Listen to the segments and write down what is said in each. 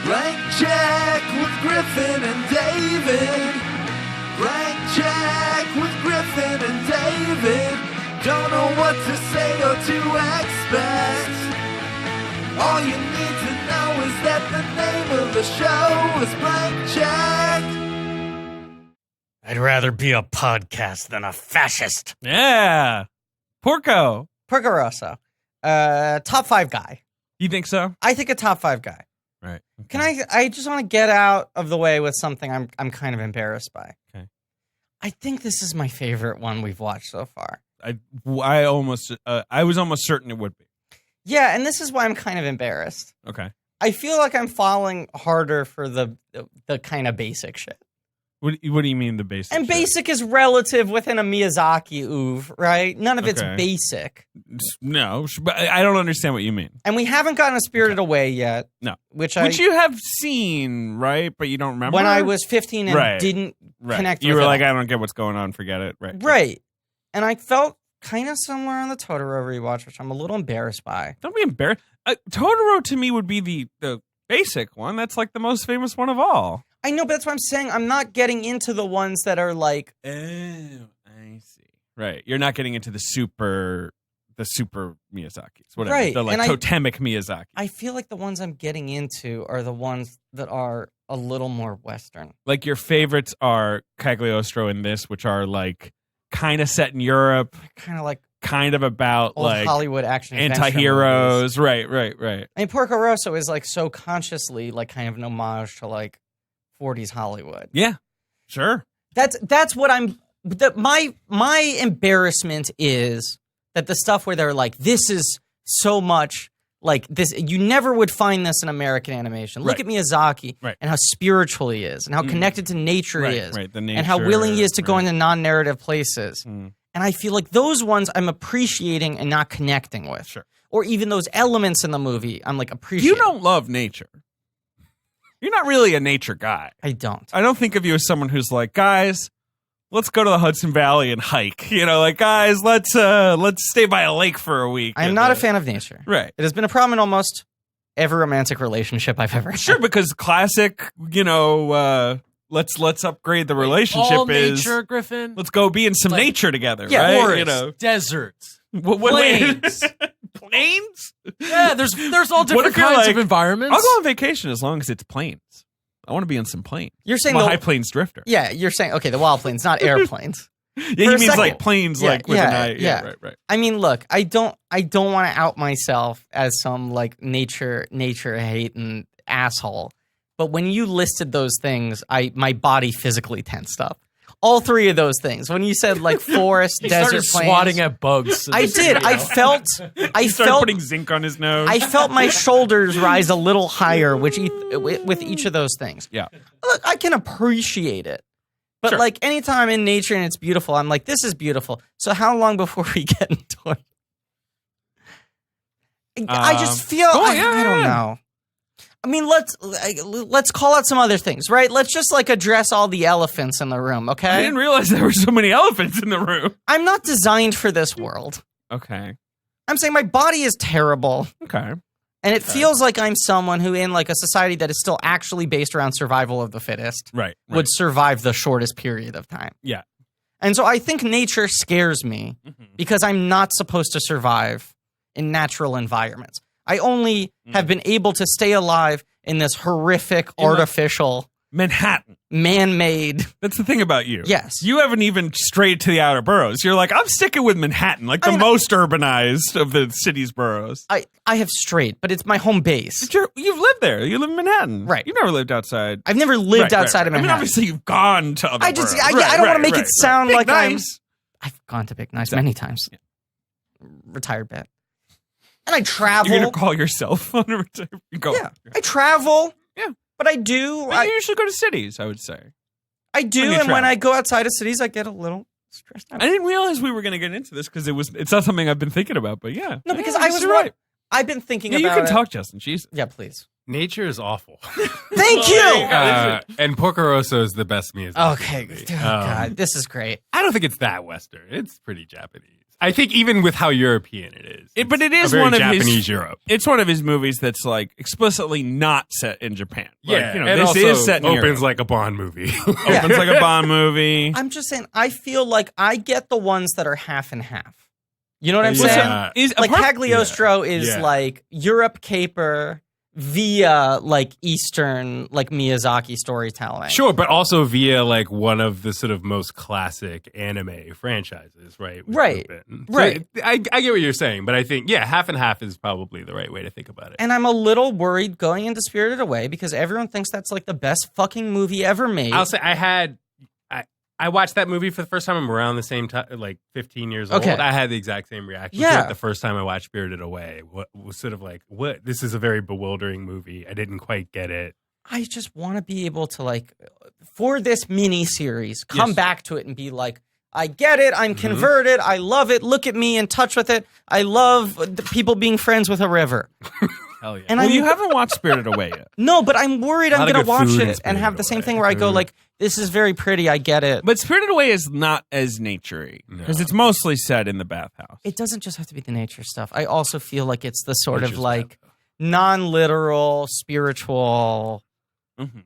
Blank check with Griffin and David. Blank check with Griffin and David. Don't know what to say or to expect. All you need to know is that the name of the show is Blank Check. I'd rather be a podcast than a fascist. Yeah. Porco Rosso. Top 5 guy. You think so? I think a top 5 guy. Right. Okay. Can I just want to get out of the way with something I'm kind of embarrassed by. Okay. I think this is my favorite one we've watched so far. I was almost certain it would be. Yeah, and this is why I'm kind of embarrassed. Okay. I feel like I'm falling harder for the kind of basic shit. What do you mean the basic? And shit? basic is relative within a Miyazaki oeuvre, right? None of it's Okay. basic. No, but I don't understand what you mean. And we haven't gotten a Spirited Away yet. No. Which you have seen, right? But you don't remember? When I was 15 and Right. didn't connect You with were it. like, I don't get what's going on, forget it. Right. Right. And I felt kind of similar on the Totoro rewatch, which I'm a little embarrassed by. Don't be embarrassed. Totoro to me would be the basic one. That's like the most famous one of all. I know, but that's what I'm saying. I'm not getting into the ones that are like... Oh, I see. Right. You're not getting into the super Miyazakis. Whatever. Right. The like And totemic Miyazaki. I feel like the ones I'm getting into are the ones that are a little more Western. Like your favorites are Cagliostro and this, which are like kind of set in Europe, Kind of like kind of about old like Hollywood action adventure movies. anti-heroes. Right. I mean, Porco Rosso is like so consciously like kind of an homage to like 40s Hollywood. Yeah. Sure. That's what I'm... My embarrassment is that the stuff where they're like, this is so much like this, you never would find this in American animation. Look Right. at Miyazaki Right. and how spiritual he is and how connected to nature he is. Right. The And how willing he is to go right. into non-narrative places. And I feel like those ones I'm appreciating and not connecting with. Sure. Or even those elements in the movie I'm like appreciating. You don't love nature. You're not really a nature guy. I don't. I don't think of you as someone who's like, guys, let's go to the Hudson Valley and hike. You know, like, guys, let's stay by a lake for a week. I'm not a fan of nature. Right. It has been a problem in almost every romantic relationship I've ever had. Sure, because classic, let's upgrade the relationship all is nature, Griffin. let's go be in some Like- nature together, Yeah, right? forests. You know, deserts, what, plains. plains? Yeah, there's all What different if you're kinds like, of environments. I'll go on vacation as long as it's plains. I want to be on some planes. You're saying I'm a the- high plains drifter. Yeah, you're saying, okay, the wild planes, not airplanes. Yeah, For he a means second. like planes, Yeah, like with yeah, an eye. yeah. Right. I mean, look, I don't want to out myself as some like nature hating asshole. But when you listed those things, my body physically tensed up. All 3 of those things. When you said like forest, He desert, started plains, swatting at bugs. in I the did. I studio. He started putting zinc on his nose. I felt my shoulders rise a little higher, with each of those things. Yeah. Look, I can appreciate it. But Sure. like anytime I'm in nature and it's beautiful, I'm like, this is beautiful. So how long before we get into it? I just feel I don't know. I mean, let's call out some other things, right? Let's just like address all the elephants in the room, I okay? didn't realize there were so many elephants in the room. I'm not designed for this world. Okay. I'm saying my body is terrible. Okay. And it feels like I'm someone who, in like a society that is still actually based around survival of the fittest, Right. would survive the shortest period of time. Yeah. And so I think nature scares me because I'm not supposed to survive in natural environments. I only have been able to stay alive in this horrific, artificial, Manhattan. man-made. That's the thing about you. Yes. You haven't even strayed to the outer boroughs. You're like, I'm sticking with Manhattan, like the I mean, most urbanized of the city's boroughs. I have strayed, but it's my home base. But you've lived there. You live in Manhattan. Right. You've never lived outside. I've never lived Right, outside right. of I mean, Manhattan. obviously you've gone to other boroughs. I don't want to make it sound Big like Nice. I've gone to Big Nice many times. Retired bet. And I travel. You're going to call yourself on a return. Go. Yeah, I travel. Yeah. But I do. But you usually go to cities, I would say. I do, when you and when travel. I go outside of cities, I get a little stressed out. I didn't realize we were going to get into this because it's not something I've been thinking about, but yeah. No, because Yeah, I was you're right. I've been thinking Yeah, you about can it. talk, Justin. Jesus. Yeah, please. Nature is awful. Thank you. And Porco Rosso is the best Miyazaki Okay. movie. Oh, God, this is great. I don't think it's that Western. It's pretty Japanese. I think even with how European it is, But it is a very one of Japanese his. Europe. It's one of his movies that's like explicitly not set in Japan. Like, Yeah, you know, and this also is set in opens Europe. like a Bond movie. Opens like a Bond movie. I'm just saying, I feel like I get the ones that are half and half. You know what I'm Yeah. saying? Like Cagliostro is Yeah. like Europe caper via like Eastern, like Miyazaki storytelling. Sure, but also via like one of the sort of most classic anime franchises, right? With Right. Lupin. Right. So I get what you're saying, but I think, half and half is probably the right way to think about it. And I'm a little worried going into Spirited Away because everyone thinks that's like the best fucking movie ever made. I'll say I watched that movie for the first time. I'm around the same time, like 15 years old. Okay. I had the exact same reaction to Yeah. it the first time I watched Spirited Away. What was sort of like, what? This is a very bewildering movie. I didn't quite get it. I just want to be able to like, for this mini series, come Yes. back to it and be like, I get it. I'm Mm-hmm. converted. I love it. Look at me in touch with it. I love the people being friends with a river. Hell yeah. And Well, I'm you haven't watched Spirited Away yet. no, but I'm worried I'm Lot of going to good watch food in it and have the Spirited same Away. thing where I go Mhm. like, this is very pretty. I get it. But Spirited Away is not as naturey because No. it's mostly set in the bathhouse. It doesn't just have to be the nature stuff. I also feel like it's the sort Nature's of like bad, non-literal, spiritual. Mhm.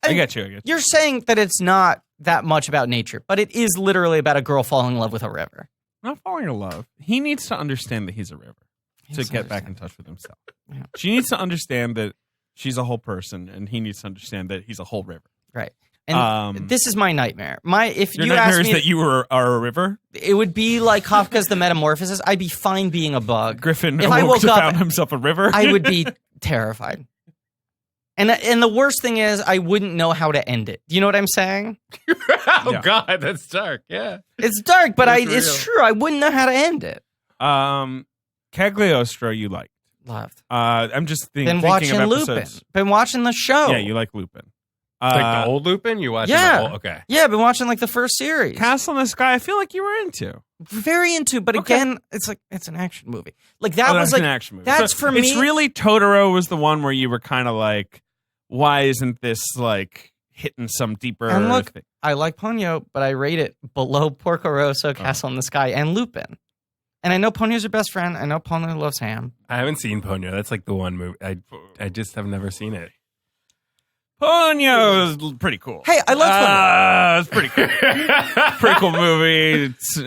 I- I get you. You're saying that it's not that much about nature, but it is literally about a girl falling in love with a river. Not falling in love. He needs to understand that he's a river He to needs to get back in understand. touch with himself. Yeah. She needs to understand that she's a whole person, and he needs to understand that he's a whole river. Right. And this is my nightmare. If Your you nightmare asked is me, that you are a river. it would be like Kafka's The Metamorphosis. I'd be fine being a bug. Griffin If I awoke woke to up- found himself a river. I would be terrified. And the worst thing is, I wouldn't know how to end it. Do you know what I'm saying? oh Yeah. God, that's dark. Yeah. It's dark, but That's it's real. true. I wouldn't know how to end it. Cagliostro, you liked. Loved. I'm just Been thinking watching of Lupin. episodes. Been watching the show. Yeah, you like Lupin. Like the old Lupin? You watched yeah. the old? Okay. Yeah, been watching like the first series. Castle in the Sky. I feel like you were into. Very into, but Okay. again, it's like it's an action movie. Like that Oh, was that's like an action movie. that's for It's me. really Totoro was the one where you were kind of like, why isn't this like hitting some deeper? And look, thing? I like Ponyo, but I rate it below Porco Rosso, Castle in the Sky, and Lupin. And I know Ponyo's your best friend. I know Ponyo loves ham. I haven't seen Ponyo. That's like the one movie. I just have never seen it. Ponyo is pretty cool. Hey, I love Ponyo. It's pretty cool. Pretty cool movie. It's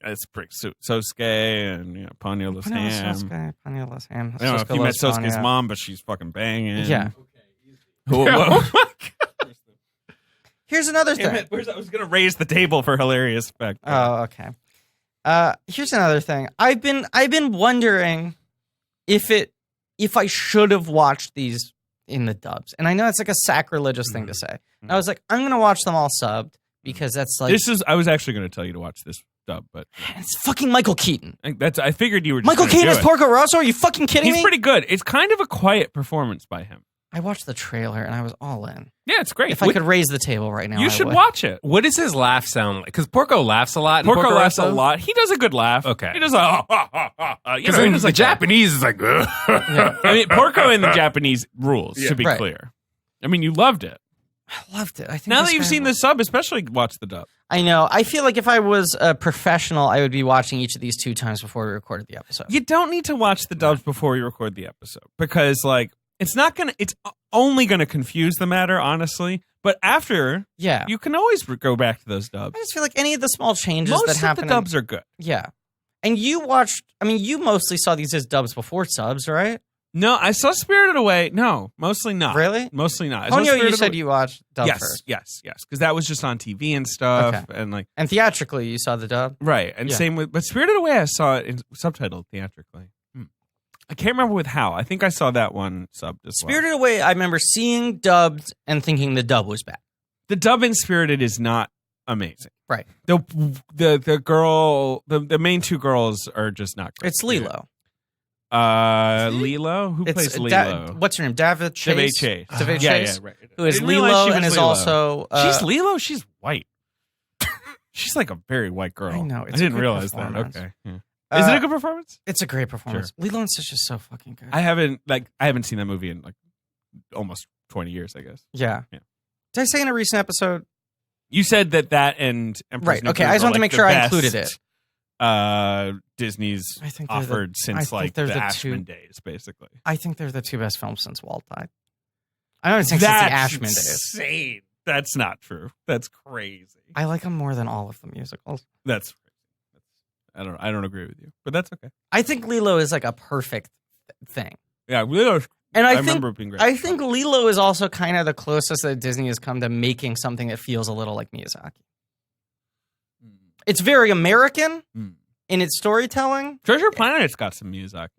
it's pretty Sosuke and Ponyo loves Ponyo loves ham. Sosuke, Ponyo loves ham. I don't know if Sosuke you met loves Sosuke's Ponyo. mom, but she's fucking banging. Yeah. Whoa, whoa. Here's another Damn thing. it, I was gonna raise the table for hilarious effect. Oh, okay. Here's another thing. I've been wondering if I should have watched these in the dubs. And I know it's like a sacrilegious thing to say. I was like, I'm gonna watch them all subbed because that's like I was actually gonna tell you to watch this dub, but it's fucking Michael Keaton. I figured you were just Michael gonna Keaton do is it. Porco Rosso? Are you fucking kidding He's me? pretty good. It's kind of a quiet performance by him. I watched the trailer and I was all in. Yeah, it's great. If I could raise the table right now, you I should would. watch it. What does his laugh sound like? Because Porco laughs a lot. in Porco laughs a Rosso. lot. He does a good laugh. Okay. He does a you Because know, he in does the like Japanese is like, I mean, Porco in the Japanese rules, to be Right. clear. I mean, you loved it. I loved it. I think Now this that you've guy seen will- the sub, especially watch the dub. I know. I feel like if I was a professional, I would be watching each of these 2 times before we recorded the episode. You don't need to watch the dubs before you record the episode because, like, it's only gonna confuse the matter, honestly. But after, Yeah. you can always go back to those dubs. I just feel like any of the small changes Most that of happen. the dubs are good. Yeah. And you mostly saw these as dubs before subs, right? No, I saw Spirited Away. No, mostly not. Really? Mostly not. I saw Ponyo, you Spirited said Away- you watched dub yes, first. yes, because that was just on TV and stuff, Okay. and like And theatrically, you saw the dub? right, and Yeah. same with but Spirited Away, I saw it in subtitled theatrically. I can't remember with how. I think I saw that one subbed as well. Spirited Away, I remember seeing dubbed and thinking the dub was bad. The dub in Spirited is not amazing. Right. The girl, the main 2 girls are just not great. It's Lilo. Lilo? Who It's plays Lilo? what's her name? David Chase? David Chase. David Yeah, Chase? yeah, right. Who is Didn't realize Lilo she was and is Lilo. also... She's Lilo? She's white. She's like a very white girl. I know, I it's a didn't good realize that. performance. Okay. Yeah. Is it a good performance? It's a great performance. Lilo and Stitch is so fucking good. I haven't seen that movie in like almost 20 years, I guess. yeah. Yeah. Did I say in a recent episode? You said that and Emperor's Right, New okay, Groove I just are, wanted to like, make the sure I best included it. Disney's I think they're offered I since think like they're the the Ashman two- days, basically. I think they're the two best films since Walt died. I don't think since the Ashman days. insane. That's not true. That's crazy. I like them more than all of the musicals. That's I don't agree with you, but that's okay. I think Lilo is like a perfect thing. Yeah, Lilo. And I remember think it being great. I think Lilo is also kind of the closest that Disney has come to making something that feels a little like Miyazaki. It's very American in its storytelling, Treasure Planet's got some Miyazaki.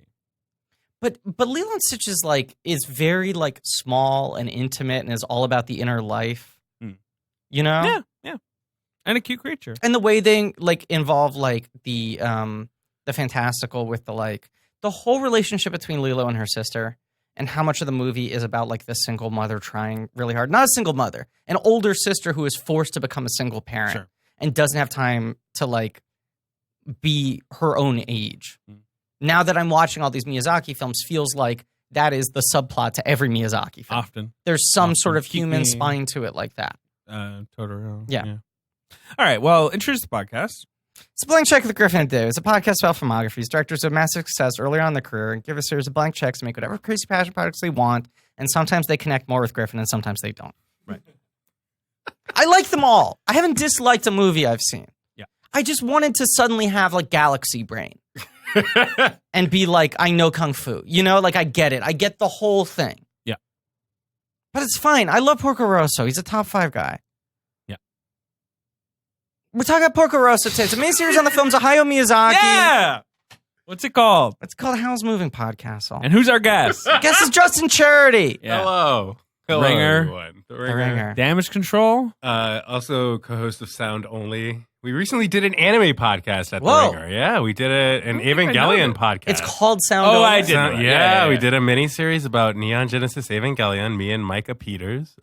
but Lilo and Stitch is very like small and intimate and is all about the inner life. You know? Yeah. And a cute creature. And the way they like involve like the fantastical with the whole relationship between Lilo and her sister. And how much of the movie is about like the single mother trying really hard. Not a single mother, an older sister who is forced to become a single parent. Sure. And doesn't have time to like be her own age. Now that I'm watching all these Miyazaki films, feels like that is the subplot to every Miyazaki film. Often. There's some Often. sort of Keep human me- spine to it like that. Totoro. Yeah. All right. Well, introduce the podcast. It's a Blank Check with Griffin and David. It's a podcast about filmographies, directors of massive success earlier on in their career, and give a series of blank checks to make whatever crazy passion projects they want. And sometimes they connect more with Griffin, and sometimes they don't. Right. I like them all. I haven't disliked a movie I've seen. Yeah. I just wanted to suddenly have like galaxy brain and be like, I know kung fu. You know, like I get it. I get the whole thing. Yeah. But it's fine. I love Porco Rosso. He's a top 5 guy. Yeah. We're talking about Porco Rosso today. It's a miniseries on the films of Hayao Miyazaki. Yeah. What's it called? It's called Howl's Moving Podcast. And who's our guest? Guess it's Justin Charity. Yeah. Hello, Ringer. everyone. The The Ringer. Ringer. Damage Control. Also co-host of Sound Only. We recently did an anime podcast at Whoa. The Ringer. Yeah, we did an think I know Evangelion that. podcast. It's called Sound Oh, Only. I did. Sound- know that. yeah, we did a mini series about Neon Genesis Evangelion. Me and Micah Peters.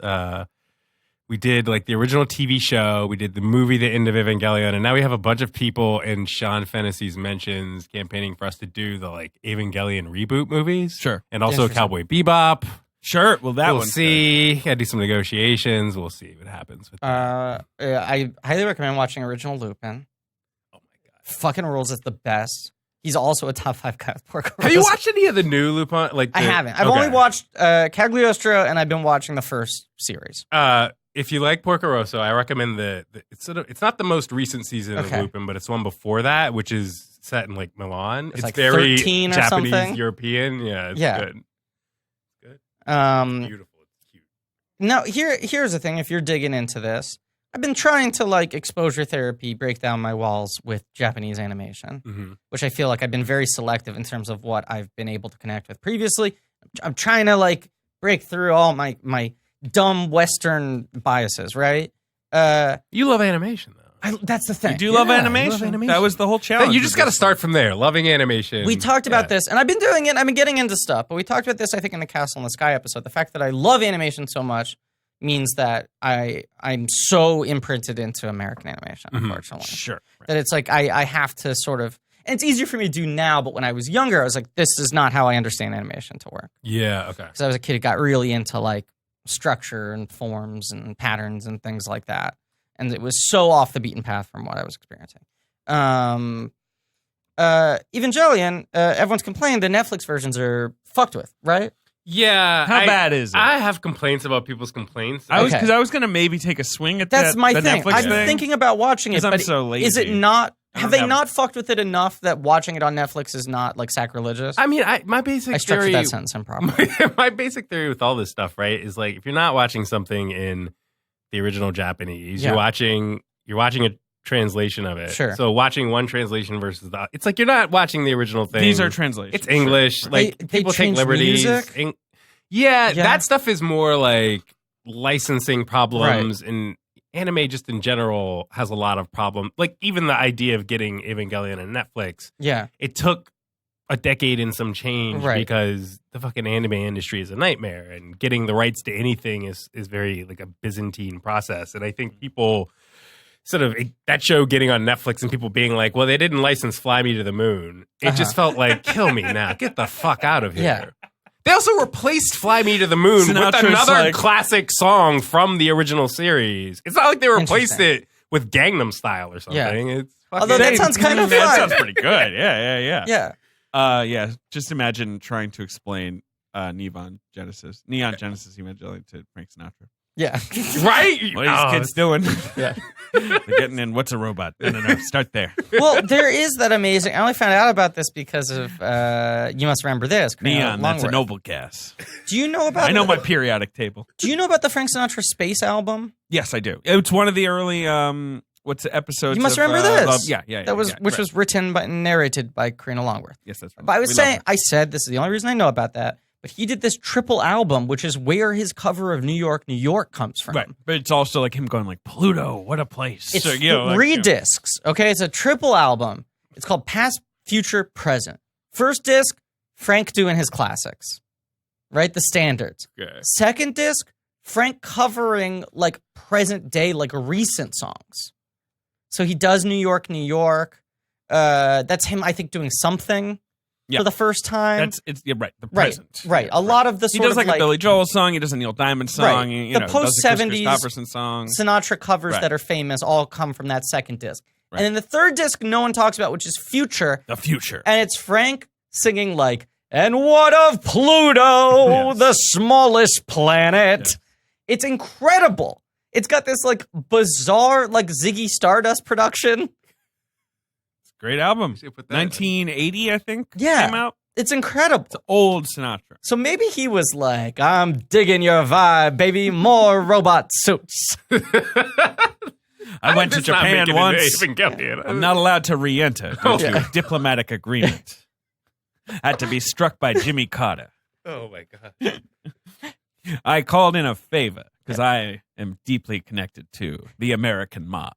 We did like the original TV show. We did the movie, The End of Evangelion, and now we have a bunch of people in Sean Fantasy's mentions campaigning for us to do the like Evangelion reboot movies. Sure. And also Interesting. Cowboy Bebop. Sure. Well, that We'll one's see. Gotta do some negotiations. We'll see what happens with that. I highly recommend watching Original Lupin. Oh my god. Fucking rules. It's the best. He's also a top 5 guy with Porco Rosso. Have you watched any of the new Lupin? Like I the- haven't. I've Okay. only watched Cagliostro, and I've been watching the first series. If you like Porco Rosso, I recommend it's not the most recent season Okay. of Lupin, but it's one before that, which is set in like Milan. It's It's like very 13 or Japanese something? European. Yeah, it's Yeah. good. Beautiful. It's cute. Now, here's the thing. If you're digging into this, I've been trying to like exposure therapy, break down my walls with Japanese animation, Mhm. which I feel like I've been very selective in terms of what I've been able to connect with previously. I'm trying to like break through all my dumb Western biases, right? You love animation, though. That's the thing. You do love Yeah, animation? you love animation. That was the whole challenge. You of just got to this start from there. Loving animation. We talked about Yeah. this, and I've been doing it. I've been getting into stuff, but we talked about this, I think, in the Castle in the Sky episode. The fact that I love animation so much means that I'm so imprinted into American animation, unfortunately. Sure. That it's like I have to sort of, and it's easier for me to do now, but when I was younger, I was like, this is not how I understand animation to work. Yeah. Okay. Because I was a kid who got really into like structure and forms and patterns and things like that. And it was so off the beaten path from what I was experiencing. Evangelion, everyone's complained the Netflix versions are fucked with, right? Yeah. How bad is it? I have complaints about people's complaints. I was Okay. because I was gonna maybe take a swing at That's that, my the thing. Netflix I'm thing. thinking about watching it, 'Cause I'm but so is it lazy. not? I Have don't they have- not fucked with it enough that watching it on Netflix is not like sacrilegious? I mean, my basic I structured theory. that sentence improperly. My basic theory with all this stuff, right, is like if you're not watching something in the original Japanese, Yeah. you're watching a translation of it. Sure. So watching one translation versus the, it's like you're not watching the original thing. These are translations. It's English. Like They people take change liberties. music? Yeah, Yeah. that stuff is more like licensing problems, and anime just in general has a lot of problems. Like even the idea of getting Evangelion on Netflix, Yeah. it took a decade and some change Right. because the fucking anime industry is a nightmare, and getting the rights to anything is very like a Byzantine process. And I think people sort of that show getting on Netflix and people being like, well, they didn't license Fly Me to the Moon. It just felt like, kill me now. Get the fuck out of here. Yeah. They also replaced Fly Me to the Moon with Sinatra's another like- classic song from the original series. It's not like they replaced Interesting. it with Gangnam Style or something. Yeah. It's Although that sounds kind of That fun. sounds pretty good. Yeah. Yeah. Just imagine trying to explain Neon Genesis Evangelion to Frank Sinatra. Yeah. Right? What are these kids doing? Yeah. They're getting in. What's a robot? No. Start there. Well, there is that amazing. I only found out about this because of You Must Remember This. Neon. That's a Longworth. noble gas. Do you know about? I know my periodic table. Do you know about the Frank Sinatra Space album? Yes, I do. It's one of the early. What's the episodes? You must of, remember this. Yeah. That was yeah, which right. was written by and narrated by Karina Longworth. Yes, that's right. But I was We love saying, her. I said this is the only reason I know about that. But he did this triple album, which is where his cover of New York comes from. Right, but it's also like him going like Pluto, what a place. It's So, you know, like, three you know. discs. Okay, it's a triple album. It's called Past, Future, Present. First disc, Frank doing his classics, right? The standards. Okay. Second disc, Frank covering like present day, like recent songs. So he does New York. That's him, I think, doing something for the first time. Right. The present. Right. A lot of the He sort does of like a Billy Joel song. He does a Neil Diamond song. Right. You The know, does a Kris post-70s Kristofferson song. Sinatra covers Right. that are famous all come from that second disc. Right. And then the third disc no one talks about, which is Future. The future. And it's Frank singing like, and what of Pluto, Yes. the smallest planet? Yes. It's incredible. It's got this like bizarre like Ziggy Stardust production. Great album. Should put that- 1980, I think. Yeah. Came out. It's incredible. It's old Sinatra. So maybe he was like, I'm digging your vibe, baby. More robot suits. I went to It's not Japan making once. an Evangelion. I'm not allowed to re-enter due to Yeah. diplomatic agreement. Had to be struck by Jimmy Carter. Oh my god. I called in a favor because I am deeply connected to the American mob.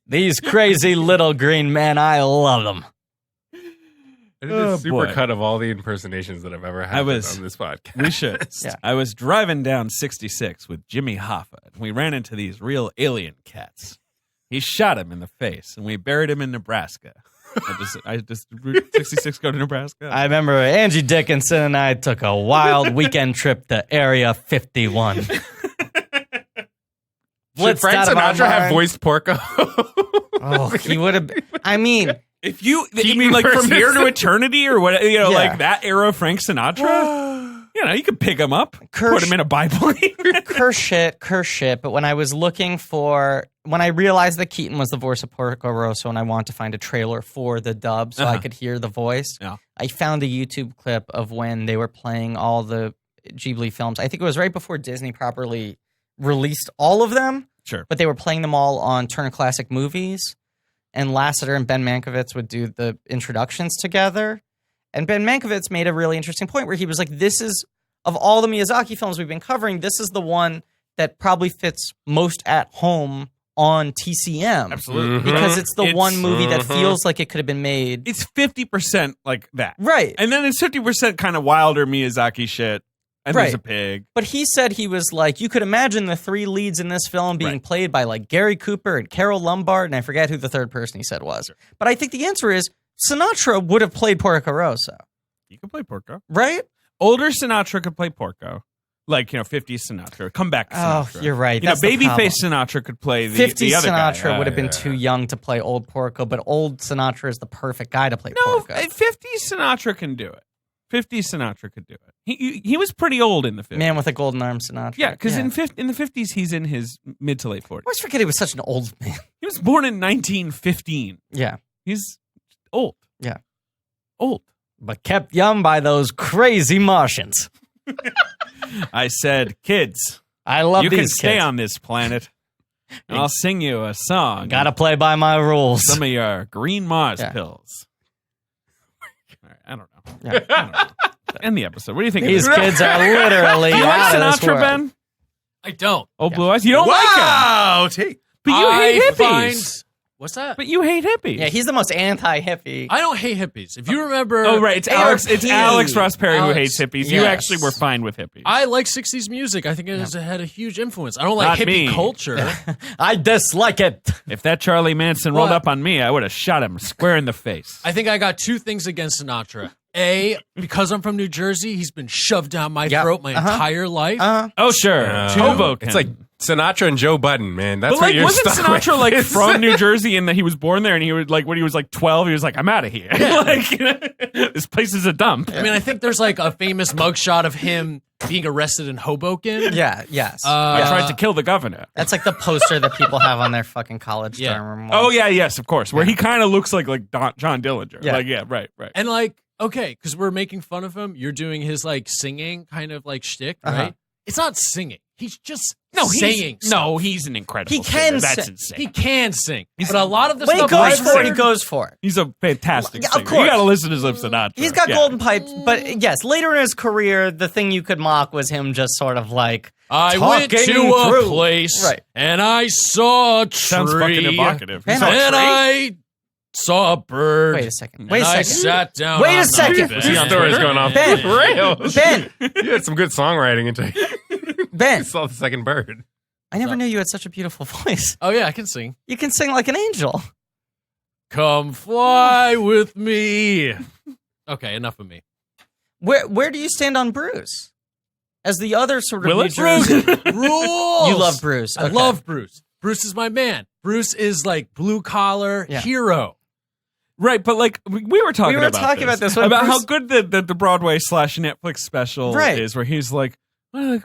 These crazy little green men, I love them. I did Oh, a super boy. cut of all the impersonations that I've ever had I was- on this podcast. We should. Yeah. I was driving down 66 with Jimmy Hoffa, and we ran into these real alien cats. He shot him in the face, and we buried him in Nebraska. I just Route 66 go to Nebraska. I remember Angie Dickinson and I took a wild weekend trip to Area 51. Should Blitzed Frank out of our Sinatra have mind. voiced Porco? Oh, he would have. I mean, If you Keaton mean like from versus- here to eternity or what, you know, Yeah. like that era of Frank Sinatra, you know, you could pick him up, Kirsch- put him in a biplane. curse shit. But when I was looking for, when I realized that Keaton was the voice of Porco Rosso, and I wanted to find a trailer for the dub so I could hear the voice, Yeah. I found a YouTube clip of when they were playing all the Ghibli films. I think it was right before Disney properly released all of them. Sure. But they were playing them all on Turner Classic Movies. And Lasseter and Ben Mankiewicz would do the introductions together. And Ben Mankiewicz made a really interesting point where he was like, this is, of all the Miyazaki films we've been covering, this is the one that probably fits most at home on TCM. Absolutely. Because it's the It's- one movie that feels like it could have been made. It's 50% like that. Right. And then it's 50% kind of wilder Miyazaki shit. And Right. there's a pig. But he said he was like, you could imagine the three leads in this film being Right. played by like Gary Cooper and Carol Lombard, and I forget who the third person he said was. But I think the answer is Sinatra would have played Porco Rosso, You could play Porco. right? Older Sinatra could play Porco. Like, 50s Sinatra. Comeback Sinatra. Oh, you're right. You know, That's the problem. babyface Sinatra could play the 50s other guy. Sinatra would have been too young to play old Porco, but old Sinatra is the perfect guy to play No, Porco. 50s Sinatra can do it. 50s Sinatra could do it. He was pretty old in the 50s. Man with a golden arm Sinatra. Yeah, because in the 50s, he's in his mid to late 40s. I always forget he was such an old man. He was born in 1915. Yeah. He's old. Yeah. Old. But kept young by those crazy Martians. I said, kids, I love you these can stay kids. on this planet, and I'll sing you a song. Gotta play by my rules. Some of your green Mars Yeah. pills. All right, I don't know. Yeah. I don't know. End the episode. What do you think? These of this? kids are literally Do you like out of this Sinatra, world. Ben? I don't. Old Blue Eyes? You don't like him. Wow, But you hate hippies. Find, what's that? But you hate hippies. Yeah, he's the most anti-hippie. I don't hate hippies. If you remember, Oh, right. It's Alex. It's ARP. Alex Ross Perry who Alex. hates hippies. You Yes. actually were fine with hippies. I like 60s music. I think it has had a huge influence. I don't like Not hippie me. culture. I dislike it. If that Charlie Manson rolled What? up on me, I would have shot him square in the face. I think I got two things against Sinatra. A, because I'm from New Jersey, he's been shoved down my Yep. throat my Uh-huh. entire life. Oh, sure. Yeah. Hoboken. It's like Sinatra and Joe Budden, man. That's But what like, you're wasn't stuck Sinatra with. like from New Jersey and that he was born there and he would like when he was like 12, he was like, I'm out of here. Like, this place is a dump. I mean, I think there's like a famous mugshot of him being arrested in Hoboken. Yeah, yes. I tried to kill the governor. That's like the poster that people have on their fucking college Yeah. dorm room walls. Oh yeah, yes, of course. Where he kind of looks like John Dillinger. Yeah. Like, yeah, right. And like, okay, because we're making fun of him. You're doing his like singing kind of like shtick, right? It's not singing. He's just saying. He's an incredible He can singer. That's sing. insane. He can sing. But a lot of the When he stuff goes I've for it, he heard- goes for it. He's a fantastic Yeah, of singer. course. You got to listen to some Sinatra. He's got Yeah. golden pipes, but yes, later in his career, the thing you could mock was him just sort of like I went to talking a through. place Right. and I saw a tree. Sounds fucking evocative. Ben, He's all And great. I saw a bird. Wait a second. and Wait a I second. sat down. Wait a on second. the This bed. story's going off Ben. the rails. Ben, You had some good songwriting until you Ben, saw the second bird. I never knew you had such a beautiful voice. Oh yeah, I can sing. You can sing like an angel. Come fly with me. Okay, enough of me. Where do you stand on Bruce? As the other sort of Willis? New Jersey- Rules. You love Bruce. I Okay. love Bruce. Bruce is my man. Bruce is like blue collar Yeah. hero. Right, but like we were talking We were about talking this, about this when about Bruce- how good the Broadway / Netflix special Right. is, where he's like, well,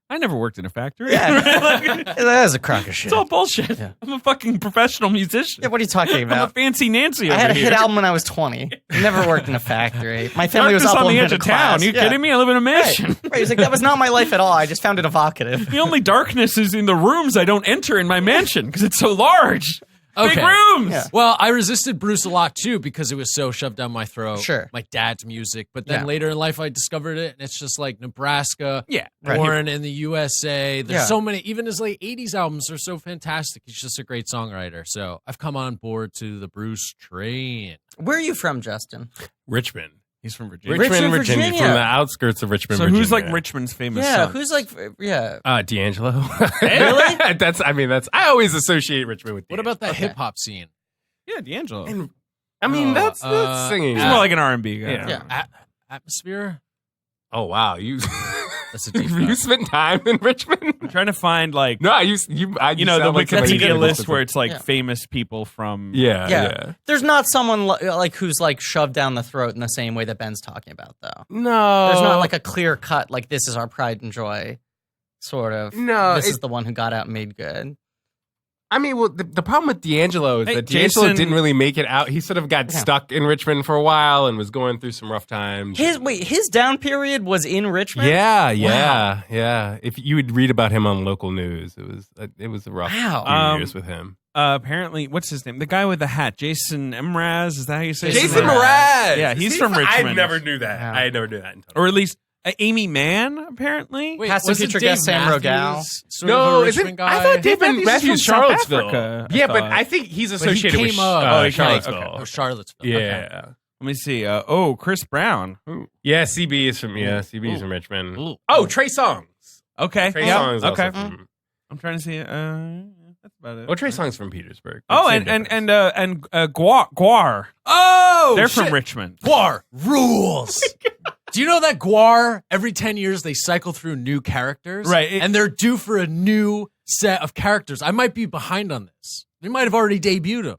I never worked in a factory. Yeah. Like, That is a crock of shit. it's all bullshit. Yeah. I'm a fucking professional musician. Yeah, what are you talking I'm a about? fancy Nancy I over had a here. hit album when I was 20. Never worked in a factory. My family was Darkness up on the in edge a of class. town. Are you Yeah. kidding me? I live in a mansion. Right. He's like, that was not my life at all. I just found it evocative. The only darkness is in the rooms I don't enter in my mansion because it's so large. Big Okay. rooms. Yeah. Well, I resisted Bruce a lot too because it was so shoved down my throat. Sure. My dad's music. But then Yeah. later in life, I discovered it, and it's just like Nebraska, Yeah. Born in the USA. There's Yeah. so many. Even his late 80s albums are so fantastic. He's just a great songwriter. So I've come on board to the Bruce train. Where are you from, Justin? Richmond. He's from Virginia. Richmond, Virginia. Virginia. From the outskirts of Richmond, So Virginia. who's like Richmond's famous Yeah, son? who's like, yeah. D'Angelo. Really? I always associate Richmond with What about that Okay. hip hop scene? Yeah, D'Angelo. And, I mean, that's singing. He's more like an R&B guy. Yeah. Atmosphere? Oh, wow. You That's a deep you cut. spent time in Richmond? I'm trying to find like No, you the sound like somebody Wikipedia who list goes to- where it's like Yeah. famous people from. Yeah, Yeah. yeah. There's not someone like who's like shoved down the throat in the same way that Ben's talking about, though. No. There's not like a clear cut, like this is our pride and joy, sort of. No, This it- is the one who got out and made good. I mean, well, the problem with D'Angelo is Hey, that D'Angelo Jason- didn't really make it out. He sort of got Yeah. stuck in Richmond for a while and was going through some rough times. His down period was in Richmond? Yeah. If you would read about him on local news, it was a rough Wow. few years with him. Apparently, what's his name? The guy with the hat, Jason Mraz. Is that how you say? his Jason name? Mraz. Yeah, he's from Richmond. I never knew that. Yeah. I never knew that. Or at least Amy Mann. Apparently, Wait, Past and wasn't future Dave guest Sam Matthews Rogal. sort of a No, is Richmond it? guy? I thought Dave Matthews Matthews is from South Charlottesville. Africa, I Yeah, but thought. I think he's But he associated with came up. Charlottesville. Oh, Charlottesville. Yeah. Okay. Let me see. Chris Brown. Ooh. Yeah, CB is from from Richmond. Ooh. Oh, Trey Songz. Okay. Trey Yeah. Songz is also Okay. from. I'm trying to see. That's about it. Well, Trey Songz from Petersburg. Oh, Same and difference. Guar. Oh, They're shit. from Richmond. Guar rules. Do you know that Guar, every 10 years, they cycle through new characters? Right. And they're due for a new set of characters. I might be behind on this. They might have already debuted them.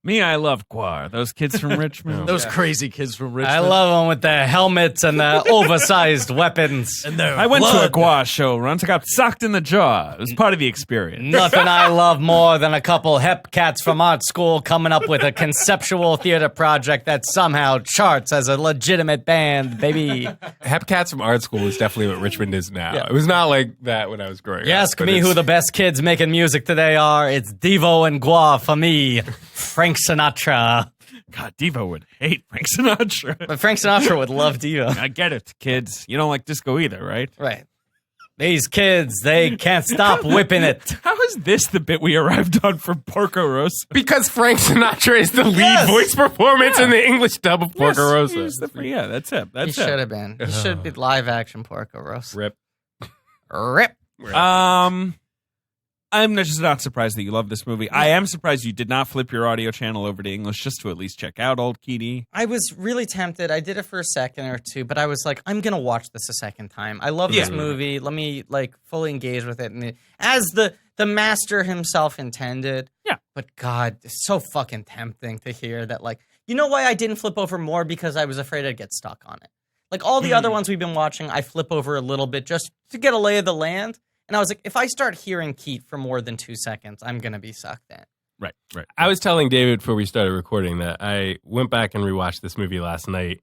Me, I love Guar. Those kids from Richmond. Those crazy kids from Richmond. I love them with the helmets and the oversized weapons. And their I went to a blood. Guar show once. I got socked in the jaw. It was part of the experience. Nothing I love more than a couple hep cats from art school coming up with a conceptual theater project that somehow charts as a legitimate band, baby. Hepcats from art school is definitely what Richmond is now. Yeah. It was not like that when I was growing You up. ask but me it's- who the best kids making music today are. It's Devo and Gua for me. Frank Sinatra. God, Devo would hate Frank Sinatra. But Frank Sinatra would love Devo. I get it, kids. You don't like disco either, right? Right. These kids, they can't stop whipping it. How is this the bit we arrived on for Porco Rosso? Because Frank Sinatra is the lead Yes! voice performance in the English dub of Porco Rosso. Yeah, that's it. He That's should it. have been. He should be live action Porco Rosso. Rip. Rip. Um, I'm just not surprised that you love this movie. I am surprised you did not flip your audio channel over to English just to at least check out Old Kitty. I was really tempted. I did it for a second or two, but I was like, I'm gonna watch this a second time. I love this movie. Let me like fully engage with it, and as the master himself intended. Yeah. But God, it's so fucking tempting to hear that. Like, you know why I didn't flip over more? Because I was afraid I'd get stuck on it. Like all the other ones we've been watching, I flip over a little bit just to get a lay of the land. And I was like, if I start hearing Keat for more than 2 seconds, I'm going to be sucked in. Right. I was telling David before we started recording that I went back and rewatched this movie last night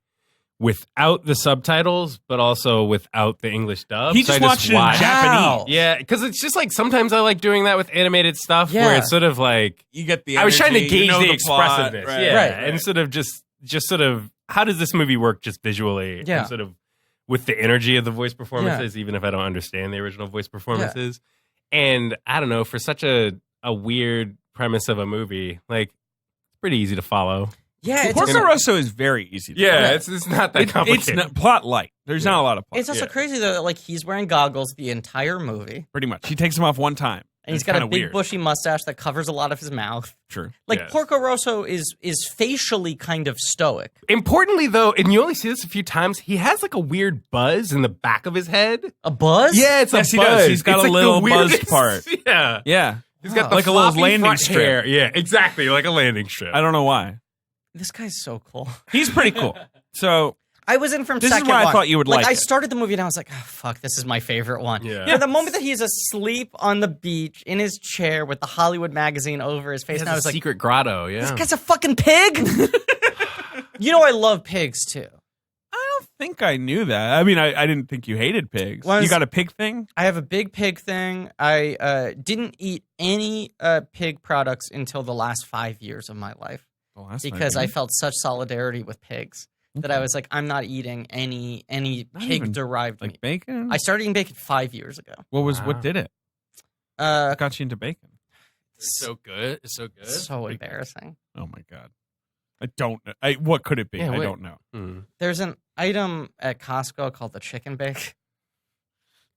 without the subtitles, but also without the English dub. He just watched it in Japanese. Yeah, because it's just like sometimes I like doing that with animated stuff where it's sort of like you get the. I was trying to gauge the plot, expressiveness, right. instead of just sort of how does this movie work just visually, and sort of with the energy of the voice performances, even if I don't understand the original voice performances. And I don't know, for such a weird premise of a movie, like it's pretty easy to follow. Yeah, Porco Rosso is very easy. It's not that complicated. It's not, plot light. There's not a lot of plot. It's also crazy though that like he's wearing goggles the entire movie, Pretty much. He takes them off one time. and he's got a big bushy mustache that covers a lot of his mouth. True. Like Porco Rosso is facially kind of stoic. Importantly, though, and you only see this a few times, he has like a weird buzz in the back of his head. A buzz? Yeah, it's Yes, a he buzz. does. He's got It's a like little the buzzed weirdest- part. Yeah. He's got The like a little floppy landing front strip. hair. Yeah, exactly, like a landing strip. I don't know why. This guy's so cool. He's pretty cool. So I was in from This is second why I one. thought you would like I it. started the movie and I was like, oh, fuck, this is my favorite one. Yeah. The moment that he's asleep on the beach in his chair with the Hollywood magazine over his face, and I was like, secret grotto, this guy's a fucking pig? You know I love pigs, too. I don't think I knew that. I mean, I didn't think you hated pigs. You got a pig thing? I have a big pig thing. I didn't eat any pig products until the last 5 years of my life because I felt such solidarity with pigs that I was like, I'm not eating any pig-derived like meat. bacon? I started eating bacon 5 years ago. What did it? What got you into bacon? It's so good. It's so good. So embarrassing. Oh my god. I don't know. What could it be? I don't know. There's an item at Costco called the chicken bake.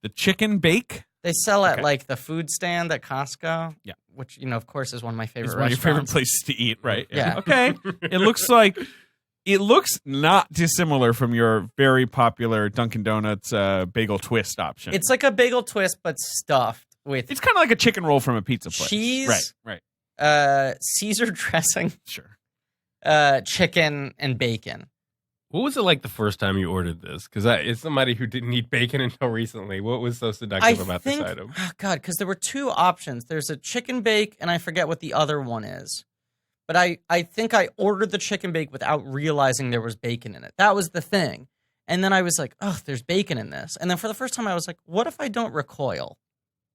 The chicken bake? They sell at like the food stand at Costco. Yeah. Which, of course, is one of my favorite It's one of your restaurants. favorite places to eat, right? Yeah. Okay. It looks not dissimilar from your very popular Dunkin' Donuts bagel twist option. It's like a bagel twist, but stuffed with It's kind of like a chicken roll from a pizza place. cheese, Right. Caesar dressing, Sure. chicken, and bacon. What was it like the first time you ordered this? Because it's somebody who didn't eat bacon until recently. What was so seductive about this item? Oh God, because there were two options. There's a chicken bake, and I forget what the other one is. But I think I ordered the chicken bake without realizing there was bacon in it. That was the thing. And then I was like, oh, there's bacon in this. And then for the first time, I was like, what if I don't recoil?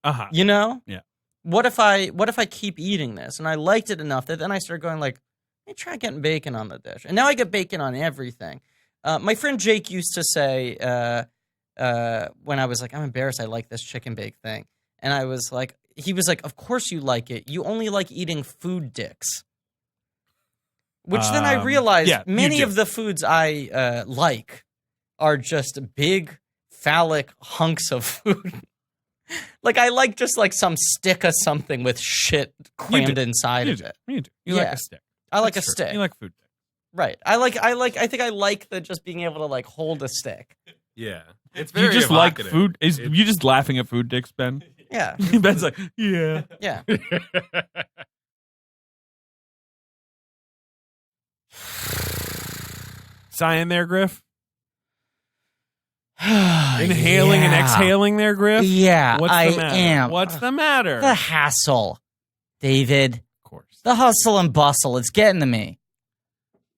Uh-huh. You know? Yeah. What if I keep eating this? And I liked it enough that then I started going like, let me try getting bacon on the dish. And now I get bacon on everything. My friend Jake used to say when I was like, I'm embarrassed I like this chicken bake thing. And I was like, he was like, of course you like it. You only like eating food dicks. Which then I realized many of the foods I like are just big phallic hunks of food. Like I like just like some stick of something with shit crammed inside of it. You do. You like a stick. I like That's a true. stick. You like food dick. Right. I think I like the just being able to like hold a stick. Yeah. It's very You just evocative. like food? You just laughing at food dicks, Ben? Yeah. Ben's like, yeah. Yeah. Sighing there, Griff? Inhaling and exhaling there, Griff? Yeah, What's I the matter? am. What's the matter? The hassle, David. Of course. The hustle and bustle. It's getting to me.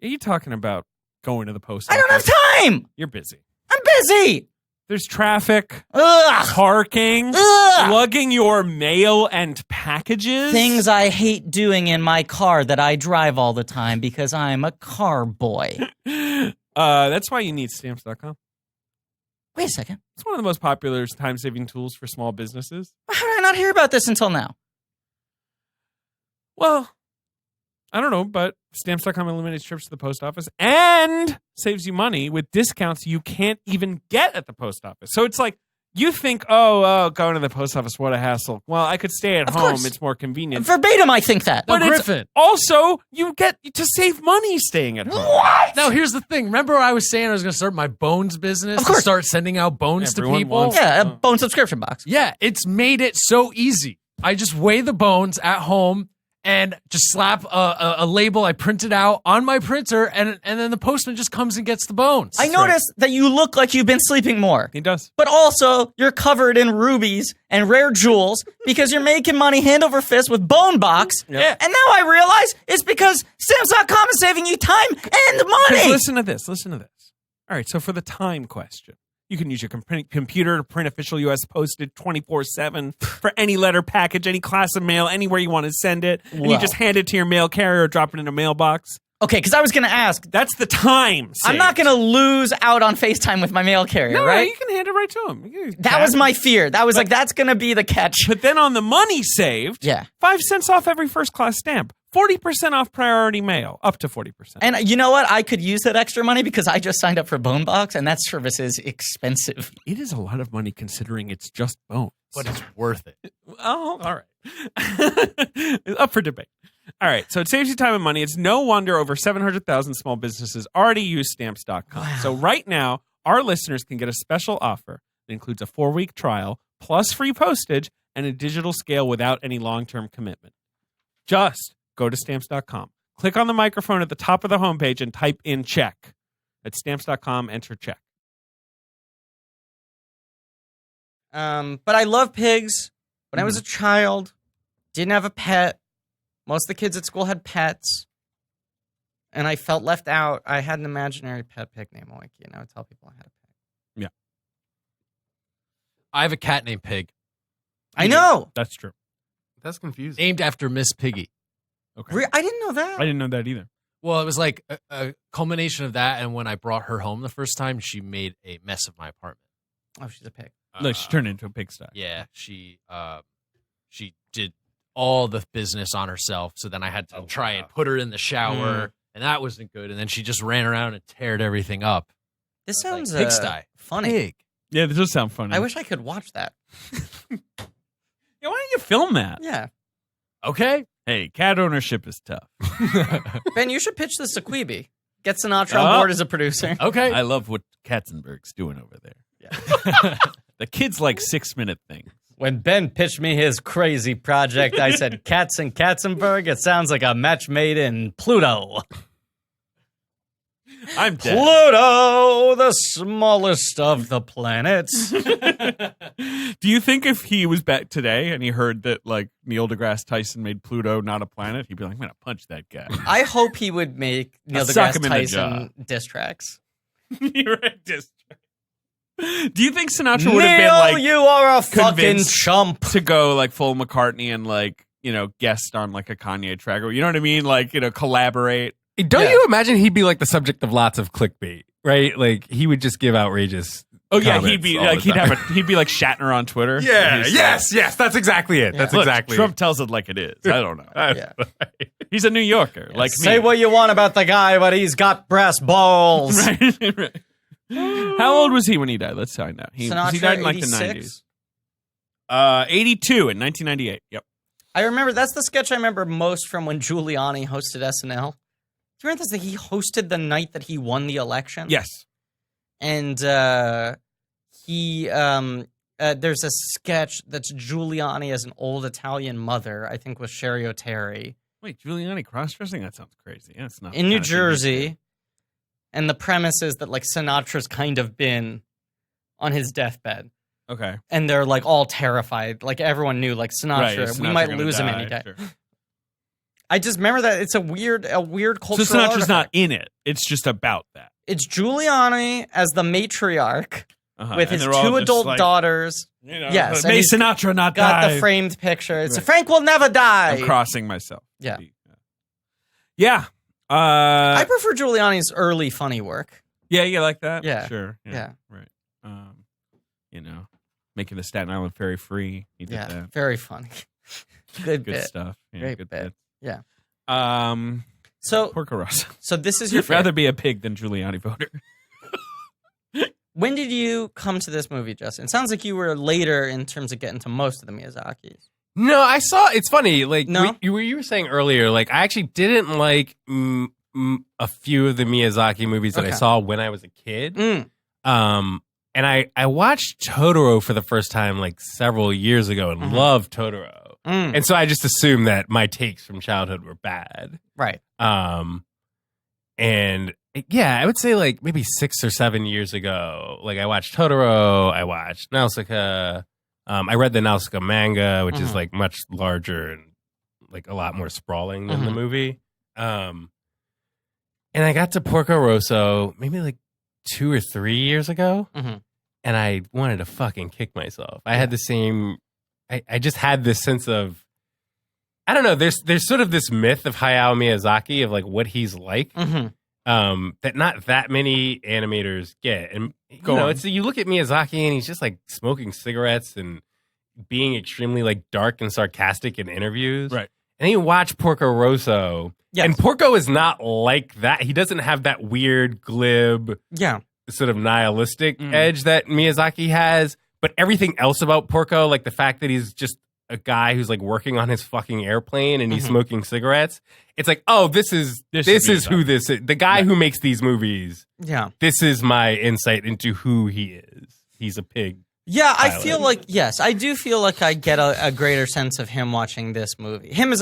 Are you talking about going to the post I don't have office? time. You're busy. I'm busy. There's traffic, Ugh. parking, Ugh. lugging your mail and packages. Things I hate doing in my car that I drive all the time because I'm a car boy. That's why you need stamps.com. Wait a second. It's one of the most popular time-saving tools for small businesses. How did I not hear about this until now? Well, I don't know, but stamps.com eliminates trips to the post office and saves you money with discounts you can't even get at the post office. So it's like You think, going to the post office, what a hassle. Well, I could stay at Of home. course. It's more convenient. Verbatim, I think that. No, But it's Griffin. also, you get to save money staying at home. What? Now, here's the thing. Remember I was saying I was going to start my bones business? Of course. To start sending out bones Everyone to people? wants- Yeah, a bone subscription box. Yeah, it's made it so easy. I just weigh the bones at home and just slap a label I printed out on my printer, and then the postman just comes and gets the bones. I noticed that you look like you've been sleeping more. He does. But also, you're covered in rubies and rare jewels because you're making money hand over fist with Bone Box. Yeah. And now I realize it's because Stamps.com is saving you time and money. Listen to this. All right, so for the time question, you can use your computer to print official U.S. postage 24/7 for any letter package, any class of mail, anywhere you want to send it. And you Wow. just hand it to your mail carrier or drop it in a mailbox. Okay, because I was going to ask. That's the time I'm not going to lose out on FaceTime with my mail carrier, No, right? you can hand it right to him. That was my fear. That was that's going to be the catch. But then on the money saved, Yeah. 5 cents off every first class stamp, 40% off priority mail, up to 40%. And you know what? I could use that extra money because I just signed up for Bone Box, and that service is expensive. It is a lot of money considering it's just bones. But it's worth it. Oh, all right. Up for debate. All right. So it saves you time and money. It's no wonder over 700,000 small businesses already use Stamps.com. Wow. So right now, our listeners can get a special offer that includes a 4-week trial, plus free postage, and a digital scale without any long-term commitment. Just go to Stamps.com. Click on the microphone at the top of the homepage and type in check. At Stamps.com, enter check. But I love pigs. When I was a child, didn't have a pet. Most of the kids at school had pets. And I felt left out. I had an imaginary pet pig named Oiki, and I would tell people I had a pig. I have a cat named Pig, I know. That's true. That's confusing. named after Miss Piggy. Okay. I didn't know that. I didn't know that either. Well, it was like a culmination of that, and when I brought her home the first time, she made a mess of my apartment. Oh, she's a pig. Like she turned into a pigsty. Yeah, she did all the business on herself. So then I had to try and put her in the shower, and that wasn't good. And then she just ran around and teared everything up. This I was sounds like, pigsty. funny. Pig. Yeah, this does sound funny. I wish I could watch that. Yeah, why don't you film that? Yeah. Okay. Hey, cat ownership is tough. Ben, you should pitch this to Queeby. Get Sinatra on Oh. board as a producer. Okay. I love what Katzenberg's doing over there. Yeah. The kids like 6-minute things. When Ben pitched me his crazy project, I said, Katz and Katzenberg, it sounds like a match made in Pluto. I'm dead. Pluto, the smallest of the planets. Do you think if he was back today and he heard that like Neil deGrasse Tyson made Pluto not a planet, he'd be like, I'm gonna punch that guy. I hope he would make Neil suck deGrasse him in the Tyson diss tracks. You're right, just- Do you think Sinatra would have been Neil, like you are a fucking convinced chump. to go like full McCartney and like, you know, guest on like a Kanye track, or you know what I mean? Like, you know, collaborate. Don't Yeah. you imagine he'd be like the subject of lots of clickbait, right? Like he would just give outrageous. Oh yeah, comments he'd be all like the time. he'd be like Shatner on Twitter. Yeah. He's Yes. That's exactly it. That's Look, exactly. Trump tells it like it is. I don't know. Yeah. He's a New Yorker, like Say me. what you want about the guy, but he's got brass balls. Right, right. How old was he when he died? Let's find out. He Sinatra, died in like 86? the 90s. 82 in 1998. Yep. I remember, that's the sketch I remember most from when Giuliani hosted SNL. Do you remember that he hosted the night that he won the election? Yes. And there's a sketch that's Giuliani as an old Italian mother, I think with Sherry O'Terry, Wait, Giuliani cross-dressing? That sounds crazy. Yeah, it's not in New kind of Jersey. And the premise is that like Sinatra's kind of been on his deathbed. Okay. And they're like all terrified. Like everyone knew, like Sinatra, Right, we Sinatra might gonna lose him die, any day. sure. I just remember that it's a weird cultural So Sinatra's artifact. not in it. It's just about that. It's Giuliani as the matriarch Uh-huh. with And his they're all two just adult daughters. You know, Yes, and May he's Sinatra not Got die. the framed picture. It's Right. Frank will never die. I'm crossing myself. Yeah. Yeah. I prefer Giuliani's early funny work. Yeah, you like that? Yeah. Sure. Yeah. Right. You know, making the Staten Island Ferry free. He did Yeah, that. very funny. Good Good bit. stuff. Yeah, Great good bit. Yeah. bit. So, Porco Rosso. so this is your You'd rather be a pig than Giuliani voter. When did you come to this movie, Justin? It sounds like you were later in terms of getting to most of the Miyazakis. No, I saw. It's funny. Like No? you were saying earlier. Like I actually didn't like a few of the Miyazaki movies that I Okay. saw when I was a kid. Mm. And I watched Totoro for the first time like several years ago and loved Totoro. Mm. And so I just assumed that my takes from childhood were bad. Right. And yeah, I would say like maybe 6 or 7 years ago, like I watched Totoro, I watched Nausicaa. I read the Nausicaa manga, which is like much larger and like a lot more sprawling than the movie. And I got to Porco Rosso maybe like 2 or 3 years ago, and I wanted to fucking kick myself. I had the same. I just had this sense of, I don't know. There's sort of this myth of Hayao Miyazaki of like what he's like, that not that many animators get. And it's you look at Miyazaki and he's just like smoking cigarettes and being extremely like dark and sarcastic in interviews, Right. And then you watch Porco Rosso, and Porco is not like that. He doesn't have that weird, glib, sort of nihilistic edge that Miyazaki has. But everything else about Porco, like the fact that he's just a guy who's like working on his fucking airplane and he's smoking cigarettes, it's like, oh, this is who this is. The guy who makes these movies. Yeah. This is my insight into who he is. He's a pig. Yeah, I feel like, yes, I do feel like I get a greater sense of him watching this movie. Him as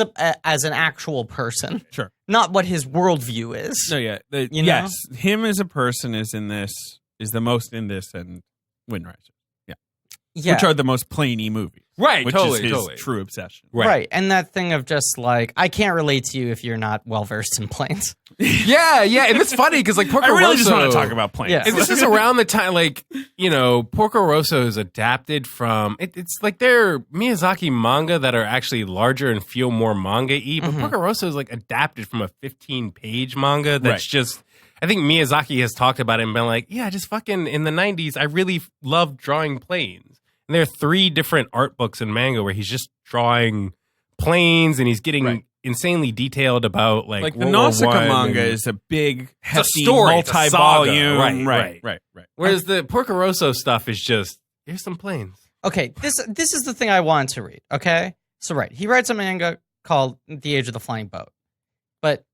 an actual person. Sure. Not what his worldview is. No, yeah. You know? Yes, him as a person is the most in this and Wind Riser. Yeah. Which are the most plainy movies. Right, which totally, is his totally. true obsession. Right. And that thing of just like, I can't relate to you if you're not well versed in planes. Yeah, and it's funny because like Porco I really Rosso, just want to talk about planes. Yeah. and this is around the time, like, Porco Rosso is adapted from, it's like they're Miyazaki manga that are actually larger and feel more manga-y, but Porco Rosso is like adapted from a 15-page manga that's just, I think Miyazaki has talked about it and been like, yeah, just fucking in the 90s, I really loved drawing planes. And there are 3 different art books in manga where he's just drawing planes and he's getting insanely detailed about like the World War Nausicaa I manga and- is a big, hefty, story, it's a multi-volume. saga. Right. Whereas the Porco Rosso stuff is just, here's some planes. Okay, this is the thing I wanted to read, okay? So, he writes a manga called The Age of the Flying Boat. But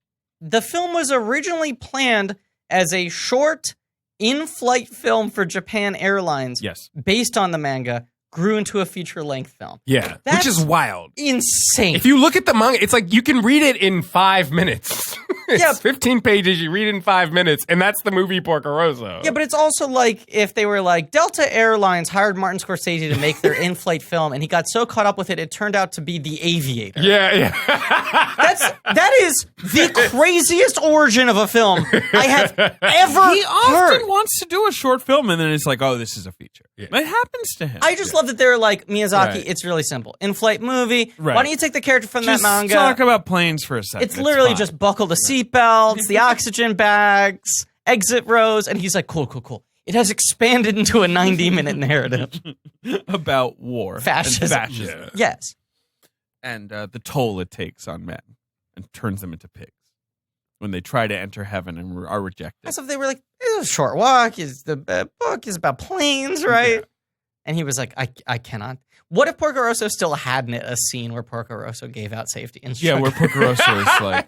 the film was originally planned as a short, in-flight film for Japan Airlines. Yes. Based on the manga, grew into a feature-length film. Yeah, That's which is wild. Insane. If you look at the manga, it's like you can read it in 5 minutes. It's 15 pages, you read it in 5 minutes, and that's the movie Porco Rosso. Yeah, but it's also like if they were like, Delta Airlines hired Martin Scorsese to make their in-flight film, and he got so caught up with it, it turned out to be The Aviator. Yeah. That is the craziest origin of a film I have ever He often heard. wants to do a short film, and then it's like, oh, this is a feature. It happens to him. I just love that they're like, Miyazaki, Right. it's really simple. In-flight movie. Right. Why don't you take the character from just that manga? talk about planes for a second. It's literally fine. just buckle the seatbelts, the oxygen bags, exit rows, and he's like, cool. It has expanded into a 90-minute narrative. about war. and Fascism. fascism. Yes. And the toll it takes on men and turns them into pigs when they try to enter heaven and are rejected. As if they were like, it's a short walk. The book is about planes, right? Yeah. And he was like, I cannot. What if Porco Rosso still had in it a scene where Porco Rosso gave out safety Yeah, instructions? where Porco Rosso is like,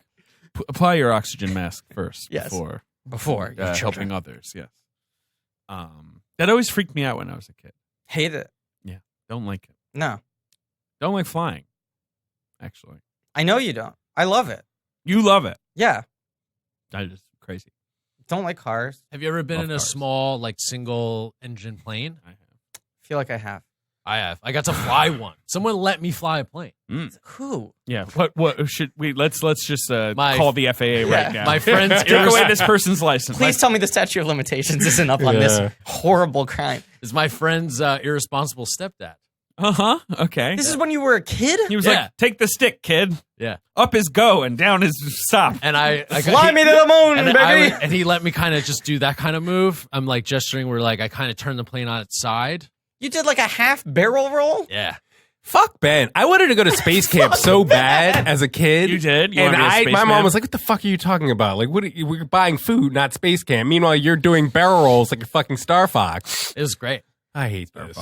apply your oxygen mask first Yes. before your children. helping others. Yes. That always freaked me out when I was a kid. Hate it. Don't like it. No, Don't like flying. Actually, I know you don't. I love it. you love it. Yeah. I just crazy. Don't like cars. Have you ever been Love in a cars. small, like, single engine plane? I have. Feel like I have. I have. I got to fly one. Someone let me fly a plane. Who? Yeah. What should we? Let's just My- call the FAA right now. My friend's Take away this person's license. Please tell me the statute of limitations isn't up on this horrible crime. is my friend's irresponsible stepdad. Okay. This is when you were a kid? He was Yeah. like, "Take the stick, kid. Yeah. Up is go and down is stop." And I Fly me to the moon, and then baby! and he let me kind of just do that kind of move. I'm like gesturing where like I kind of turn the plane on its side. You did like a half barrel roll? Yeah. Fuck Ben. I wanted to go to space camp so bad as a kid. You did? You and wanted to be a my spaceman? mom was like, what the fuck are you talking about? Like, we're buying food, not space camp. Meanwhile, you're doing barrel rolls like a fucking Star Fox. It was great. I hate this.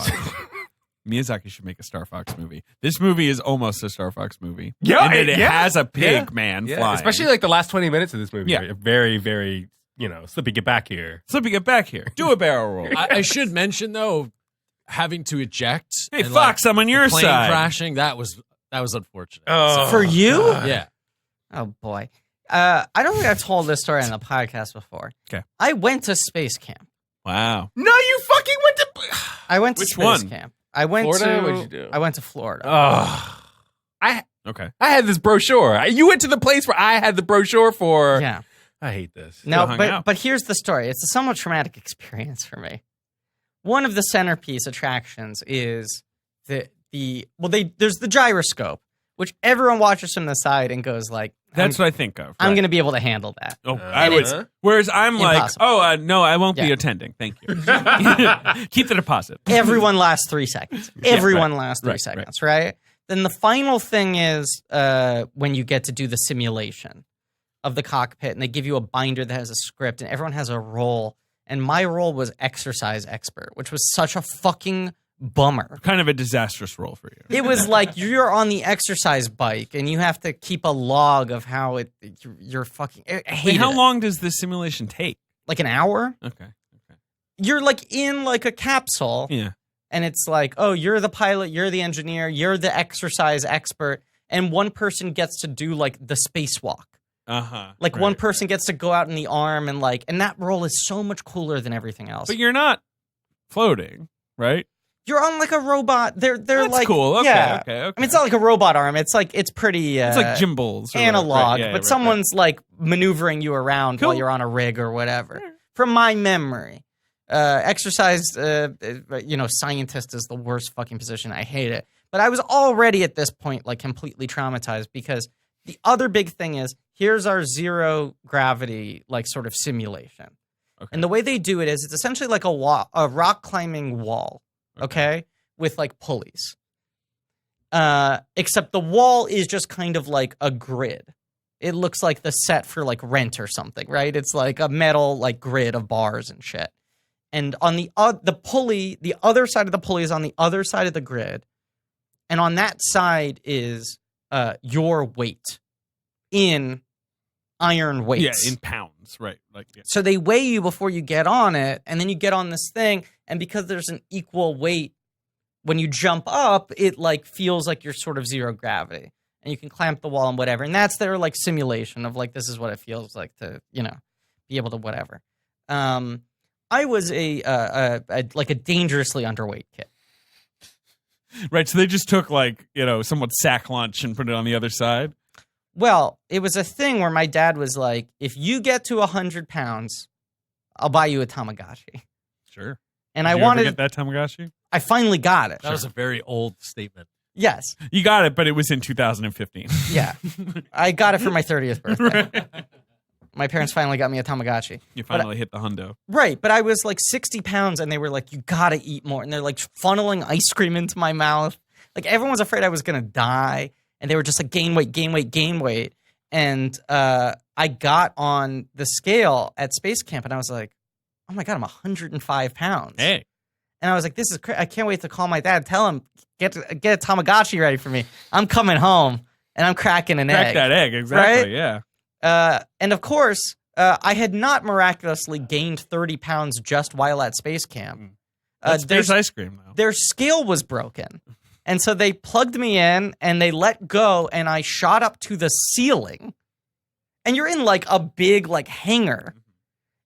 Miyazaki should make a Star Fox movie. This movie is almost a Star Fox movie. Yeah, and it yeah. has a pig Yeah. man Yeah, flying. especially like the last 20 minutes of this movie. Yeah. Are very, very, Slippy, get back here. Slippy, get back here. Do a barrel roll. I should mention though, having to eject. Hey, and, Fox, I'm on your plane side. crashing. That was unfortunate. Oh. For you? Yeah. Oh boy. I don't think I've told this story on the podcast before. Okay. I went to space camp. Wow. No, you fucking went to. I went to Which space one? camp. I went Florida? to. What'd you do? I went to Florida. Oh. Okay. I had this brochure. You went to the place where I had the brochure for. Yeah. I hate this. No, hung but out. but here's the story. It's a somewhat traumatic experience for me. One of the centerpiece attractions is there's the gyroscope, which everyone watches from the side and goes like, That's what I think of. I'm right. going to be able to handle that. Oh, And I would. it's Whereas I'm like, impossible. no, I won't be Yeah. attending. Thank you. Keep the deposit. Everyone lasts 3 seconds. Everyone right. lasts 3 Right, seconds, right? Then the final thing is when you get to do the simulation of the cockpit, and they give you a binder that has a script, and everyone has a role. And my role was exercise expert, which was such a fucking bummer. Kind of a disastrous role for you. It was like you're on the exercise bike, and you have to keep a log of how you're fucking. I Wait, hated how it. long does this simulation take? Like an hour? Okay. You're like in like a capsule. Yeah. And it's like, oh, you're the pilot, you're the engineer, you're the exercise expert, and one person gets to do like the spacewalk. Uh-huh. Like one person gets to go out in the arm and that role is so much cooler than everything else. But you're not floating, right? You're on like a robot. They're That's like cool. Okay, yeah. okay. I mean, it's not like a robot arm. It's like it's pretty. It's like Jimballs. or analog, whatever. Right, yeah, but right, someone's like maneuvering you around Cool. while you're on a rig or whatever. From my memory, exercise, scientist is the worst fucking position. I hate it. But I was already at this point like completely traumatized because the other big thing is here's our zero gravity like sort of simulation. Okay. And the way they do it is it's essentially like a rock climbing wall, okay, with like pulleys. Except the wall is just kind of like a grid. It looks like the set for like Rent or something, right? It's like a metal like grid of bars and shit. And on the pulley, the other side of the pulley is on the other side of the grid. And on that side is your weight in iron weights. Yeah, in pounds, right? Like, yeah. So they weigh you before you get on it, and then you get on this thing, and because there's an equal weight, when you jump up, it like feels like you're sort of zero gravity, and you can clamp the wall and whatever. And that's their like simulation of like this is what it feels like to be able to whatever. I was a dangerously underweight kid. Right. So they just took like somewhat sack lunch and put it on the other side. Well, it was a thing where my dad was like, if you get to 100 pounds, I'll buy you a Tamagotchi. Sure. And Did I you ever wanted, get that Tamagotchi? I finally got it. That was a very old statement. Yes. You got it, but it was in 2015. Yeah. I got it for my 30th birthday. My parents finally got me a Tamagotchi. You finally hit the hundo. Right. But I was like 60 pounds and they were like, you got to eat more. And they're like funneling ice cream into my mouth. Like everyone was afraid I was going to die. And they were just like, gain weight, gain weight, gain weight. And I got on the scale at space camp and I was like, oh my God, I'm 105 pounds. Hey. And I was like, this is crazy. I can't wait to call my dad, tell him, get a Tamagotchi ready for me. I'm coming home and I'm cracking an egg. Crack that egg, exactly, Right? yeah. And of course, I had not miraculously gained 30 pounds just while at space camp. That's space ice cream, though. Their scale was broken. And so they plugged me in and they let go and I shot up to the ceiling. And you're in like a big like hangar.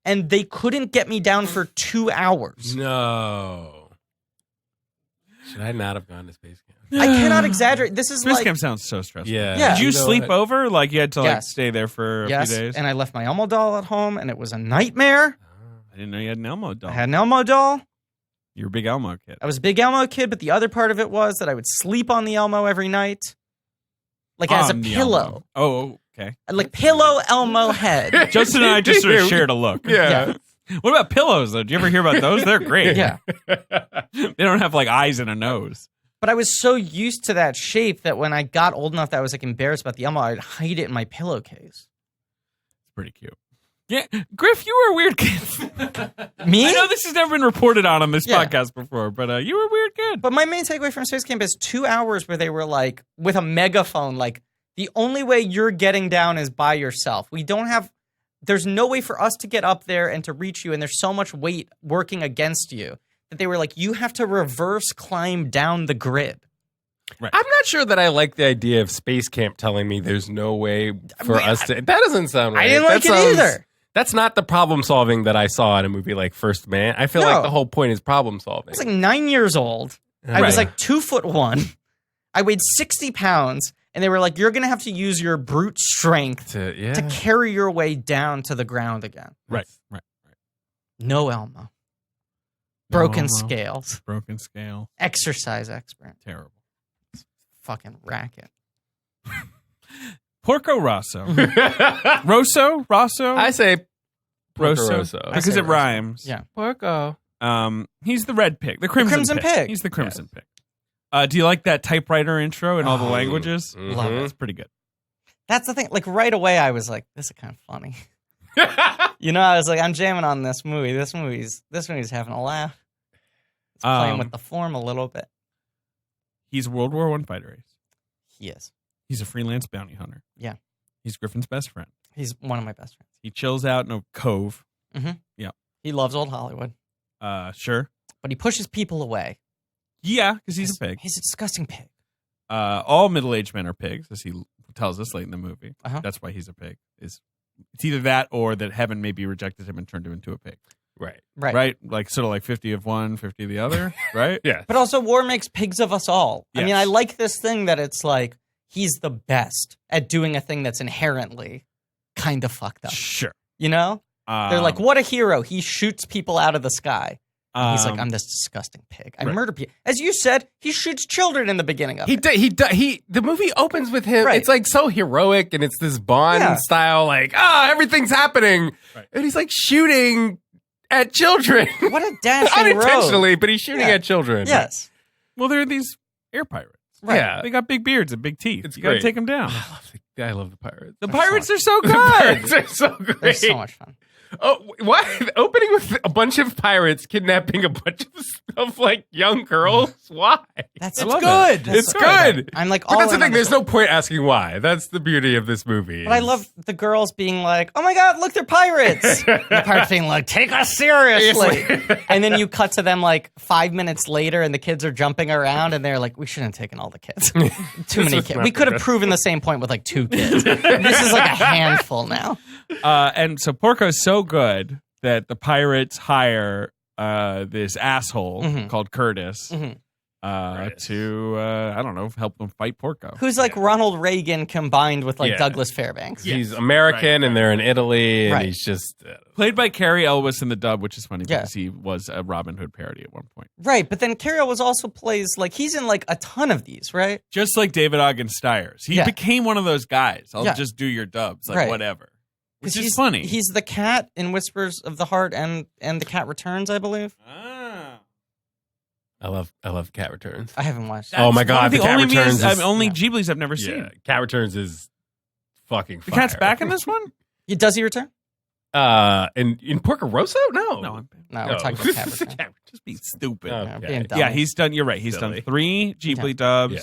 And they couldn't get me down for 2 hours. No. Should I not have gone to space camp? I cannot exaggerate. This is Space like... camp sounds so stressful. Yeah. Did you know sleep what? over? Like you had to Yes. stay there for a Yes, few days? and I left my Elmo doll at home and it was a nightmare. I didn't know you had an Elmo doll. I had an Elmo doll. You were a big Elmo kid. I was a big Elmo kid, but the other part of it was that I would sleep on the Elmo every night. Like as a On the pillow. Elmo. Oh, okay. Like pillow Elmo head. Justin and I just sort of shared a look. Yeah. What about pillows, though? Do you ever hear about those? They're great. Yeah. They don't have like eyes and a nose. But I was so used to that shape that when I got old enough that I was like embarrassed about the Elmo, I'd hide it in my pillowcase. It's pretty cute. Yeah, Griff, you were a weird kid. Me? I know this has never been reported on this Yeah. podcast before, but you were a weird kid. But my main takeaway from Space Camp is 2 hours where they were like, with a megaphone, like, the only way you're getting down is by yourself. There's no way for us to get up there and to reach you, and there's so much weight working against you that they were like, you have to reverse climb down the grid. I'm not sure that I like the idea of Space Camp telling me there's no way for us to. That doesn't sound right. I didn't like it either. That's not the problem solving that I saw in a movie like First Man. I feel like No. the whole point is problem solving. I was like 9 years old. I was like 2'1". I weighed 60 pounds, and they were like, you're going to have to use your brute strength to carry your way down to the ground again. Right. No Elmo. Broken Elmo. scales. Broken scale. Exercise expert. Terrible. Fucking racket. Porco Rosso. Rosso? I say Porco Rosso. Rosso. I Because say it Rosso. rhymes. Yeah. Porco. He's the red pig. The crimson pig. He's the crimson pig. Do you like that typewriter intro in all the languages? Love it. It's pretty good. That's the thing. Like, right away, I was like, this is kind of funny. You know, I was like, I'm jamming on this movie. This movie's having a laugh. It's playing with the form a little bit. He's a World War I fighter ace. He is. He's a freelance bounty hunter. Yeah. He's Griffin's best friend. He's one of my best friends. He chills out in a cove. He loves old Hollywood. Sure. But he pushes people away. Yeah, because he's a pig. He's a disgusting pig. All middle-aged men are pigs, as he tells us late in the movie. Uh-huh. That's why he's a pig. It's either that or that heaven maybe rejected him and turned him into a pig. Right. Like sort of like 50 of one, 50 of the other, right? Yeah. But also, war makes pigs of us all. I mean, Yes. I like this thing that it's like, he's the best at doing a thing that's inherently kind of fucked up. Sure. You know? They're like, what a hero. He shoots people out of the sky. And he's like, I'm this disgusting pig. I murder people. As you said, he shoots children in the beginning of it. The movie opens with him. Right. It's like so heroic, and it's this Bond style, like, everything's happening. Right. And he's like shooting at children. What a dashing Unintentionally, rogue. but he's shooting Yeah. at children. Yes. Well, they're these air pirates. Right. Yeah. They got big beards and big teeth. It's you gotta great. take them down. I love the pirates. The pirates are so The good. pirates are so They're great. so much fun. Oh, what? Opening with a bunch of pirates kidnapping a bunch of like young girls? Why? That's love good. it. It's good. I'm like, But all that's the in on thing. this There's no point asking why. That's the beauty of this movie. But I love the girls being like, oh my God, look, they're pirates. And the pirates being like, take us seriously. And then you cut to them like 5 minutes later and the kids are jumping around and they're like, we shouldn't have taken all the kids. Too many was kids. not We could have good. proven the same point with like 2 kids. This is like a handful now. And so Porco's so good that the pirates hire this asshole called Curtis to, I don't know, help them fight Porco. Who's like Ronald Reagan combined with like Yeah. Douglas Fairbanks. He's American and they're in Italy, and Right. he's just Played by Cary Elwes in the dub, which is funny Yeah. because he was a Robin Hood parody at one point. Right, but then Carol was also plays like he's in like a ton of these, right? Just like David Ogden Stiers. He Yeah. became one of those guys. I'll Yeah. just do your dubs, like Right. whatever. Which 'Cause is he's funny. He's the cat in Whispers of the Heart and The Cat Returns, I believe. I love Cat Returns. I haven't watched. Oh my One God, of The Cat only Returns movies- is- only Yeah. Ghibli's I've never seen. Yeah, Cat Returns is fucking The fire. cat's back in this one? Does he return? In Porco Rosso? No. No, No, we're talking about Cat Returns. just be stupid. Oh, Yeah, okay. being dumb. Yeah, he's done. You're right. He's Silly. done 3 Ghibli Yeah. dubs. Yeah.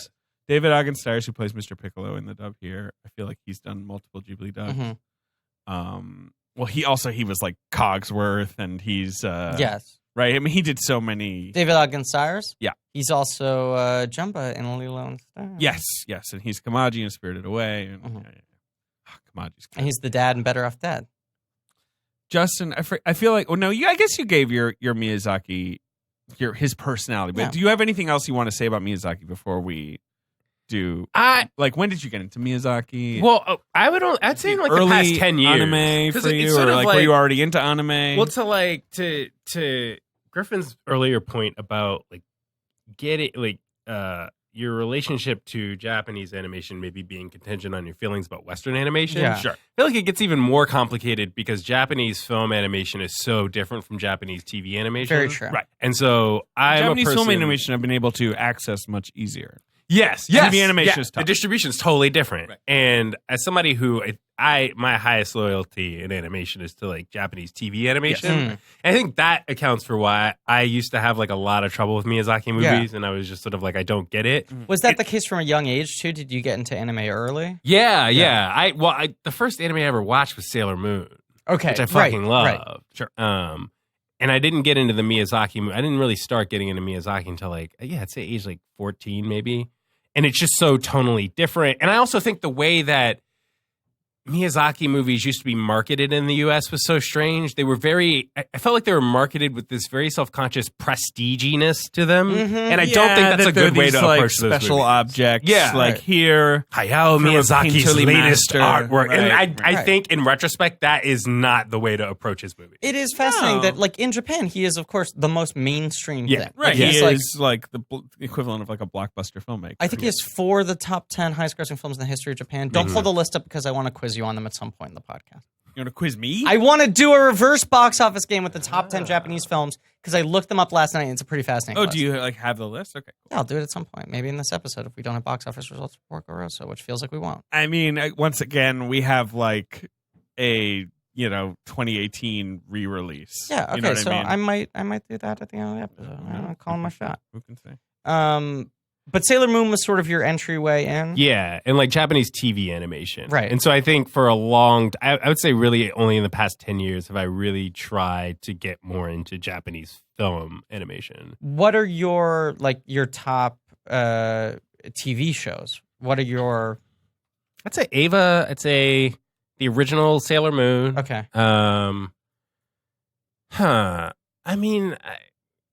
David Ogden Stiers, who plays Mr. Piccolo in the dub here, I feel like he's done multiple Ghibli dubs. Mhm. Well, he was like Cogsworth, and he's Yes. right. I mean, he did so many. David Ogden Stiers? Yeah. He's also Jumba in Lilo and Stitch. Yes, and he's Kamaji in Spirited Away. And, Mhm. Kamaji's good. And he's the dad in Better Off Dead. Justin, I feel like. Well, no, I guess you gave your Miyazaki his personality. But Yeah. do you have anything else you want to say about Miyazaki before we do? Like, when did you get into Miyazaki? I'd say like early the past 10 years. anime 'Cause for it's you, sort or of like were you already into anime? Well, to Griffin's earlier point about like getting like your relationship to Japanese animation maybe being contingent on your feelings about Western animation. Yeah. Sure. I feel like it gets even more complicated because Japanese film animation is so different from Japanese TV animation. Very true. Right. And so I'm Japanese a person, film animation I've been able to access much easier. Yes. TV animation is tough. The distribution is totally different. Right. And as somebody who my highest loyalty in animation is to like Japanese TV animation. Yes. And I think that accounts for why I used to have like a lot of trouble with Miyazaki movies, and I was just sort of like, I don't get it. Was that the case from a young age too? Did you get into anime early? Yeah. The first anime I ever watched was Sailor Moon, Okay, which I fucking right. loved. Sure. And I didn't get into the Miyazaki. I didn't really start getting into Miyazaki until like, I'd say age like 14 maybe. And it's just so tonally different. And I also think the way that Miyazaki movies used to be marketed in the U.S. was so strange. They were I felt like they were marketed with this very self-conscious prestiginess to them. And I don't think that's a good way to approach those special movies. objects. Yeah. Like here, Hayao Miyazaki's painterly latest master. artwork. Right, And I right. think in retrospect, that is not the way to approach his movie. It is fascinating No. that, like, in Japan, he is, of course, the most mainstream Yeah, thing. right? Like, He he's like, is like the equivalent of like a blockbuster filmmaker. I think he has 4 of the top 10 highest-grossing films in the history of Japan. Don't pull the list up because I want to quiz you on them at some point in the podcast. You want to quiz me? I want to do a reverse box office game with the top 10 Japanese films because I looked them up last night and it's a pretty fascinating list. do you like have the list? Okay. Cool. Yeah, I'll do it at some point. Maybe in this episode if we don't have box office results for Porco Rosso, which feels like we won't. I mean, once again, we have like a 2018 re-release. Yeah, okay, You know what so I mean? I might do that at the end of the episode. I'm calling my shot. Who can say? But Sailor Moon was sort of your entryway in. Yeah, and like Japanese TV animation. Right. And so I think for a I would say really only in the past 10 years have I really tried to get more into Japanese film animation. What are your top TV shows? What are your I'd say Ava, I'd say the original Sailor Moon. okay? I mean,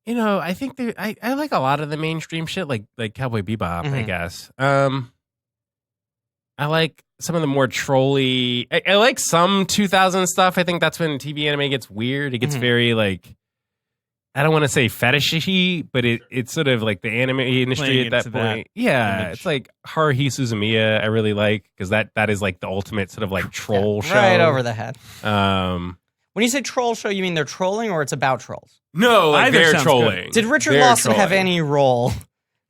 I think I like a lot of the mainstream shit, like Cowboy Bebop, I Mhm. guess. I like some of the more trolly. I like some 2000 stuff. I think that's when TV anime gets weird. It gets Mhm. very like, I don't want to say fetishy, but it's sort of like the anime industry Playing at that into that point. Yeah, image. it's like Haruhi Suzumiya. I really like because that is like the ultimate sort of like troll show. Right over the head. Um, When you say troll show, you mean they're trolling or it's about trolls? no, like Either they're sounds trolling. Did Richard They're Lawson have trolling. any role?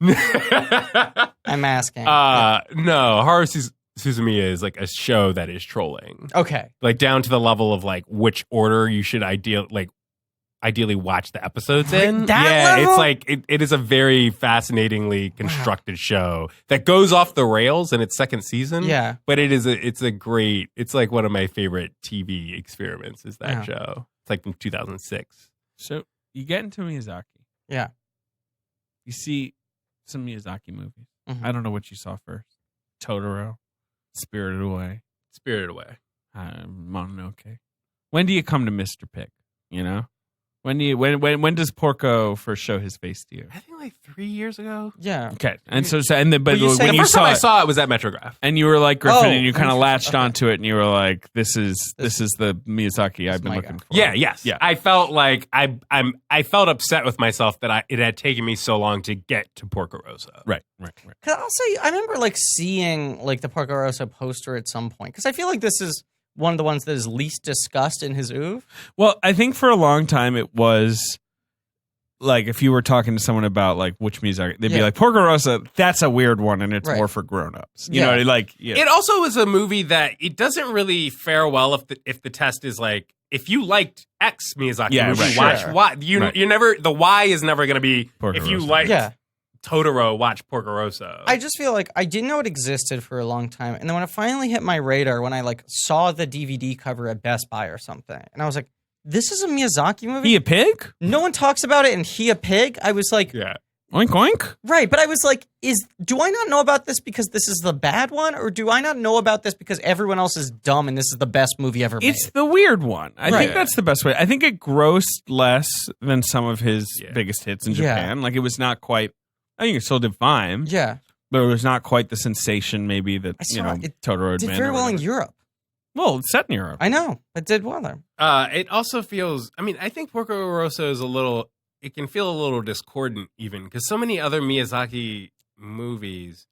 I'm asking. No, Haruhi Suzumiya is like a show that is trolling, Okay. like down to the level of like which order you should ideally watch the episodes in. That yeah, level? it's like it is a very fascinatingly constructed show that goes off the rails in its second season. Yeah. but it's like one of my favorite TV experiments is that Yeah. show. It's like from 2006. So you get into Miyazaki. Yeah. You see some Miyazaki movies. Mhm. I don't know what you saw first. Totoro, Spirited Away, Spirited Away. Mononoke. When do you come to Mr. Pig? You know, when does Porco first show his face to you? I think like 3 years ago. Yeah. Okay, and but But you said when The you first saw time I it, saw it was at Metrograph. and you were like Griffin, Oh, and you kind of latched okay. onto it, and you were like, "This is the Miyazaki I've been my looking guy. for." Yeah, yes. Yeah. I felt like I felt upset with myself that it had taken me so long to get to Porco Rosso. Right. Cause I'll say I remember like seeing like the Porco Rosso poster at some point because I feel like this is one of the ones that is least discussed in his oeuvre. Well, I think for a long time it was like if you were talking to someone about like which Miyazaki, they'd be Yeah. like Porco Rosso. That's a weird one, and it's Right. more for grown-ups. You Yeah. know, like yeah. It also is a movie that it doesn't really fare well if the test is like if you liked X Miyazaki Yeah, movie, right. watch Sure. Y. You Right. you're never the Y is never going to be Porco if you Rosso. liked Yeah. Totoro, watch Porco Rosso. I just feel like I didn't know it existed for a long time, and then when it finally hit my radar, when I like saw the DVD cover at Best Buy or something, and I was like, "This is a Miyazaki movie." He a pig? No one talks about it, and he a pig. I was like, yeah. Oink oink. right, but I was like, do I not know about this because this is the bad one, or do I not know about this because everyone else is dumb and this is the best movie ever made? It's the weird one. I Right. think that's the best way. I think it grossed less than some of his Yeah. biggest hits in Yeah. Japan. Like it was not quite. I think it still did fine, Yeah, but it was not quite the sensation maybe that I saw it Totoro had did been very or well in whatever. Europe. Well, it's set in Europe. I know it did well there. It also feels. I mean, I think Porco Rosso is a little. It can feel a little discordant even because so many other Miyazaki movies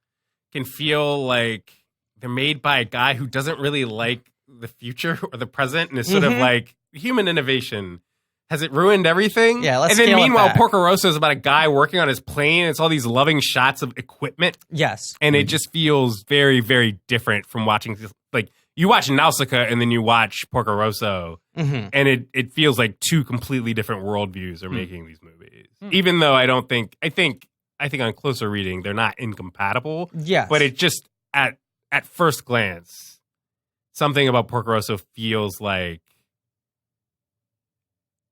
can feel like they're made by a guy who doesn't really like the future or the present and is sort of like human innovation. Has it ruined everything? Yeah, let's And then scale it meanwhile, back. Porco Rosso is about a guy working on his plane. It's all these loving shots of equipment. Yes. And it just feels very, very different from watching, like, you watch Nausicaa and then you watch Porco Rosso, and it feels like two completely different worldviews are making these movies. Even though I think on closer reading, they're not incompatible. Yes. But it just, at first glance, something about Porco Rosso feels like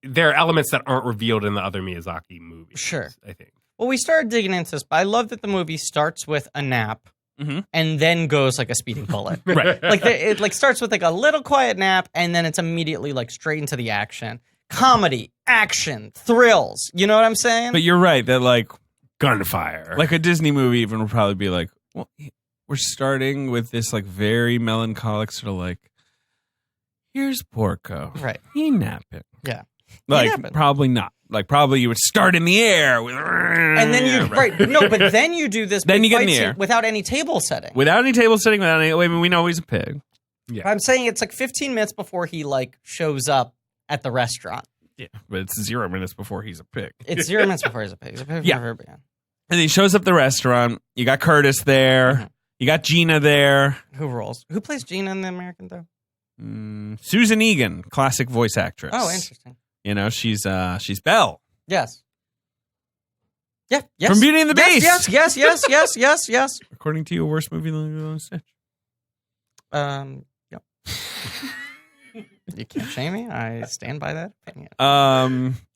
there are elements that aren't revealed in the other Miyazaki movies. Sure. I think. Well, we started digging into this, but I love that the movie starts with a nap and then goes like a speeding bullet. Right. Like it like starts with like a little quiet nap and then it's immediately like straight into the action. Comedy, action, thrills. You know what I'm saying? But you're right that like Gunfire. a Disney movie even would probably be like, well, we're starting with this like very melancholic sort of like, here's Porco. Right. He napping. Yeah. Like napping. probably not. Like probably you would start in the air with, And then you but then you do this Then big you get in fight the scene air. without any table setting. without any table setting, without any. I mean, we know he's a pig. I'm saying it's like 15 minutes before he like shows up at the restaurant. Yeah, but it's 0 minutes before he's a pig. It's 0 minutes before he's a pig. He's a pig Yeah. before a pig. And he shows up at the restaurant. You got Curtis there. You got Gina there. Who rolls? Who plays Gina in the American though? Susan Egan, classic voice actress. Oh, interesting. You know, she's Belle. Yes. Yeah. Yes. From Beauty and the Beast. Yes. According to you, a worse movie than Lilo and Stitch. Yep. You can't shame me. I stand by that opinion.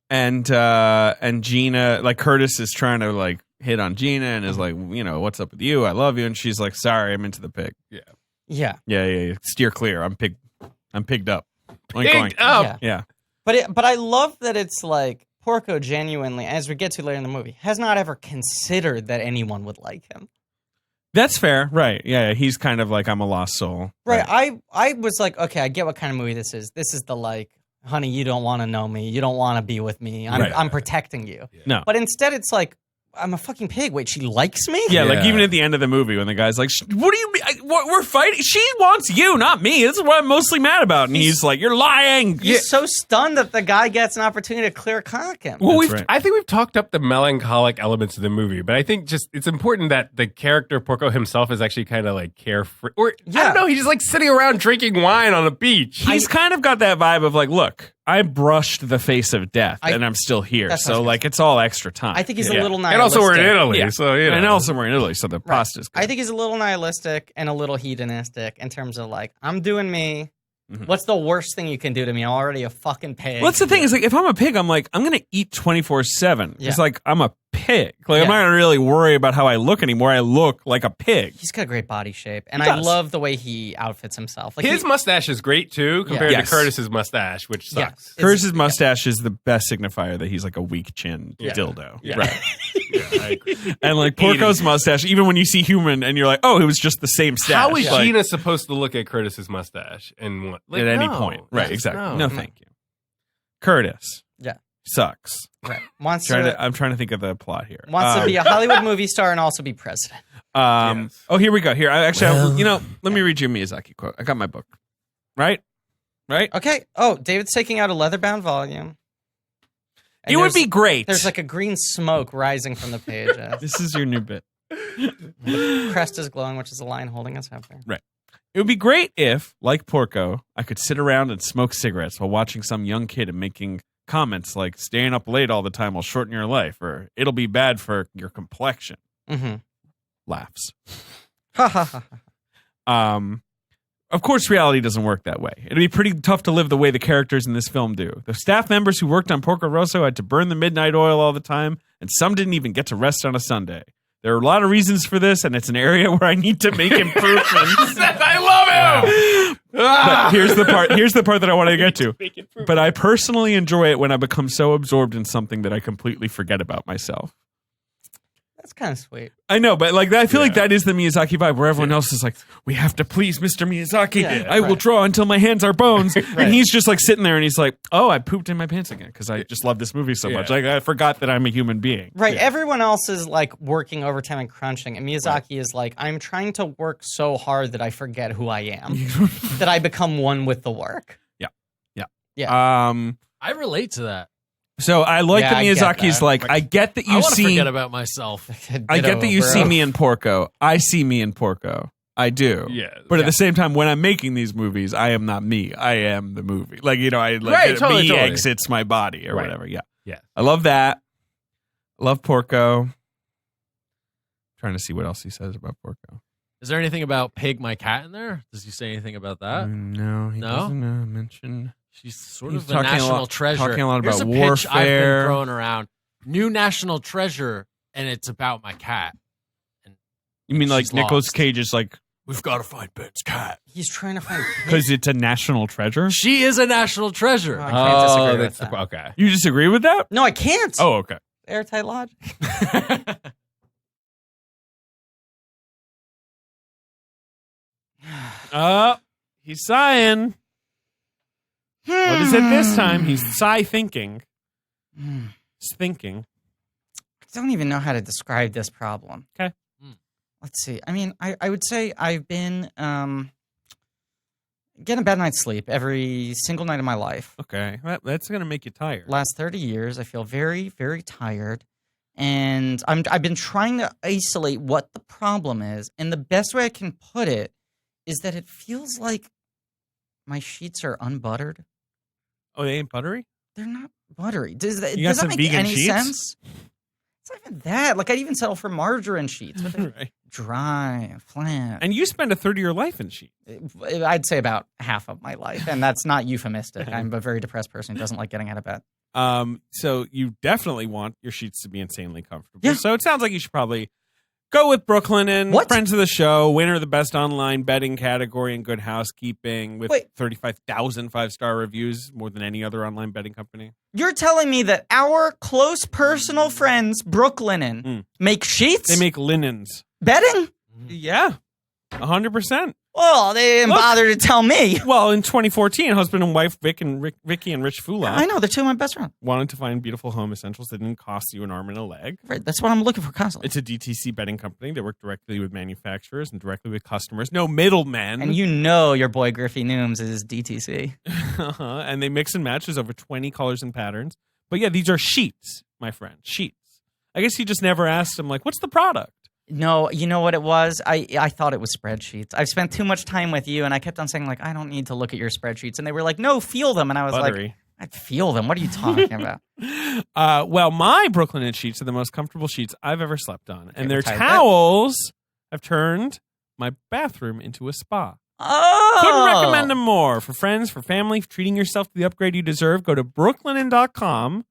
And Gina, like Curtis is trying to like hit on Gina and is like, you know, what's up with you? I love you. And she's like, sorry, I'm into the pig. Yeah. Yeah. Steer clear. I'm pigged up. Oink, Pigged oink. up. Yeah. But I love that it's like Porco genuinely, as we get to later in the movie, has not ever considered that anyone would like him. That's fair. Right. Yeah. He's kind of like, I'm a lost soul. Right. I was like, okay, I get what kind of movie this is. This is the like, honey, you don't want to know me. You don't want to be with me. I'm protecting you. No. But instead it's like, I'm a fucking pig. Wait, she likes me? Yeah, like even at the end of the movie when the guy's like, what do you mean? We're fighting? She wants you, not me. This is what I'm mostly mad about. And he's like, you're lying. He's so stunned that the guy gets an opportunity to clear cock him. Well, That's right. I think we've talked up the melancholic elements of the movie, but I think just it's important that the character Porco himself is actually kind of like carefree. Or I don't know, he's just like sitting around drinking wine on a beach. He's kind of got that vibe of like, look, I brushed the face of death and I'm still here. That's what I So was like it's all extra time. I think he's a Yeah. little nihilistic. and also we're in Italy, Yeah. so you know. And also we're in Italy, so the pasta's good. I think he's a little nihilistic and a little hedonistic in terms of like, I'm doing me. What's the worst thing you can do to me? I'm already a fucking pig. Well, that's the thing is like if I'm a pig, I'm like I'm gonna eat 24/7. Yeah. It's like I'm a pig. Like I'm Yeah. not gonna really worry about how I look anymore. I look like a pig. He's got a great body shape, and He I does. love the way he outfits himself. Like His mustache is great too, compared Yes. to Curtis's mustache, which Yeah. sucks. Curtis's mustache is the best signifier that he's like a weak chin Yeah. dildo. Yeah. Right. Yeah, I agree. And like Porco's mustache, even when you see human and you're like, oh, it was just the same stash. How is like, Gina supposed to look at Curtis's mustache and what? Like, at any no. point? Right, Yes, exactly. No, thank you. Curtis Yeah. sucks. Right. Wants I'm trying to think of the plot here. to be a Hollywood movie star and also be president. Yes. Oh, here we go. Here, let me read you a Miyazaki quote. I got my book. Right? Okay. Oh, David's taking out a leather-bound volume. And It would there's- be great. There's like a green smoke rising from the page. This is your new bit. The crest is glowing, which is a lion holding its scepter. It would be great if, like Porco, I could sit around and smoke cigarettes while watching some young kid and making comments like staying up late all the time will shorten your life or it'll be bad for your complexion. Mm-hmm. Laughs. Ha ha ha. Of course, reality doesn't work that way. It'd be pretty tough to live the way the characters in this film do. The staff members who worked on Porco Rosso had to burn the midnight oil all the time, and some didn't even get to rest on a Sunday. There are a lot of reasons for this, and it's an area where I need to make improvements. I love him. But here's the part that I want to get to. But I personally enjoy it when I become so absorbed in something that I completely forget about myself. That's kind of sweet. I know, but like I feel like that is the Miyazaki vibe, where everyone else is like, "We have to please Mr. Miyazaki. Yeah, I will draw until my hands are bones." And he's just like sitting there, and he's like, "Oh, I pooped in my pants again because I just love this movie so much. Like I forgot that I'm a human being." Right. Everyone else is like working overtime and crunching, and Miyazaki is like, "I'm trying to work so hard that I forget who I am, that I become one with the work." Yeah. I relate to that. So I like Yeah, that I get Miyazaki's that. like, I get that I you want to see. forget about myself. I get that you Ditto, see bro. me in Porco. I see me in Porco. I do. Yeah. But at the same time, when I'm making these movies, I am not me. I am the movie. Like, you know, I like Right, totally, me totally. exits my body or Right. whatever. Yeah. Yeah. I love that. I love Porco. Trying to see what else he says about Porco. Is there anything about Pig, my cat, in there? Does he say anything about that? No, he No? doesn't mention. She's sort He's of a talking a national lot- treasure. talking a lot Here's about a pitch I've been warfare. throwing around. New national treasure, and it's about my cat. You mean like She's Nicolas lost. Cage is like, We've got to find Ben's cat. He's trying to find. because it's a national treasure? She is a national treasure. I can't disagree with that's that. okay. You disagree with that? No, I can't. Oh, okay. Airtight logic. He's sighing. What is it this time? He's sigh thinking. He's thinking. I don't even know how to describe this problem. Okay. Let's see. I mean, I would say I've been getting a bad night's sleep every single night of my life. Okay. That's going to make you tired. Last 30 years, I feel very, very tired. And I've been trying to isolate what the problem is. And the best way I can put it is that it feels like my sheets are unbuttered. Oh, they ain't buttery? They're not buttery. Does that, You got does that some make vegan any sheets? sense? It's not even that. Like, I'd even settle for margarine sheets, but they're Right. dry and flat. And you spend a third of your life in sheets. I'd say about half of my life, and that's not euphemistic. I'm a very depressed person who doesn't like getting out of bed. So you definitely want your sheets to be insanely comfortable. Yeah. So it sounds like you should probably go with Brooklyn and What? friends of the show, winner of the best online betting category in Good Housekeeping with Wait. 35,000 five-star reviews, more than any other online betting company. You're telling me that our close personal friends, Brooklinen, make sheets? They make linens. Betting? Yeah, 100%. Well, they didn't Look. bother to tell me. Well, in 2014, husband and wife Vicky and Rich I Fulop know, they're two of my best friends. wanted to find beautiful home essentials that didn't cost you an arm and a leg. Right, that's what I'm looking for constantly. It's a DTC betting company. They work directly with manufacturers and directly with customers. No middlemen. And you know your boy Griffey Nooms is DTC. And they mix and match. There's over 20 colors and patterns. But yeah, these are sheets, my friend. Sheets. I guess you just never asked them, like, what's the product? No, you know what it was? I thought it was spreadsheets. I've spent too much time with you, and I kept on saying, like, I don't need to look at your spreadsheets. And they were like, no, feel them. And I was Buttery. like, I feel them. What are you talking about? Well, my Brooklyn Inn sheets are the most comfortable sheets I've ever slept on. And their tight. towels have turned my bathroom into a spa. Oh! Couldn't recommend them more. For friends, for family, for treating yourself to the upgrade you deserve, go to brooklinen.com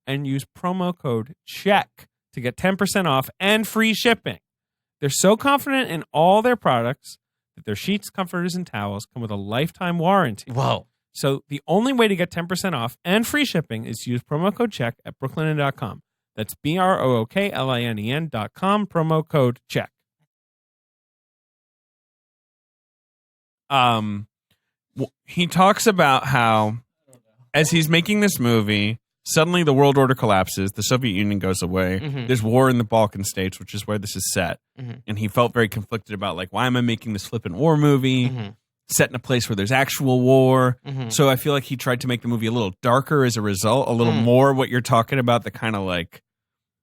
and use promo code CHECK to get 10% off and free shipping. They're so confident in all their products that their sheets, comforters, and towels come with a lifetime warranty. Whoa. So the only way to get 10% off and free shipping is to use promo code CHECK at brooklinen.com. That's BROOKLINEN.com, promo code CHECK. He talks about how as he's making this movie, suddenly the world order collapses, the Soviet Union goes away, there's war in the Balkan states, which is where this is set, and he felt very conflicted about, like, why am I making this flippant war movie set in a place where there's actual war? So I feel like he tried to make the movie a little darker as a result, a little more what you're talking about, the kind of like,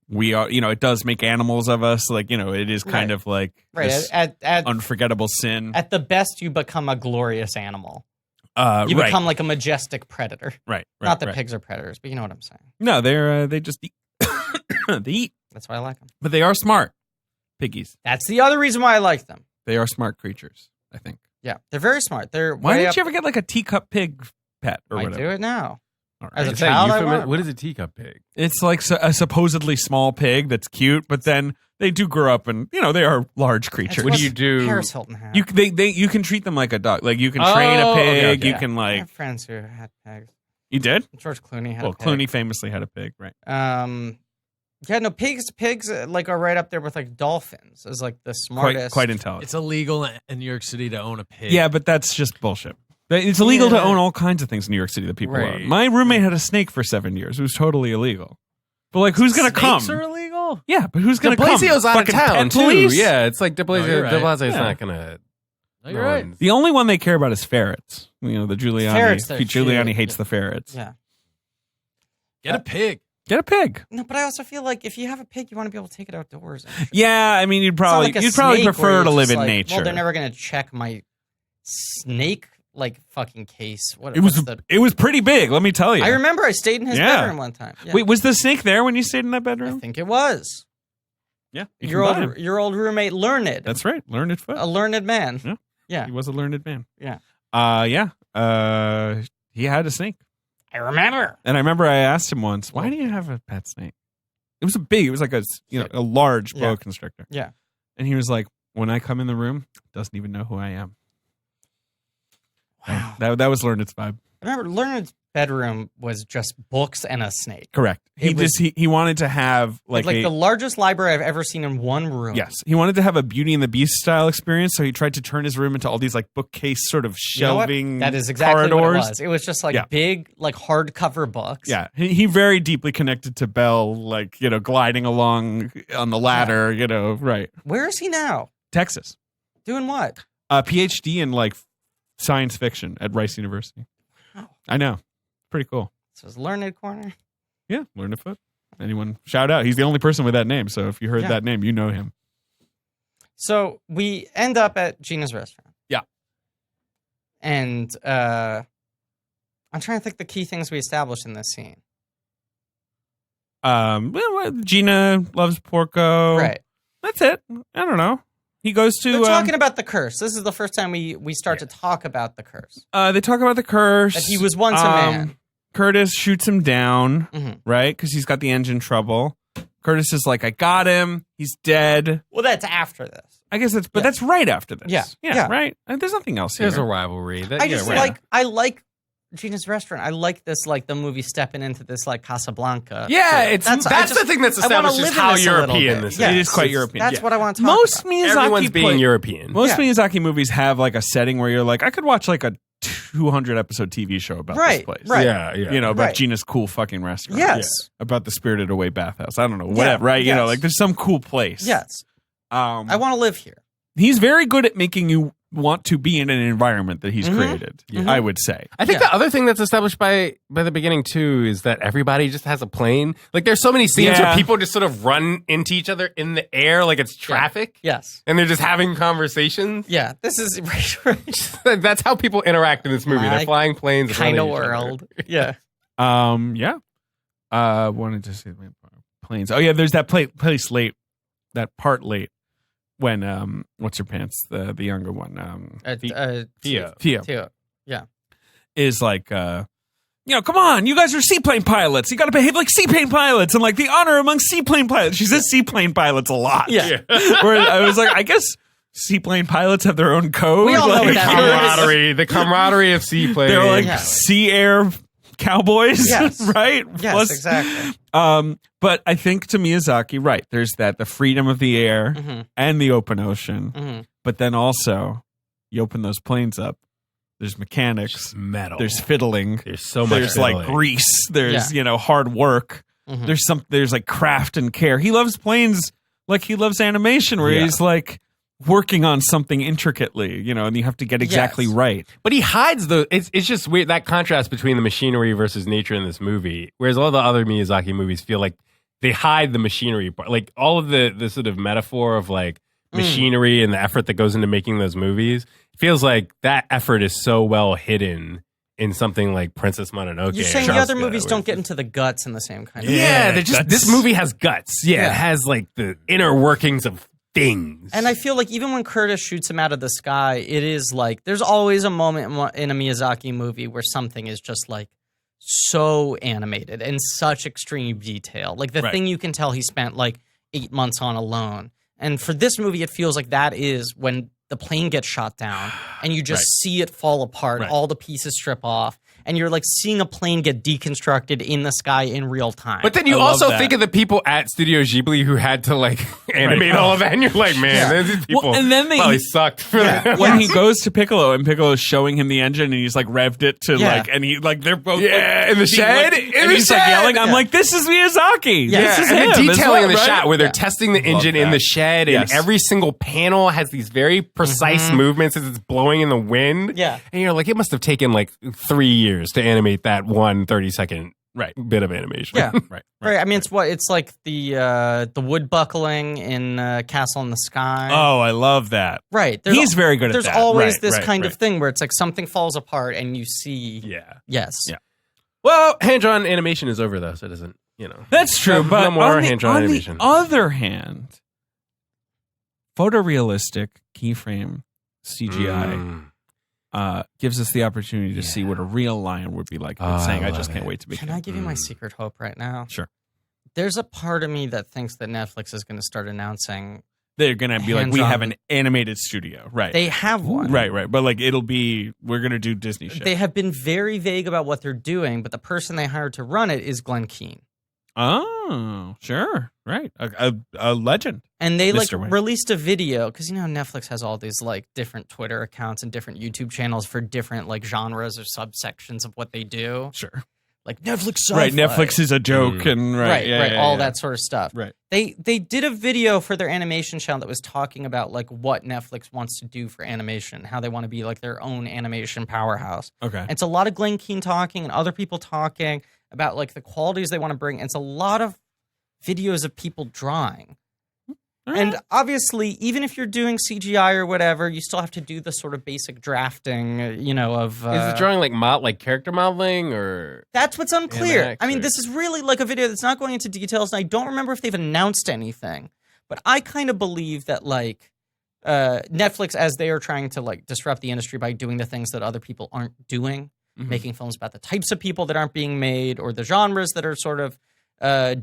we are, you know, it does make animals of us, like, you know, it is kind of like this At unforgettable sin. at the best, you become a glorious animal. You Right. become like a majestic predator. Right. Not that right. pigs are predators, but you know what I'm saying. No, they just eat. They eat, That's why I like them. but they are smart. Piggies. That's the other reason why I like them. They are smart creatures, I think. Yeah, they're very smart. They're Why way didn't up- you ever get like a teacup pig pet or I whatever? do it now. All As a right. Is that child, I euphemism? want- What is a teacup pig? It's like a supposedly small pig that's cute, but then they do grow up and, you know, they are large creatures. What do you do? Paris Hilton had. You can treat them like a dog. Like you can train a Oh, pig. okay, okay. You can I like have friends who had pigs. you did. George Clooney had Well, a pig. Clooney famously had a pig, right? Yeah, no, pigs like are right up there with like dolphins as like the smartest. Quite intelligent. It's illegal in New York City to own a pig. Yeah, but that's just bullshit. It's illegal to own all kinds of things in New York City that people Right. own. My roommate had a snake for 7 years. It was totally illegal. But like, who's gonna come? Snakes are illegal? Yeah, but who's gonna De come? Blasio's out of Fucking town pet too. police? Yeah, it's like De Blasio. you're right. De Blasio's Yeah. not gonna. No, you're right. one's- The only one they care about is ferrets. You know, the Giuliani. Ferrets, they're Giuliani shit. hates the ferrets. Yeah. Get a pig. Get a pig. No, but I also feel like if you have a pig, you want to be able to take it outdoors. And shit. Yeah, I mean, you'd It's not probably like a you'd probably snake where prefer you're to live just in like, nature. Well, they're never going to check my snake like fucking case. What It was what's the? it was pretty big. Let me tell you. I remember I stayed in his Yeah. bedroom one time. Yeah. Wait, was the snake there when you stayed in that I bedroom? think it was Yeah, you your can buy him. old roommate, Learned. That's right, learned foot. a learned man. Yeah. Yeah. He was a learned man. Yeah. He had a snake, I remember. and I remember I asked him once, "Why do you have a pet snake?" It was a like a large boa Yeah. constrictor. Yeah. And he was like, "When I come in the room, it doesn't even know who I am." Wow. That was Learned's vibe. I remember Learned's bedroom was just books and a snake. Correct. It was- He wanted to have like the largest library I've ever seen in one room. Yes, he wanted to have a Beauty and the Beast style experience, so he tried to turn his room into all these like bookcase sort of You know what? shelving That is exactly corridors. what it was. It was just like Yeah. big, like hardcover books. Yeah, he very deeply connected to Belle, like gliding along on the ladder. Right? Where is he now? Texas, Doing what? PhD in like science fiction at Rice University. Wow. I know, pretty cool. This was Learned Corner. Yeah, learn a foot. Anyone shout out? He's the only person with that name, so if you heard Yeah. that name, you know him. So we end up at Gina's restaurant. Yeah. And I'm trying to think the key things we established in this scene. Gina loves Porco. Right. That's it. I don't know. He goes to. They're talking about the curse. This is the first time we start to talk about the curse. They talk about the curse. That he was once a man. Curtis shoots him down, Mhm. right? Because he's got the engine trouble. Curtis is like, I got him. He's dead. Well, that's after this. I guess that's, but that's right after this. Yeah. Yeah. Yeah. Right. There's nothing else here. There's a rivalry. I just I like Gina's restaurant. I like this, like the movie stepping into this, like Casablanca. Yeah, feel. that's I just- the thing that's I wanna established is live in how this a little European bit. this is. Yeah. It is quite European. That's yeah. what I want to talk Most about. Miyazaki Everyone's being play- European. Most Yeah. Miyazaki movies have like a setting where you're like, I could watch like a 200 episode TV show about this Right, place. right. Yeah. About Right. Gina's cool fucking restaurant. Yes. About the Spirited Away bathhouse. I don't know. Whatever. Right. yes. Like there's some cool place. Yes. I want to live here. He's very good at making you want to be in an environment that he's Mhm. created. Mhm. I would say. I think Yeah. the other thing that's established by the beginning too is that everybody just has a plane. Like there's so many scenes Yeah. where people just sort of run into each other in the air like it's traffic, Yes. and they're just having conversations. Yeah. This is right. That's how people interact in this movie. My They're flying planes, kind of running each other. world. Yeah. Yeah. Wanted to see planes. Oh yeah, there's that place late, that part late when what's her pants, the younger one, Theo. Theo Yeah. is like come on, you guys are seaplane pilots. You got to behave like seaplane pilots and like the honor among seaplane pilots. She says seaplane pilots a lot. Yeah. Where I was like, I guess seaplane pilots have their own code. We all know like, what that means. The camaraderie of seaplanes. they're like Yeah. sea air cowboys, Yes. right? Yes, exactly. But I think to Miyazaki, right, there's the freedom of the air Mm-hmm. and the open ocean, Mm-hmm. but then also you open those planes up, there's mechanics, metal. there's fiddling, There's so much. there's like fiddling. grease, there's hard work, Mhm. there's like craft and care. He loves planes like he loves animation, where Yeah. he's like working on something intricately, and you have to get exactly Yes. right. But he hides the. It's just weird, that contrast between the machinery versus nature in this movie. Whereas all the other Miyazaki movies feel like they hide the machinery part, like all of the sort of metaphor of like machinery and the effort that goes into making those movies. It feels like that effort is so well hidden in something like Princess Mononoke. You're saying and the other Chaska, movies where don't it's get just- into the guts in the same kind of Yeah, they're just. that's- This movie has guts. Yeah, Yeah. it has like the inner workings of things. And I feel like even when Curtis shoots him out of the sky, it is like there's always a moment in a Miyazaki movie where something is just like so animated and such extreme detail. Like the Right. thing you can tell he spent like 8 months on alone. And for this movie, it feels like that is when the plane gets shot down and you just see it fall apart, Right. all the pieces strip off. and you're like seeing a plane get deconstructed in the sky in real time. But then you I love also that. think of the people at Studio Ghibli who had to like animate all of that, and you're like, man, these people and then they probably sucked. For that. when he goes to Piccolo and Piccolo's showing him the engine and he's like revved it to Yeah. like, and he like they're both Yeah, in the shed, and he's like yelling. I'm like, this is Miyazaki. Yeah. This is and him the as detailing well, in the right? shot where they're testing the engine in that. the shed, and Yes. every single panel has these very precise movements as it's blowing in the wind. Yeah. And you're like, it must have taken like 3 years to animate that 1 30-second Right. bit of animation. Yeah. Right. Right. I mean, it's like the wood buckling in Castle in the Sky. Oh, I love that. right. He's very good at There's that. always Right, this right, kind right. of thing where it's like something falls apart and you see. Yeah. Yes. Yeah. Well, hand-drawn animation is over, though, so it doesn't, That's true, No- but no more on hand-drawn the animation. other hand, photorealistic keyframe CGI gives us the opportunity to see what a real lion would be like. Oh, saying, I I just love can't it. wait to be. Can I give you my secret hope right now? Sure. There's a part of me that thinks that Netflix is going to start announcing They're gonna be like, we Hands-on. have an animated studio, right? they have one. right. But like, it'll be we're gonna do Disney shit. They have been very vague about what they're doing, but the person they hired to run it is Glenn Keane. Oh, sure, right. A legend. And they like Mr. Wayne. released a video because Netflix has all these like different Twitter accounts and different YouTube channels for different like genres or subsections of what they do. Sure. Like Netflix sci-fi. Right. Netflix is a joke, and right, yeah, all yeah. that sort of stuff. Right. They did a video for their animation channel that was talking about like what Netflix wants to do for animation, how they want to be like their own animation powerhouse. Okay. And it's a lot of Glenn Keane talking and other people talking about like the qualities they want to bring. And it's a lot of videos of people drawing. And obviously, even if you're doing CGI or whatever, you still have to do the sort of basic drafting, of. Is the drawing like character modeling or? That's what's unclear. Animax I mean, or- this is really like a video that's not going into details, and I don't remember if they've announced anything. But I kind of believe that like Netflix, as they are trying to like disrupt the industry by doing the things that other people aren't doing, making films about the types of people that aren't being made or the genres that are sort of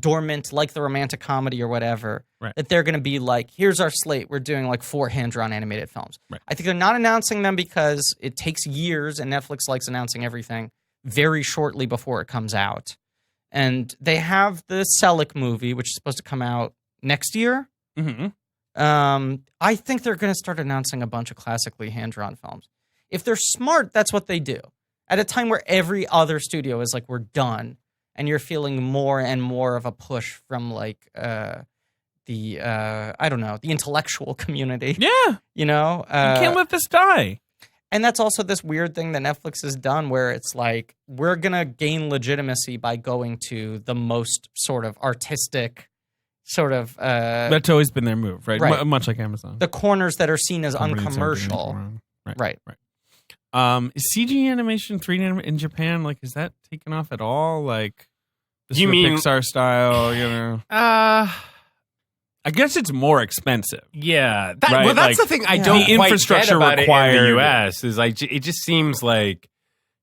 dormant, like the romantic comedy or whatever, Right. that they're going to be like, here's our slate. We're doing like 4 hand-drawn animated films. Right. I think they're not announcing them because it takes years, and Netflix likes announcing everything very shortly before it comes out. And they have the Selick movie, which is supposed to come out next year. Mm-hmm. I think they're going to start announcing a bunch of classically hand-drawn films. If they're smart, that's what they do. At a time where every other studio is like, we're done, and you're feeling more and more of a push from like the intellectual community. Yeah. You Can't let this die. and that's also this weird thing that Netflix has done where it's like, we're going to gain legitimacy by going to the most sort of artistic sort of That's always been their move, right? Right. Much like Amazon. the corners that are seen as Companies have been uncommercial. around. Right. Is CG animation 3D anim- in Japan, like, is that taken off at all? Like, this You is mean- Pixar style? I guess it's more expensive. Yeah. Right, Well, that's like, the thing I yeah. don't the quite infrastructure get about required- it in the U.S. is like it just seems like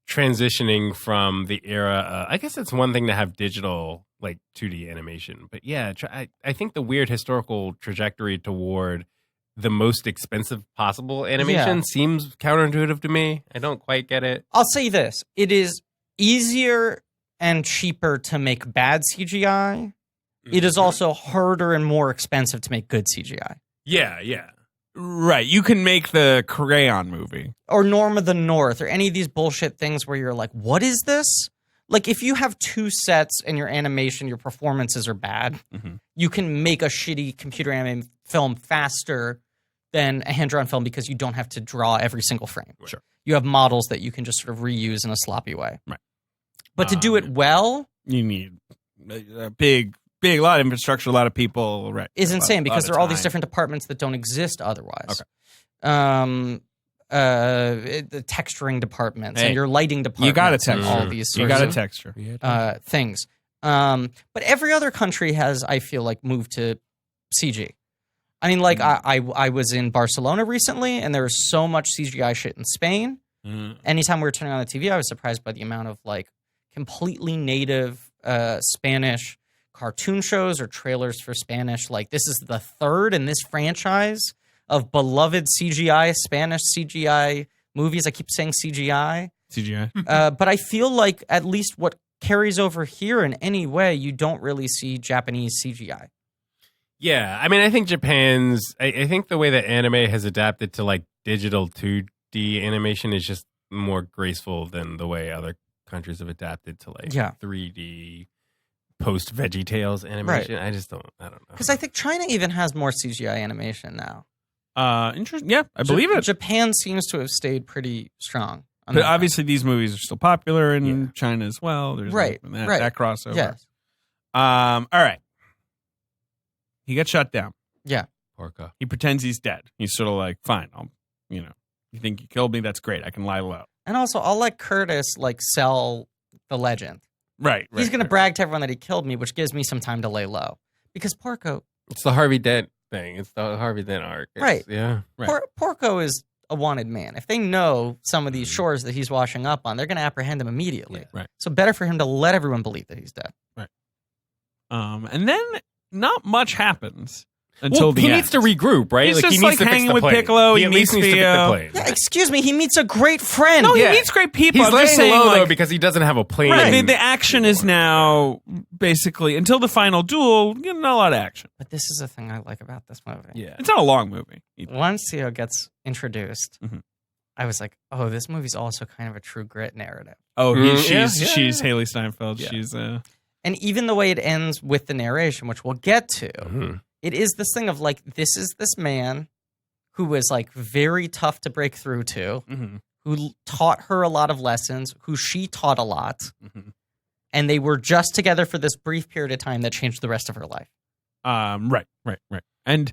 transitioning from the era. I guess it's one thing to have digital like 2D animation, but yeah, I think the weird historical trajectory toward the most expensive possible animation Yeah. seems counterintuitive to me. I don't quite get it. I'll say this. It is easier and cheaper to make bad CGI. It is also harder and more expensive to make good CGI. Yeah. Right. You can make the Crayon movie. Or Norm of the North or any of these bullshit things where you're like, what is this? Like, if you have 2 sets and your animation, your performances are bad, you can make a shitty computer animated film faster than a hand-drawn film because you don't have to draw every single frame. Sure. You have models that you can just sort of reuse in a sloppy way. Right. But to do it well You need a big lot of infrastructure, a lot of people. Right. is A lot- insane because lot there of are all these time. different departments that don't exist otherwise. Okay. The texturing departments Hey, and your lighting departments. You got a and texture. all these You sorts got a of texture. things. But every other country has, I feel like, moved to CG. I mean, like I was in Barcelona recently, and there was so much CGI shit in Spain. Anytime we were turning on the TV, I was surprised by the amount of like completely native Spanish cartoon shows or trailers for Spanish. Like, this is the 3rd in this franchise of beloved CGI Spanish CGI movies. I keep saying CGI. CGI. But I feel like at least what carries over here in any way, you don't really see Japanese CGI. Yeah, I mean, I think Japan's. I think the way that anime has adapted to like digital 2D animation is just more graceful than the way other countries have adapted to like 3D post VeggieTales animation. Right. I don't know. Because I think China even has more CGI animation now. Interesting. Yeah, I believe it. Japan seems to have stayed pretty strong. But obviously, these movies are still popular in China as well. There's that crossover. Yes. All right. He gets shot down. Yeah. Porco. He pretends he's dead. He's sort of like, fine, you think you killed me? That's great. I can lie low. And also, I'll let Curtis sell the legend. Right. He's going to brag to everyone that he killed me, which gives me some time to lay low. Because Porco... It's the Harvey Dent thing. It's the Harvey Dent arc. Right. Yeah. Right. Porco is a wanted man. If they know some of these shores that he's washing up on, they're going to apprehend him immediately. Yeah. Right. So better for him to let everyone believe that he's dead. Right. And then not much happens until the he end. needs to regroup, right? He's he just needs to hanging fix the with plane. Piccolo. He He at least meets needs to fix the the plane. Yeah, excuse me. He meets a great friend. No, he meets great people. He's I'm just laying saying, low though like, because he doesn't have a plane. right. The action is now basically until the final duel. Not a lot of action. But this is the thing I like about this movie. Yeah, it's not a long movie. Once Theo gets introduced, Mhm. I was like, oh, this movie's also kind of a true grit narrative. Oh, Yeah. she's Haley Steinfeld. Yeah. She's And even the way it ends with the narration, which we'll get to, Mhm. it is this thing of like, this is this man who was like very tough to break through to, who taught her a lot of lessons, who she taught a lot. And they were just together for this brief period of time that changed the rest of her life. right. And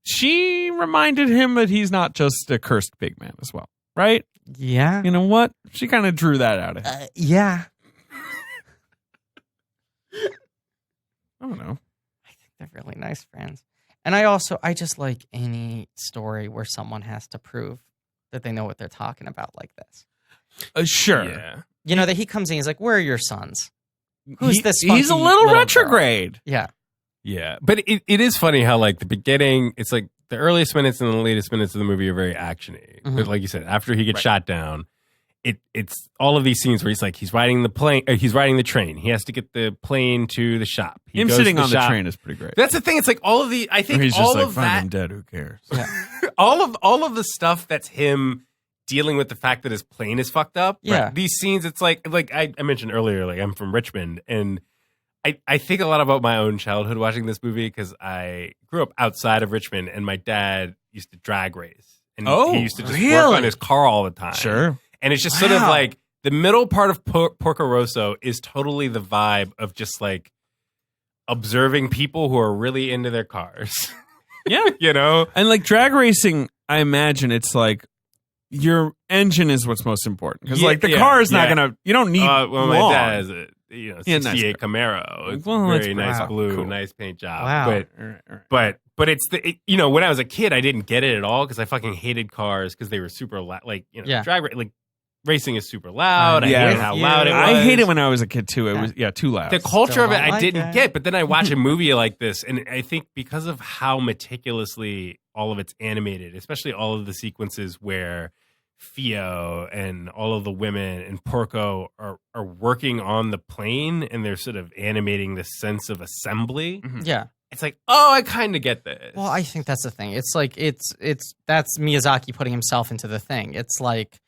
she reminded him that he's not just a cursed pig man as well, right? Yeah. You know what? She kind of drew that out of him. Yeah. I don't know. I think they're really nice friends. And I just like any story where someone has to prove that they know what they're talking about like this. Sure. Yeah. You know, that he comes in, he's like, where are your sons? Who's this He's a funky little girl? retrograde. Yeah. Yeah. But it is funny how like the beginning, it's like the earliest minutes and the latest minutes of the movie are very actiony. Mhm. But like you said, after he gets shot down, it's all of these scenes where he's riding the plane, he's riding the train. He has to get the plane to the shop. He Him goes sitting to on the shop. train is pretty great. That's the thing. It's like all of the. I Or think he's just all like, of fine, that. I'm dead. Who cares? all of the stuff that's him dealing with the fact that his plane is fucked up. Yeah. Right? These scenes, it's like I mentioned earlier, like I'm from Richmond, and I think a lot about my own childhood watching this movie because I grew up outside of Richmond, and my dad used to drag race, and Oh, he used to just work really? on his car all the time. Sure. And it's just sort of Wow. like the middle part of Porco Rosso is totally the vibe of just like observing people who are really into their cars. Yeah. You know? And like drag racing, I imagine it's like your engine is what's most important because Yeah, like the yeah, car is not yeah. gonna. You don't need. Well, my long. dad has a Yeah, 68 nice. Camaro. It's Well, that's very nice wow, blue, cool. nice paint job. Wow. But All right. but it's when I was a kid, I didn't get it at all because I fucking hated cars because they were super loud. Like Yeah. racing is super loud. I Yeah. hated how loud it was. I hate it when I was a kid too. It Yeah. was too loud. The culture of it, Don't I like didn't it. get. But then I watch a movie like this, and I think because of how meticulously all of it's animated, especially all of the sequences where Theo and all of the women and Porco are working on the plane and they're sort of animating this sense of assembly. Yeah. It's like, oh, I kind of get this. Well, I think that's the thing. It's like that's Miyazaki putting himself into the thing. It's like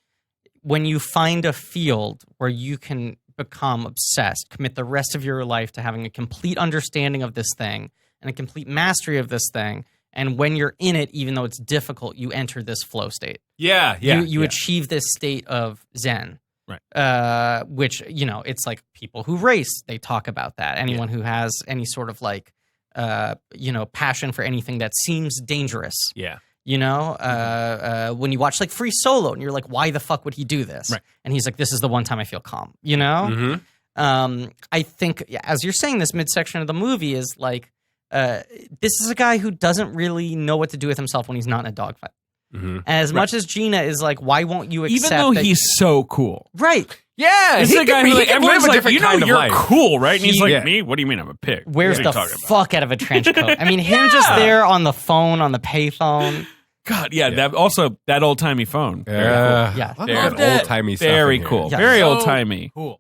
when you find a field where you can become obsessed, commit the rest of your life to having a complete understanding of this thing and a complete mastery of this thing. And when you're in it, even though it's difficult, you enter this flow state. yeah. You achieve this state of Zen. Right. Which, it's like people who race, they talk about that. Anyone who has any sort of like, passion for anything that seems dangerous. Yeah. When you watch like Free Solo and you're like, why the fuck would he do this? Right. And he's like, this is the one time I feel calm, Mm-hmm. I think, as you're saying, this midsection of the movie is like, this is a guy who doesn't really know what to do with himself when he's not in a dogfight. Mm-hmm. As much as Gina is like, why won't you accept Even though that- he's so cool. right? Yeah. This is a guy who like everyone's like, you know, you're life. cool, right? And he's like, Yeah. me? What do you mean I'm a pig? Wears What are the you talking about? fuck out of a trench coat. I mean, him just there on the phone, on the payphone, God, yeah. That also that old timey phone. Yeah. I Very loved it. old timey stuff. Very in here. cool. Yeah. Very So old timey. Cool.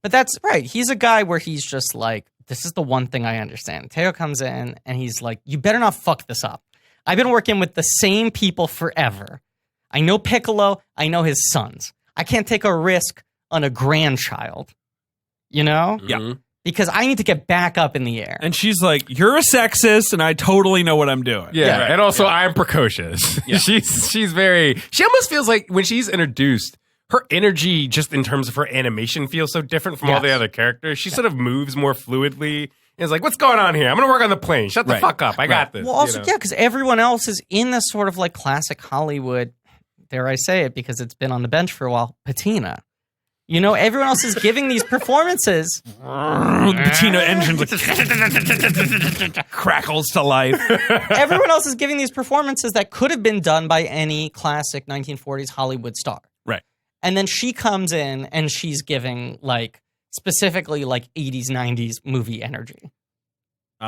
But that's right. He's a guy where he's just like, this is the one thing I understand. Teo comes in and he's like, you better not fuck this up. I've been working with the same people forever. I know Piccolo. I know his sons. I can't take a risk on a grandchild, you know? Yeah. Mhm. Because I need to get back up in the air. And she's like, "You're a sexist, and I totally know what I'm doing." Yeah, Right. and also I'm precocious. Yeah. she's very. She almost feels like when she's introduced, her energy, just in terms of her animation, feels so different from all the Yes. other characters. She sort of moves more fluidly. And is like, "What's going on here? I'm going to work on the plane. Shut the Right. fuck up. I got this." Well, also, you know? yeah, because everyone else is in this sort of like classic Hollywood, dare I say it, because it's been on the bench for a while, patina. You know, everyone else is giving these performances. Patina engines like crackles to life. Everyone else is giving these performances that could have been done by any classic 1940s Hollywood star. Right. And then she comes in and she's giving like specifically like 80s, 90s movie energy.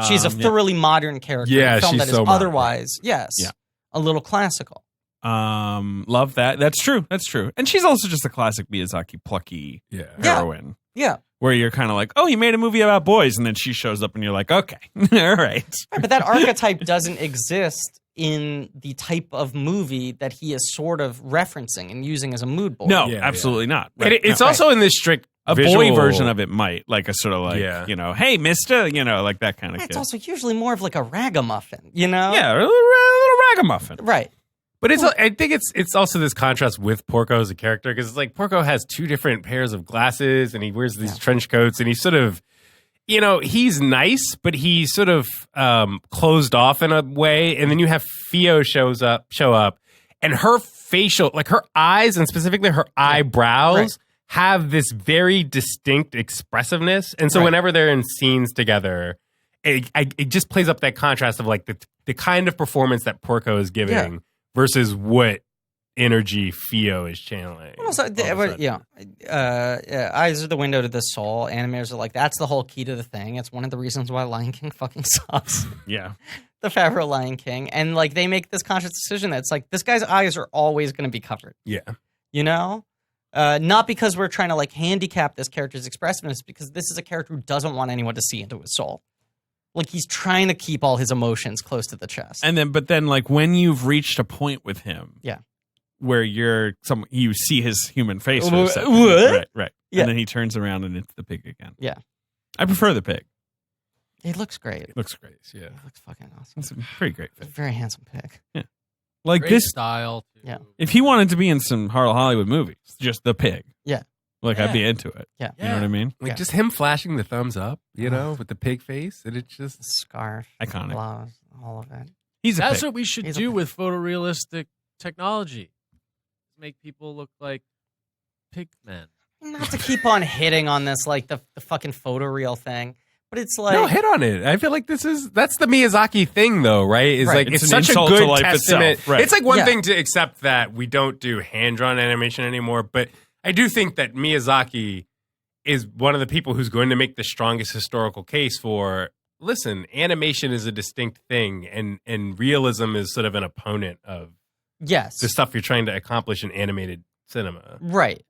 She's a thoroughly modern character in Yeah, a film she's that is so modern. otherwise, yes, Yeah. a little classical. Love that. That's true. That's true. And she's also just a classic Miyazaki plucky Yeah. heroine. Yeah. Where you're kind of like, oh, he made a movie about boys, and then she shows up, and you're like, okay, all right. Right, but that archetype doesn't exist in the type of movie that he is sort of referencing and using as a mood board. No, Yeah, absolutely not. And it's No. also in this strict A visual- boy version of it might, like a sort of like, Yeah. you know, hey, mister, you know, like that kind of It's kid. also usually more of like a ragamuffin, you know? Yeah, a little ragamuffin. Right. But I think it's also this contrast with Porco as a character, because it's like Porco has two different pairs of glasses and he wears these trench coats and he's sort of, you know, he's nice, but he's sort of closed off in a way. And then you have Fio show up, and her facial, like her eyes and specifically her eyebrows Right. have this very distinct expressiveness. And so Right. whenever they're in scenes together, it just plays up that contrast of like the kind of performance that Porco is giving versus what energy Fio is channeling. Also, all of a sudden. eyes are the window to the soul. Animators are like, that's the whole key to the thing. It's one of the reasons why Lion King fucking sucks. Yeah. The Favreau Lion King. And like, they make this conscious decision that it's like, this guy's eyes are always going to be covered. Yeah. You know? Not because we're trying to like handicap this character's expressiveness, because this is a character who doesn't want anyone to see into his soul. Like, he's trying to keep all his emotions close to the chest. But then, like, when you've reached a point with him, Yeah. where you see his human face, for a What? second. Right, Yeah. and then he turns around and it's the pig again. Yeah. I prefer the pig. He looks great. It looks great. Yeah. He looks fucking awesome. It's a pretty great A pig. very handsome pig. Like Great this, style. Too. Yeah. if he wanted to be in some Hollywood movies, just the pig. Yeah. Like I'd be into it. Yeah. You know what I mean? Like Yeah. just him flashing the thumbs up, you know, with the pig face, and it's just Scarf. Iconic. Gloves. All of it. He's a That's pig. what we should He's a do pig. with photorealistic technology. Make people look like pig men. Not to keep on hitting on this, like the fucking photoreal thing, but it's like, no hit on it. I feel like that's the Miyazaki thing, though, right? Is Right. like It's it's an such a insult to good life testament. itself, right. It's like one Yeah. thing to accept that we don't do hand drawn animation anymore, but I do think that Miyazaki is one of the people who's going to make the strongest historical case for. Listen, animation is a distinct thing, and realism is sort of an opponent of yes, the stuff you're trying to accomplish in animated cinema. right.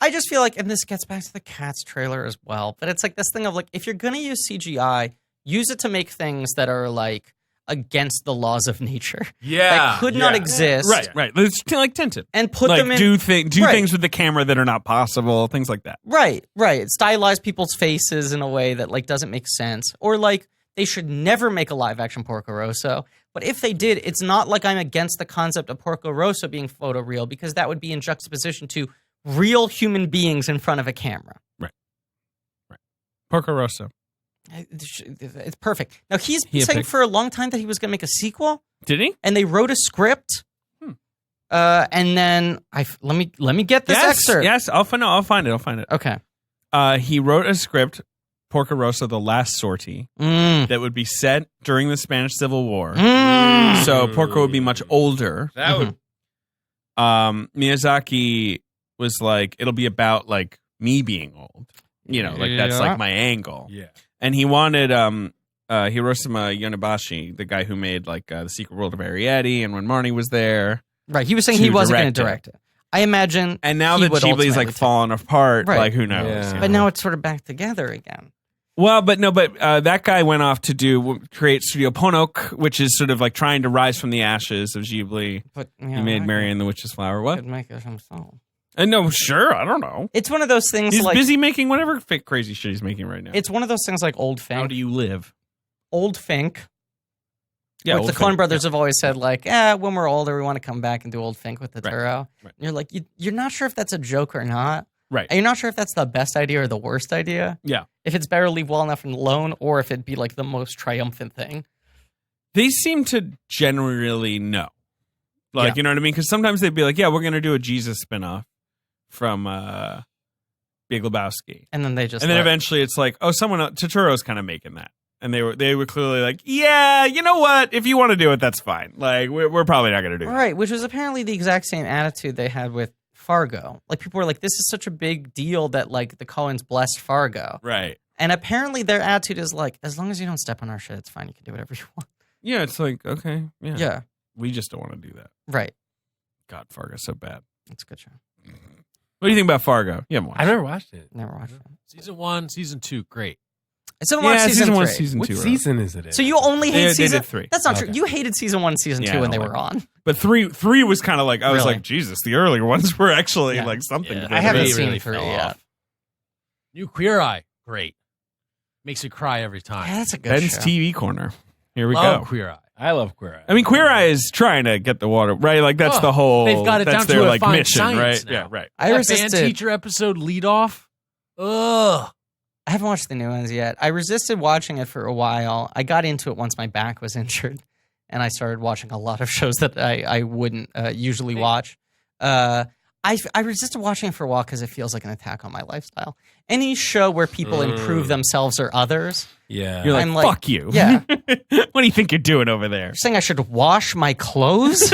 I just feel like, and this gets back to the Cats trailer as well, but it's like this thing of like, if you're going to use CGI, use it to make things that are like against the laws of nature. That could not exist. Right. It's like Tintin. And put like them in. do Right. things with the camera that are not possible, things like that. Right. Stylize people's faces in a way that like doesn't make sense. Or like, they should never make a live action Porco Rosso. But if they did, it's not like I'm against the concept of Porco Rosso being photoreal, because that would be in juxtaposition to real human beings in front of a camera. Porco Rosso. It's perfect. Now, he's He a saying pig? for a long time that he was going to make a sequel, Did he? and they wrote a script. And then let me get this excerpt. Yes, I'll find it. Okay. He wrote a script, Porco Rosso, The Last Sortie, that would be set during the Spanish Civil War. So Porco would be much older. That would Miyazaki was like, it'll be about like me being old. You know, like that's Yeah. like my angle. yeah. And he wanted Hirosima Yonebashi, the guy who made like The Secret World of Arrietty and When Marnie Was There. Right. He was saying To he wasn't going direct to it. direct it. I imagine. And now he that would Ghibli's ultimately like take- fallen apart, Right. like who knows? Yeah. you But know? now it's sort of back together again. Well, but that guy went off to create Studio Ponok, which is sort of like trying to rise from the ashes of Ghibli. But you He know, made I Mary and the Witch's Flower. What? could make it himself. No, sure. I don't know. It's one of those things He's like busy making whatever fake crazy shit he's making right now. it's one of those things like Old Fink. How do you live? Old Fink. Yeah, Which Old the Coen Fink, brothers have always said, like, when we're older, we want to come back and do Old Fink with the Right. Turo. Right. And you're like, you're not sure if that's a joke or not. Right. And you're not sure if that's the best idea or the worst idea. Yeah. If it's better to leave well enough alone or if it'd be like the most triumphant thing. They seem to generally know. Like, Yeah. you know what I mean? Because sometimes they'd be like, yeah, we're going to do a Jesus spinoff from Big Lebowski. And then they just And then let- eventually it's like, oh, someone else, Totoro's kind of making that. And they were clearly like, yeah, you know what? If you want to do it, that's fine. Like, we're probably not going to do it. Right, which was apparently the exact same attitude they had with Fargo. Like, people were like, this is such a big deal that, like, the Coens blessed Fargo. Right. And apparently their attitude is like, as long as you don't step on our shit, it's fine. You can do whatever you want. Yeah, it's like, okay. Yeah. Yeah, We just don't want to do that. right. God, Fargo's so bad. It's a good show. What do you think about Fargo? You haven't watched I it. never watched it. Never watched it. Season 1, season 2, great. I still Yeah, watched season one, three. season What 2. season is it in? So you only hate They season did 3. That's not Okay. true. You hated season 1, season Yeah, 2 I when they don't were like on. But three was kind of like, I was Really? like, Jesus, the earlier ones were actually Yeah. like something. Yeah, good. I haven't really, seen really 3 fell yet. off. New Queer Eye, great. Makes you cry every time. Yeah, that's a good Ben's show. TV corner. Here we Love go. Queer Eye. I love Queer Eye. I mean, Queer Eye is trying to get the water right. Like that's Oh, the whole. they've got it that's down to their a like fine mission, science right? now. Yeah, right. I That resisted. band teacher episode lead off. Ugh. I haven't watched the new ones yet. I resisted watching it for a while. I got into it once my back was injured, and I started watching a lot of shows that I wouldn't usually watch. I resisted watching it for a while because it feels like an attack on my lifestyle. Any show where people improve themselves or others, Yeah. You're like, I'm like, fuck you. yeah. What do you think you're doing over there? You're saying I should wash my clothes?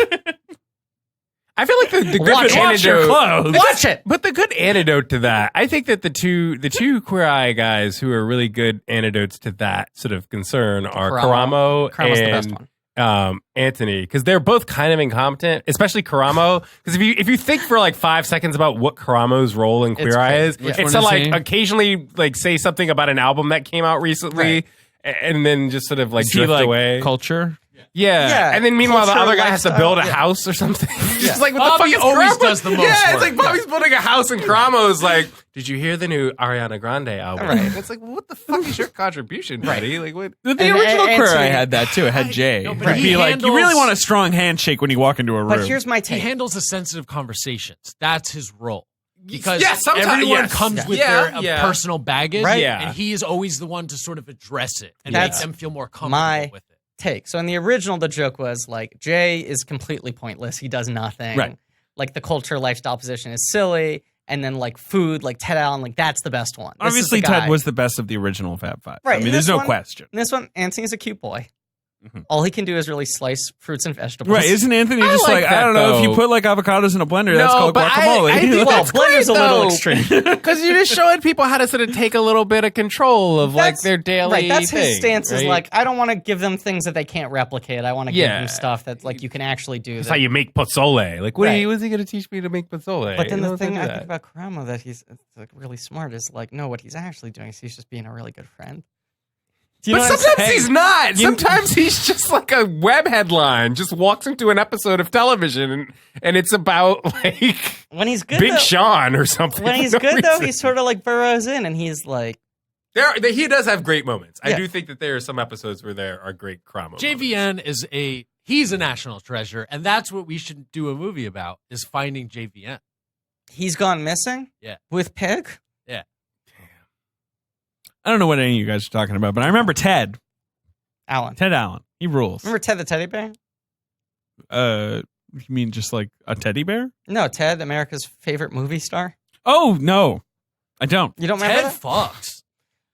I feel like the Watch good Wash your antidote. clothes. Watch it. But the good antidote to that, I think that the two Queer Eye guys who are really good antidotes to that sort of concern are Karamo Karamo's the best and one. Anthony, because they're both kind of incompetent, especially Karamo. Because if you think for like 5 seconds about what Karamo's role in Queer It's Eye great. is, Yeah. it's Which to one is like he? occasionally like say something about an album that came out recently. Right. And then just sort of like Is he drift like away. culture? Yeah. Yeah, And then meanwhile, the culture, other guy has to lifestyle, build a yeah. house or something. Just like, what Bobby the fuck is always Karamo? does the most Yeah, it's work. like Bobby's building a house and Karamo's like, did you hear the new Ariana Grande album? Right. It's like, well, what the fuck is your contribution, buddy? Like, what? The And- original and Queer Anthony- Eye had that too. It had Jay. No, but It'd he be like, you really handles- want a strong handshake when you walk into a room. But here's my He take. handles the sensitive conversations. That's his role. Because Yeah, sometimes- everyone yes. comes Yeah. with Yeah, their yeah. personal baggage, Right. Yeah. and he is always the one to sort of address it and That's make them feel more comfortable my with it. Take. So in the original, the joke was like, Jay is completely pointless. He does nothing. Right. Like the culture lifestyle position is silly. And then like food, like Ted Allen, like that's the best one. This is Obviously, the guy. Ted was the best of the original Fab Five. Right, I mean, and there's this no one- question. And this one, Anthony's a cute boy. Mhm. All he can do is really slice fruits and vegetables. Right? Isn't Anthony just like like, that, I don't know, if you though. put like avocados in a blender, that's No, called but guacamole. I think Well, that's blender's a great, little though. extreme. Because you're just showing people how to sort of take a little bit of control of like That's- their daily Right, that's his thing, stance is right? like, I don't want to give them things that they can't replicate. I want to give Yeah. them stuff that like you can actually do. That's that- how you make pozole. Like, what Right. is he going to teach me to make pozole? But then You the know, thing do I that. think about Karamo that he's like really smart is like, no, what he's actually doing is he's just being a really good friend. Do you But know what I'm sometimes saying? he's not. Sometimes he's just like a web headline. Just walks into an episode of television, and it's about like When he's good, Big though, Sean or something. when he's for no good though, reason. he sort of like burrows in and he's like, He does have great moments. I Yeah. do think that there are some episodes where there are great Cramo JVN is he's a national treasure, and that's what we should do a movie about: is finding JVN. he's gone missing. Yeah. With Pig. I don't know what any of you guys are talking about, but I remember Ted Allen. Allen. He rules. Remember Ted the teddy bear? You mean just like a teddy bear? No, Ted, America's favorite movie star. Oh no, I don't. You don't remember Ted that? fucks.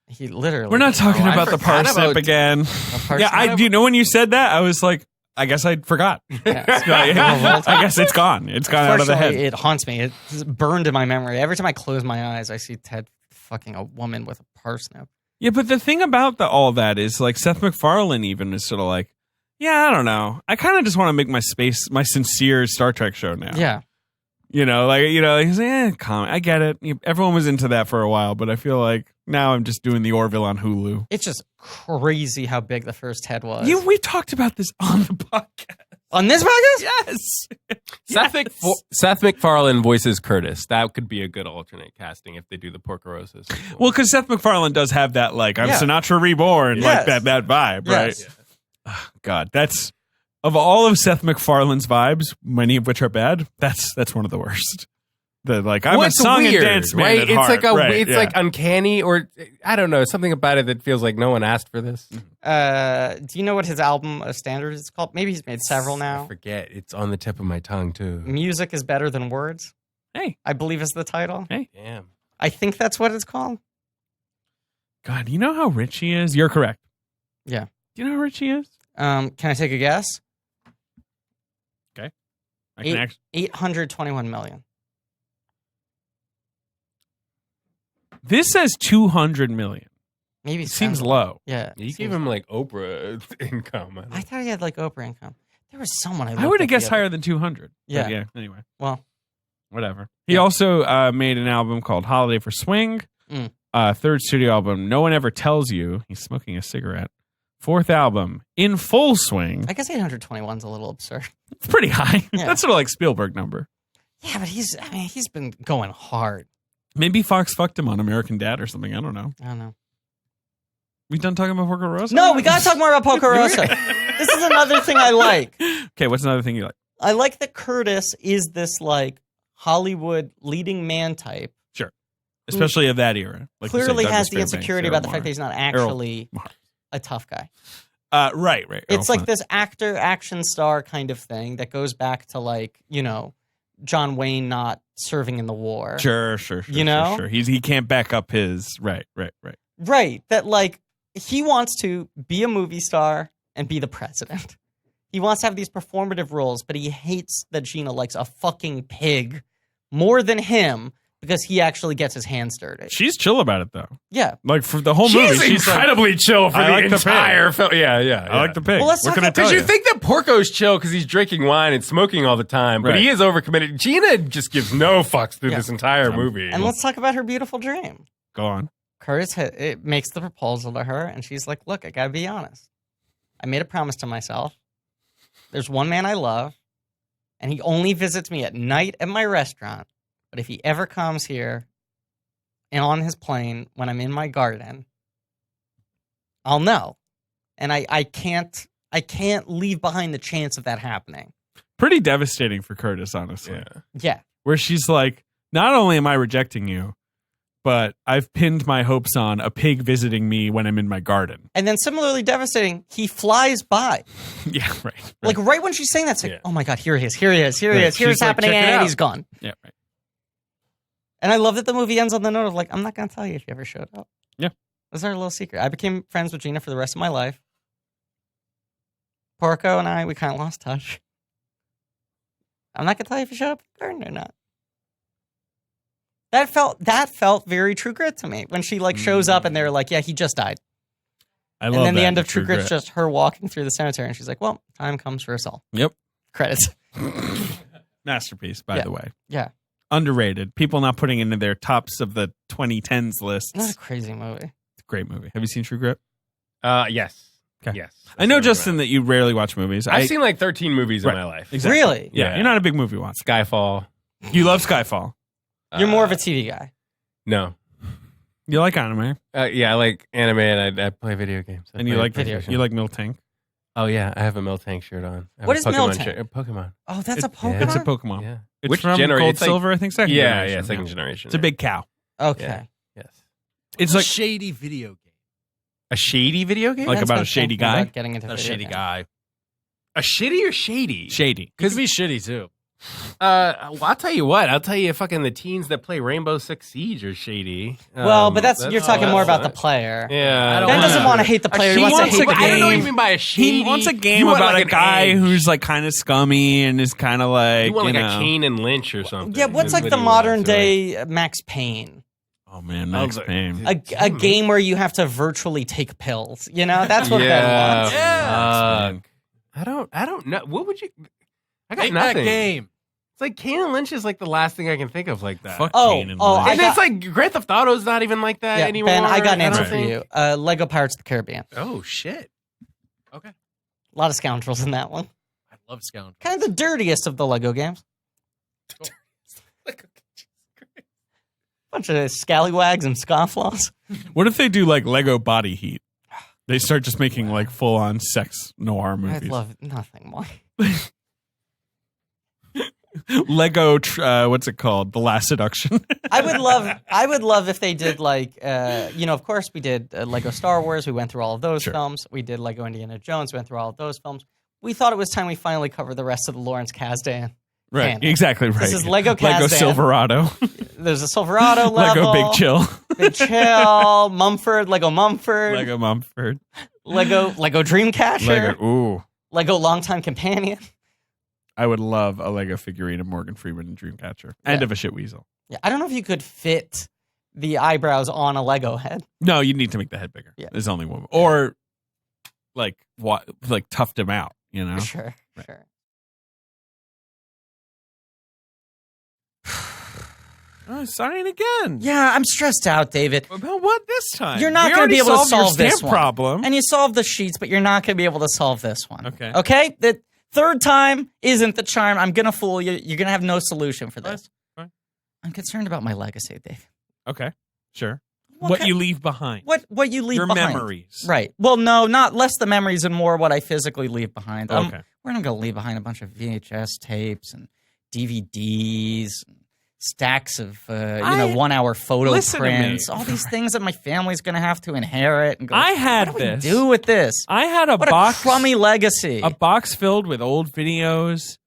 He literally. We're not talking I about the forgot parsnip about- again. Parsnip? Yeah, I do. You know when you said that, I was like, I guess I forgot. Yeah. I guess it's gone. It's gone out of the Unfortunately, head. it haunts me. It's burned in my memory. Every time I close my eyes, I see Ted fucking a woman with a parsnip. Yeah, but the thing about all that is like Seth MacFarlane even is sort of like, yeah, I don't know. I kind of just want to make my sincere Star Trek show now. Yeah. He's like, I get it. Everyone was into that for a while, but I feel like now I'm just doing the Orville on Hulu. It's just crazy how big the first Ted was. We talked about this on the podcast. On this podcast? Yes. Seth MacFarlane voices Curtis. That could be a good alternate casting if they do the Porco Rosso sequel. Well, because Seth MacFarlane does have that, like, I'm Yeah. Sinatra reborn, Yes. like that vibe, right? Yes. Oh, God, that's of all of Seth MacFarlane's vibes, many of which are bad. That's one of the worst. The like, I'm a song and dance man right? at It's heart. like Right, it's like uncanny, or I don't know, something about it that feels like no one asked for this. Do you know what his album of standards is called? Maybe he's made several I now. forget. It's on the tip of my tongue too. Music is better than words. Hey. I believe is the title. Hey. Damn. I think that's what it's called. God, you know how rich he is? You're correct. Yeah. Do you know how rich he is? Can I take a guess? I can actually. 821 million. This says 200 million. Maybe It seems 7. low. Yeah. You gave him like Oprah income. I thought he had like Oprah income. There was someone I I looked would have up guessed the other- higher than 200. Yeah. But yeah. Anyway, Well, whatever. He also made an album called Holiday for Swing. Mm. Third studio album, No One Ever Tells You. He's smoking a cigarette. Fourth album, In Full Swing. I guess 821 is a little absurd. It's pretty high. Yeah. That's sort of like Spielberg number. Yeah, but he's been going hard. Maybe Fox fucked him on American Dad or something. I don't know. I don't know. We done talking about Porco Rosso? No, we got to talk more about Porco Rosso. This is another thing I like. Okay, what's another thing you like? I like that Curtis is this like Hollywood leading man type. Sure. Especially of that era. Like you said, Clearly Douglas has the Fairbanks, insecurity Errol about the fact that he's not actually Morris. a tough guy. Right. It's Errol like Flynn. this actor, action star kind of thing that goes back to like, John Wayne not serving in the war. Sure. You know? Sure. He can't back up his right. Right. That like he wants to be a movie star and be the president. He wants to have these performative roles, but he hates that Gina likes a fucking pig more than him because he actually gets his hands dirty. She's chill about it though. Yeah. Like for the whole movie, She's she's like, incredibly chill for I the like the entire pig. film. Yeah. I like the pig. Well, let's what talk can I about- tell Because you? you think that Porco's chill because he's drinking wine and smoking all the time, but Right. he is overcommitted. Gina just gives no fucks through Yeah. this entire movie. And let's talk about her beautiful dream. Go on. Curtis it makes the proposal to her, and she's like, look, I got to be honest. I made a promise to myself. There's one man I love, and he only visits me at night at my restaurant. But if he ever comes here and on his plane when I'm in my garden, I'll know. And I can't leave behind the chance of that happening. Pretty devastating for Curtis, honestly. yeah. Yeah. Where she's like, not only am I rejecting you, but I've pinned my hopes on a pig visiting me when I'm in my garden. And then similarly devastating, he flies by. Yeah, right. Like right when she's saying that, it's like, Yeah. oh my God, here he is, here he is, here he Right. is, here's She's like, happening, check it and out. he's gone. Yeah, right. And I love that the movie ends on the note of like, I'm not going to tell you if you ever showed up. Yeah. This is our little secret. I became friends with Gina for the rest of my life. Porco and I, we kind of lost touch. I'm not going to tell you if you showed up in the garden or not. That felt very True Grit to me when she like shows up and they're like, yeah, he just died. I And love then the that end in of True Grit's just her walking through the cemetery and she's like, well, time comes for us all. Yep. Credits. Masterpiece, by Yeah. the way. Yeah. Underrated. People not putting into their tops of the 2010s lists. That's a crazy movie. It's a great movie. Have you seen True Grit? Yes. Okay. Yes. I know, Justin, that you rarely watch movies. I've seen like 13 movies Right. in my life. Exactly. Really? Yeah, Yeah. you're not a big movie watcher. Skyfall. You love Skyfall. You're more of a TV guy. No. You like anime, Yeah, I like anime and I play video games. I and you play like video you like Miltank. Oh yeah, I have a Miltank shirt on. I have What a is Pokemon Miltank? shirt- Pokemon. Oh, that's a It- Pokemon? It's a Pokemon. Yeah. It's Which from generation? Gold It's like- Silver, I think. Second Yeah, generation. yeah, second generation. It's a big cow. Okay. Yeah. Yes. It's like shady video game. A shady video game? Like That's about been a shady thinking guy? about getting into video games. guy. A shitty or shady? Shady. Could be shitty too. Well, I'll tell you what. I'll tell you, fucking the teens that play Rainbow Six Siege are shady. Well, but you're talking more about the that's- player. Yeah. I don't Ben wanna- doesn't want to hate the player. He wants to wants hate a the I don't know what you game. mean by a shady. He wants a game You want about like a an guy edge. who's like kind of scummy and is kind of like You want like know. a Kane and Lynch or something. Yeah, what's is like what the he modern wants, right? day Max Payne? Oh man, Max Payne. A game where you have to virtually take pills. You know, that's what Ben wants. Yeah. I don't know. What would you? I got Make nothing. that game. It's like Kane and Lynch is like the last thing I can think of like that. Fuck Oh, Kane and oh, Lynch. I And got- it's like Grand Theft Auto's not even like that Yeah, anymore. Ben, I got an answer don't for think. you. Lego Pirates of the Caribbean. Oh shit. Okay. A lot of scoundrels in that one. I love Scoundrel. Kind of the dirtiest of the Lego games. Bunch of scallywags and scofflaws. What if they do like Lego Body Heat? They start just making like full on sex noir movies. I'd love nothing more. Lego, what's it called? The Last Seduction. I would love if they did like, of course we did Lego Star Wars. We went through all of those Sure. films. We did Lego Indiana Jones. We went through all of those films. We thought it was time we finally covered the rest of the Lawrence Kasdan. Right, canon. exactly right. This is Lego Lego Kazdan. Silverado. There's a Silverado level. Lego Big Chill. Big Chill. Mumford. Lego Mumford. Lego Mumford. Lego Dreamcatcher. Lego. Ooh. Lego Longtime Companion. I would love a Lego figurine of Morgan Freeman and Dreamcatcher. And Yeah. of a shit weasel. Yeah, I don't know if you could fit the eyebrows on a Lego head. No, you need to make the head bigger. Yeah. There's only one. Or like toughed him out, you know? Sure. Oh, sign again. Yeah, I'm stressed out, David. About what this time? You're not We going to be already able to solved your solve this stamp one. problem. And you solved the sheets, but you're not going to be able to solve this one. Okay. Okay? The third time isn't the charm. I'm going to fool you. You're going to have no solution for this. Fine. I'm concerned about my legacy, Dave. Okay, sure. What What ki- you leave behind. What you leave Your behind. memories. Right. Well, no, not less the memories and more what I physically leave behind. Okay. We're not going to leave behind a bunch of VHS tapes and DVDs, and stacks of 1 hour photo Listen to me. prints, all these things that my family's going to have to inherit. And go, I had what do this. we do with this? I had a What box. a crummy legacy. A box filled with old videos.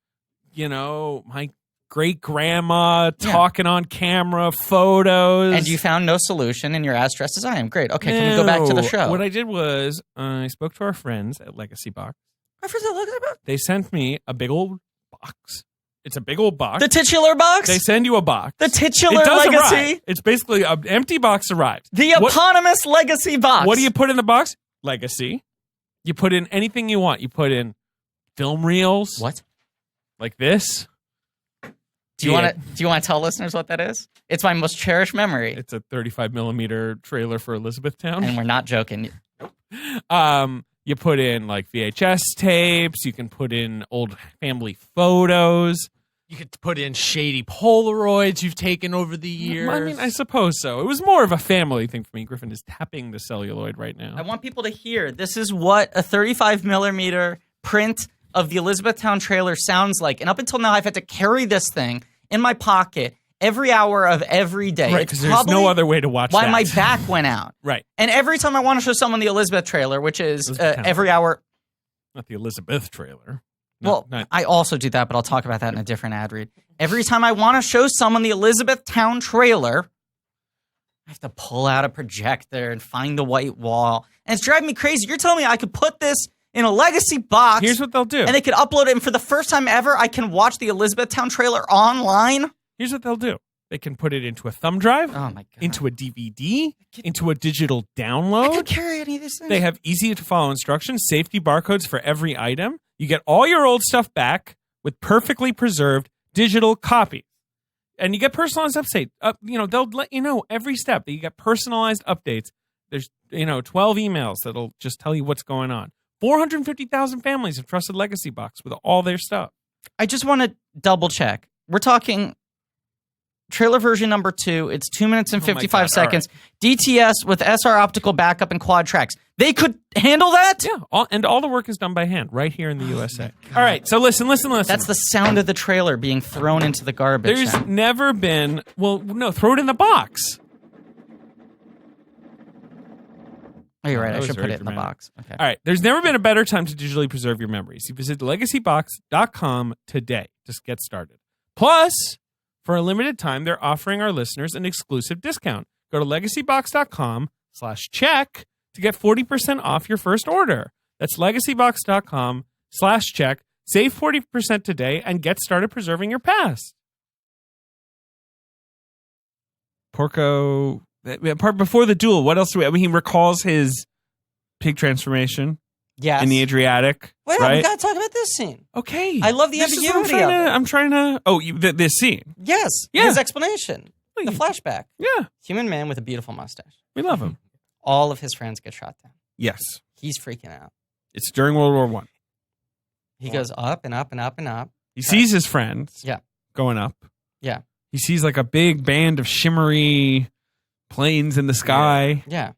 You know, my great grandma talking on camera, photos. And you found no solution, and you're as stressed as I am. Great. Okay, can we go back to the No. show? What I did was I spoke to our friends at Legacy Box. I forgot to look at it. They sent me a big old box. It's a big old box. The titular box? They send you a box. The titular it does legacy? arrive. It's basically an empty box arrives. The What- eponymous legacy box. What do you put in the box? Legacy. You put in anything you want. You put in film reels. What? Like this. Do you want to tell listeners what that is? It's my most cherished memory. It's a 35 millimeter trailer for Elizabethtown. And we're not joking. You put in like VHS tapes. You can put in old family photos. You could put in shady Polaroids you've taken over the years. I mean, I suppose so. It was more of a family thing for me. Griffin is tapping the celluloid right now. I want people to hear this is what a 35 millimeter print of the Elizabethtown trailer sounds like. And up until now, I've had to carry this thing in my pocket every hour of every day. Right, It's because there's probably no other way to watch why that. my back went out. Right. And every time I want to show someone the Elizabeth trailer, which is Elizabethtown. every hour. Not the Elizabeth trailer. Well, I also do that, but I'll talk about that in a different ad read. Every time I want to show someone the Elizabethtown trailer, I have to pull out a projector and find the white wall. And it's driving me crazy. You're telling me I could put this in a legacy box. Here's what they'll do. And they could upload it. And for the first time ever, I can watch the Elizabethtown trailer online. Here's what they'll do. They can put it into a thumb drive, Oh, my God. into a DVD, into a digital I download. could carry any of these things. They have easy to follow instructions, safety barcodes for every item. You get all your old stuff back with perfectly preserved digital copies. And you get personalized updates. They'll let you know every step that you get personalized updates. There's, 12 emails that'll just tell you what's going on. 450,000 families have trusted Legacy Box with all their stuff. I just want to double check. We're talking trailer version number 2. It's 2 minutes and Oh my 55 God, seconds. DTS with SR optical backup and quad tracks. They could handle that? Yeah, all the work is done by hand right here in the USA. All right, so listen. That's the sound of the trailer being thrown into the garbage. There's then. never been, throw it in the box. Oh, you're right. that I was should put very it in the dramatic. box. Okay. All right, there's never been a better time to digitally preserve your memories. You visit legacybox.com today to get started. Plus, for a limited time, they're offering our listeners an exclusive discount. Go to legacybox.com/check to get 40% off your first order. That's legacybox.com/check. Save 40% today and get started preserving your past. Porco Apart before the duel, what else do we? I mean, he recalls his pig transformation Yes. in the Adriatic. Well, right? we gotta talk about this scene. Okay. I love the This is what ambiguity of it. I'm trying to. Oh, this scene. Yes. Yeah. His explanation. The flashback. Yeah, Human man with a beautiful mustache. we love him. All of his friends get shot down. Yes, He's freaking out. it's during World War One. He goes up and up and up and up. He sees his friends. Yeah. Going up. Yeah. He sees like a big band of shimmery planes in the sky. Yeah.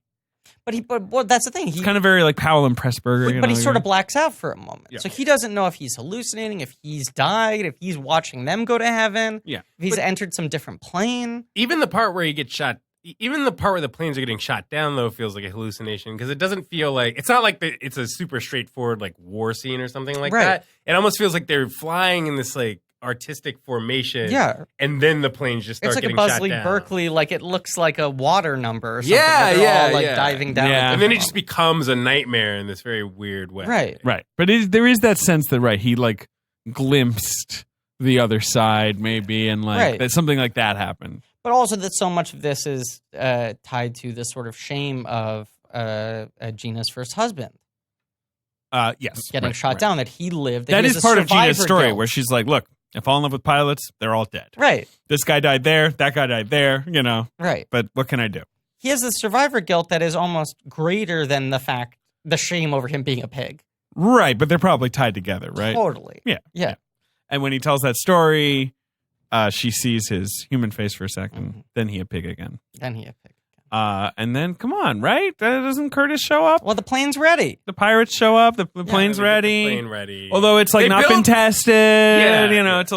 But well, that's the thing. It's kind of very like Powell and Pressburger. But he sort of blacks out for a moment. Yeah. So he doesn't know if he's hallucinating, if he's died, if he's watching them go to heaven, Yeah. if he's entered some different plane. Even the part where he gets shot, even the part where the planes are getting shot down, though, feels like a hallucination because it doesn't feel like it's not like it's a super straightforward like war scene or something like Right. that. It almost feels like they're flying in this like artistic formation. Yeah. and then the planes just start It's like a getting shot Buzzley down. Berkeley, like it looks like a water number or something. Yeah, where they're all, yeah, like yeah. diving down. Yeah. a And then it different just becomes a nightmare in this very weird way. Right. Right. But there is that sense that, he like glimpsed the other side maybe and like Right. that something like that happened. But also that so much of this is tied to the sort of shame of Gina's first husband Yes. getting right, shot right. down, that he lived. That he is has a part of Gina's survivor story guilt. where she's like, look, I fall in love with pilots, they're all dead. Right, This guy died there, that guy died there, right. but what can I do? He has the survivor guilt that is almost greater than the shame over him being a pig. Right, but they're probably tied together, right? Totally. Yeah. Yeah. And when he tells that story, she sees his human face for a second, Mhm. then he a pig again. Then he a pig. And then, come on, right? Doesn't Curtis show up? Well, the plane's ready. The pirates show up. The plane's They get the ready. plane ready. Although it's like They not been built- tested. Yeah. It's a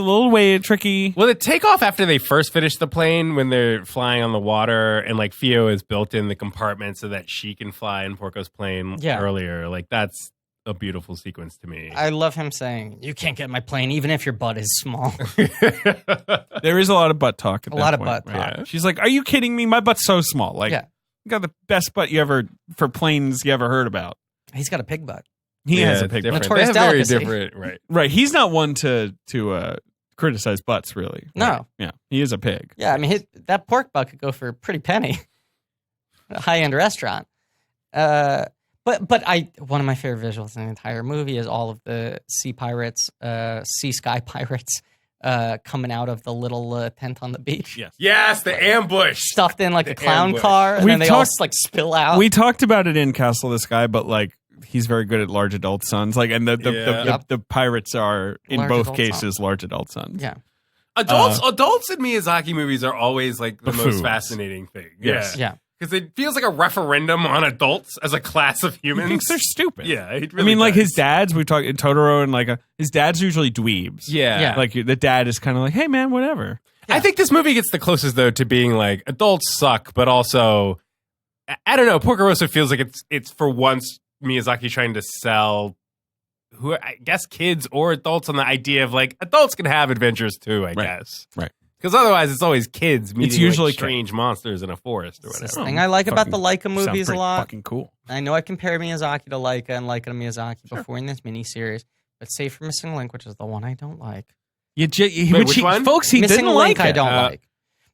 little way tricky. Well, the takeoff after they first finish the plane when they're flying on the water and like Fio is built in the compartment so that she can fly in Porco's plane Yeah. earlier. Like that's a beautiful sequence to me. I love him saying, "You can't get my plane, even if your butt is small." There is a lot of butt talk. At A that lot of point, butt right? talk. She's like, "Are you kidding me? My butt's so small. Like, Yeah. you got the best butt you ever for planes you ever heard about." He's got a pig butt. He has a it's pig different. butt. Notorious They have very delicacy. different, right? Right. He's not one to criticize butts, really. No. Right. Yeah. He is a pig. Yeah, I mean, that pork butt could go for a pretty penny. A high-end restaurant. But one of my favorite visuals in the entire movie is all of the sea pirates, sea sky pirates, coming out of the little tent on the beach. Yes. Yes, the ambush. Stuffed in like a clown ambush. car, and We've then they all talked- like spill out. We talked about it in Castle This Guy, but like he's very good at large adult sons. Like, and the Yep. pirates are in Large both adult cases sons. large adult sons. Yeah. Adults in Miyazaki movies are always like the Buffoons. most fascinating thing. Yes. Yeah. Because it feels like a referendum on adults as a class of He humans. thinks they're stupid. Yeah, it I really mean, like does. his dads. We talk in Totoro, and like his dad's usually dweebs. Yeah. Yeah. Like the dad is kind of like, hey man, whatever. I think this movie gets the closest though to being like adults suck, but also I don't know. Porco Rosso feels like it's for once Miyazaki trying to sell who I guess kids or adults on the idea of like adults can have adventures too. I guess Right. because otherwise it's always kids meeting usually like, strange monsters in a forest or It's this whatever. thing I like about the Fucking- Leica sounds movies a pretty lot. Fucking cool. I know I compared Miyazaki to Leica and Leica to Miyazaki before in this miniseries, but save for Missing Link, which is the one I don't like. which one? Folks, he Missing didn't Link like I it. don't like.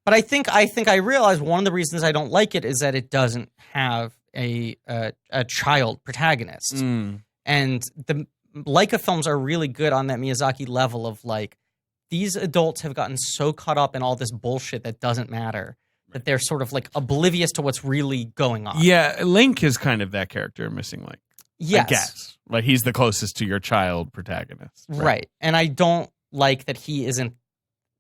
But I think I realized one of the reasons I don't like it is that it doesn't have a child protagonist. Mm. And the Leica films are really good on that Miyazaki level of like, these adults have gotten so caught up in all this bullshit that doesn't matter that they're sort of like oblivious to what's really going on. Yeah, Link is kind of that character in Missing Link. Yes. I guess. Like he's the closest to your child protagonist. Right. And I don't like that he isn't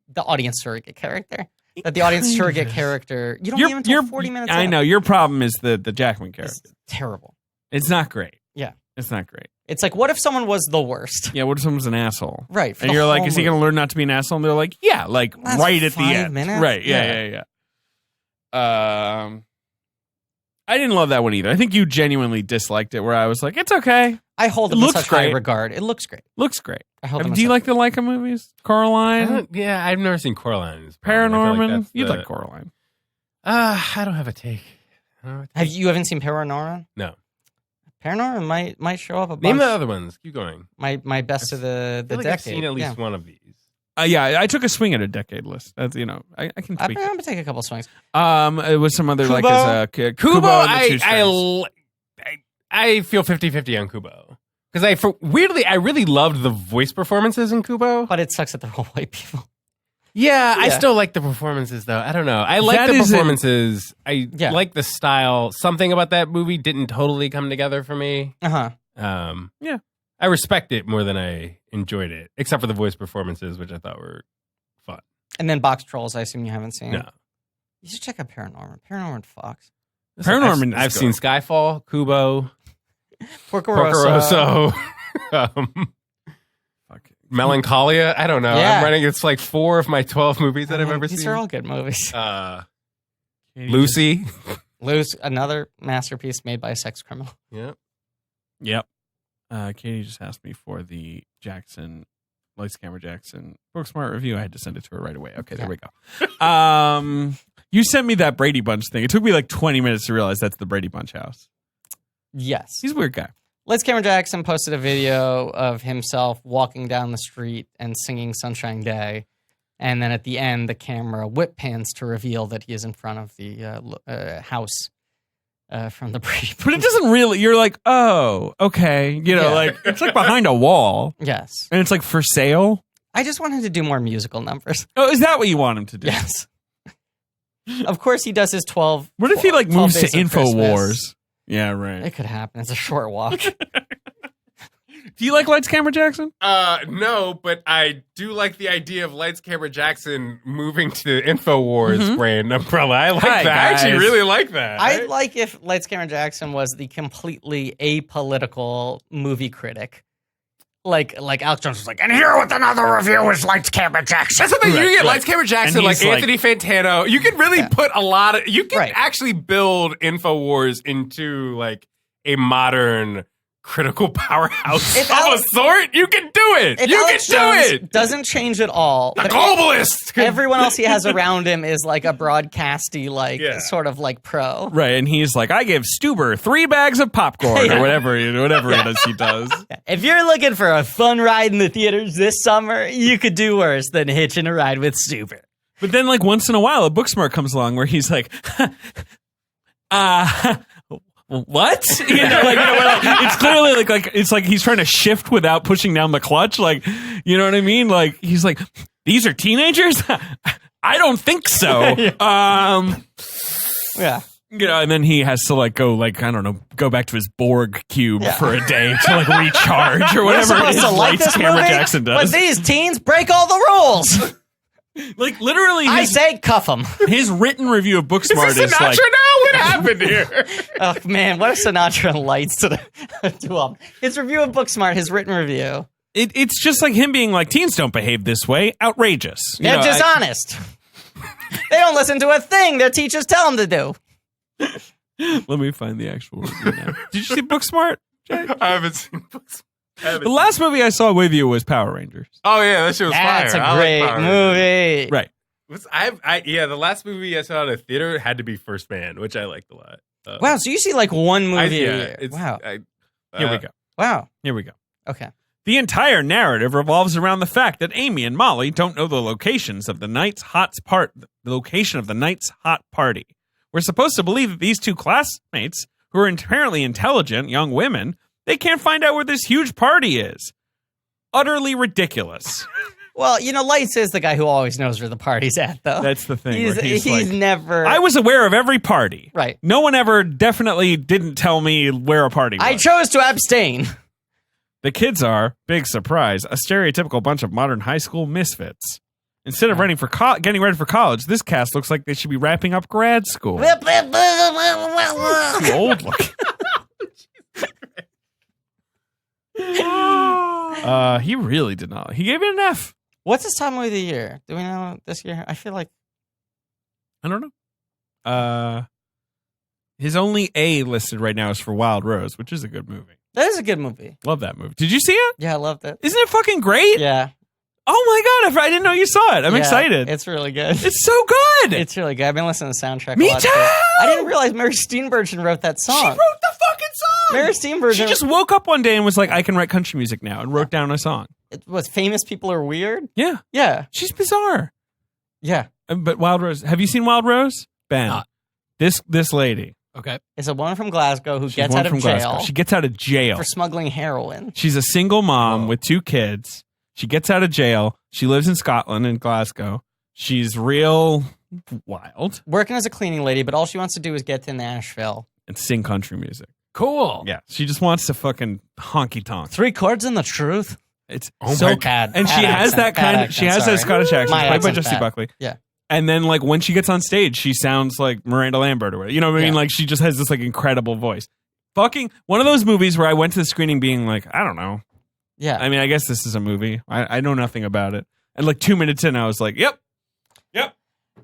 the audience surrogate character. That the audience kind surrogate of- character, you don't get him until 40 minutes I in. know. Your problem is the Jackman It's character. terrible. It's not great. Yeah. It's not great. It's like, what if someone was the worst? Yeah, what if someone's an asshole? Right. for And the you're like, whole is he movie. going to learn not to be an asshole? And they're like, yeah, like That's right at the 5 end. minutes? Right. Yeah. I didn't love that one either. I think you genuinely disliked it where I was like, it's okay. I hold It him in looks such high great. regard. It looks great. Looks great. I hold him in Do you such- like the Leica movies? Coraline? Yeah, I've never seen Coraline. is probably- I feel like Paranorman? that's You'd the- like Coraline. I don't have a take. You haven't seen Paranorman? No. Paranorman might show up a bunch. Name the other ones. Keep going. My best of the I feel like decade. I've seen at least Yeah. one of these. Yeah, I took a swing at a decade list. That's, I can I'm tweak gonna take a couple swings. it. It was some other Kubo? Kubo. I feel 50-50 on Kubo. Because weirdly, I really loved the voice performances in Kubo. But it sucks that they're all white people. Yeah, I still like the performances, though. I don't know. I like the performances. I like the style. Something about that movie didn't totally come together for me. Uh-huh. Yeah. I respect it more than I enjoyed it, except for the voice performances, which I thought were fun. And then Box Trolls, I assume you haven't seen. No. You should check out Paranorman. Paranorman Fox. Paranorman. I've seen Skyfall, Kubo, Porco Rosso. Melancholia. I don't know. Yeah. I'm running. It's like 4 of my 12 movies that I've ever These seen. are all good movies. Lucy. Lucy, another masterpiece made by a sex criminal. Yep. Katie just asked me for the Lights Camera Jackson Booksmart review. I had to send it to her right away. Okay, there we go. You sent me that Brady Bunch thing. It took me like 20 minutes to realize that's the Brady Bunch house. Yes. He's a weird guy. Lights Camera Jackson posted a video of himself walking down the street and singing Sunshine Day. And then at the end, the camera whip pans to reveal that he is in front of the house from the Brady Bunch. But it doesn't really, you're like, oh, okay. Like, it's like behind a wall. Yes. And it's like for sale. I just want him to do more musical numbers. Oh, is that what you want him to do? Yes. Of course, he does his 12. What if he like moves to Days of Christmas. InfoWars? Yeah, right. It could happen. It's a short walk. Do you like Lights Camera Jackson? No, but I do like the idea of Lights Camera Jackson moving to InfoWars brand umbrella. I like that. Guys. I actually really like that. I'd like if Lights Camera Jackson was the completely apolitical movie critic. Like Alex Jones was like, and here with another review is Lights Camera Jackson. That's something you get Lights Camera Jackson, And like he's Anthony Fantano. You can really put a lot of. You can Right. actually build InfoWars into like a modern critical powerhouse If of Alex- a sort. You can do it. If You Alex can do Jones it. doesn't change at all. The but globalist. everyone else he has around him is like a broadcasty, sort of like pro. Right, and he's like, I give Stuber 3 bags of popcorn or whatever it is he does. If you're looking for a fun ride in the theaters this summer, you could do worse than hitching a ride with Stuber. But then, like, once in a while, a Booksmart comes along where he's like, what? It's clearly like it's like he's trying to shift without pushing down the clutch. Like, you know what I mean? Like, he's like, these are teenagers? I don't think so. Yeah. And then he has to go back to his Borg cube for a day to like recharge or We're whatever it supposed is to like Lights this Camera movie, Jackson but does. these teens break all the rules. Like, literally, I say cuff them. his written review of Booksmart Is this is like, Sinatra now? What happened here? Oh, man, what if Sinatra and Lights to the his review of Booksmart, his written review. it's just like him being like, teens don't behave this way. Outrageous. They're dishonest. They don't listen to a thing their teachers tell them to do. Let me find the actual review now. Did you see Booksmart? Jay? I haven't seen books. The last movie I saw with you was Power Rangers. Oh yeah, that shit was That's fire. a I like great Power Rangers. movie. Right. The last movie I saw in a theater had to be First Man, which I liked a lot. Wow, so you see like one movie a year. Wow. Here we go. Wow. Here we go. Okay. The entire narrative revolves around the fact that Amy and Molly don't know the locations of the night's hot party. We're supposed to believe that these two classmates, who are apparently intelligent young women, they can't find out where this huge party is. Utterly ridiculous. Well, Lights is the guy who always knows where the party's at, though. That's the thing. He's like, never. I was aware of every party. Right. No one ever definitely didn't tell me where a party was. I chose to abstain. The kids are, big surprise, a stereotypical bunch of modern high school misfits. Instead of getting ready for college, this cast looks like they should be wrapping up grad school. Too old looking. He really did not. He gave it an F. What's his top movie of the year? Do we know this year? I feel like. I don't know. His only A listed right now is for Wild Rose, which is a good movie. That is a good movie. Love that movie. Did you see it? Yeah, I loved it. Isn't it fucking great? Yeah. Oh my God, I didn't know you saw it. I'm excited. It's really good. It's so good. It's really good. I've been listening to the soundtrack Me a lot. too! I didn't realize Mary Steenburgen wrote that song. She wrote the fucking Mary Steenburgen. She just woke up one day and was like, I can write country music now, and wrote down a song. It was famous people are weird. Yeah. Yeah. She's bizarre. Yeah. But Wild Rose, have you seen Wild Rose? Ben. This lady. Okay. It's a woman from Glasgow who She's gets one out of from jail Glasgow. She gets out of jail. for smuggling heroin. She's a single mom with 2 kids. She gets out of jail. She lives in Scotland, in Glasgow. She's real wild. Working as a cleaning lady, but all she wants to do is get to Nashville. And sing country music. Cool. Yeah. She just wants to fucking honky tonk. 3 chords in the truth. It's So bad. And she has that kind of, she has that Scottish accent, My played by accent's Jessie bad. Buckley. Yeah. And then, like, when she gets on stage, she sounds like Miranda Lambert or whatever. You know what I mean? Yeah. Like, she just has this, like, incredible voice. Fucking one of those movies where I went to the screening being like, I don't know. Yeah. I mean, I guess this is a movie. I know nothing about it. And, like, 2 minutes in, I was like, yep.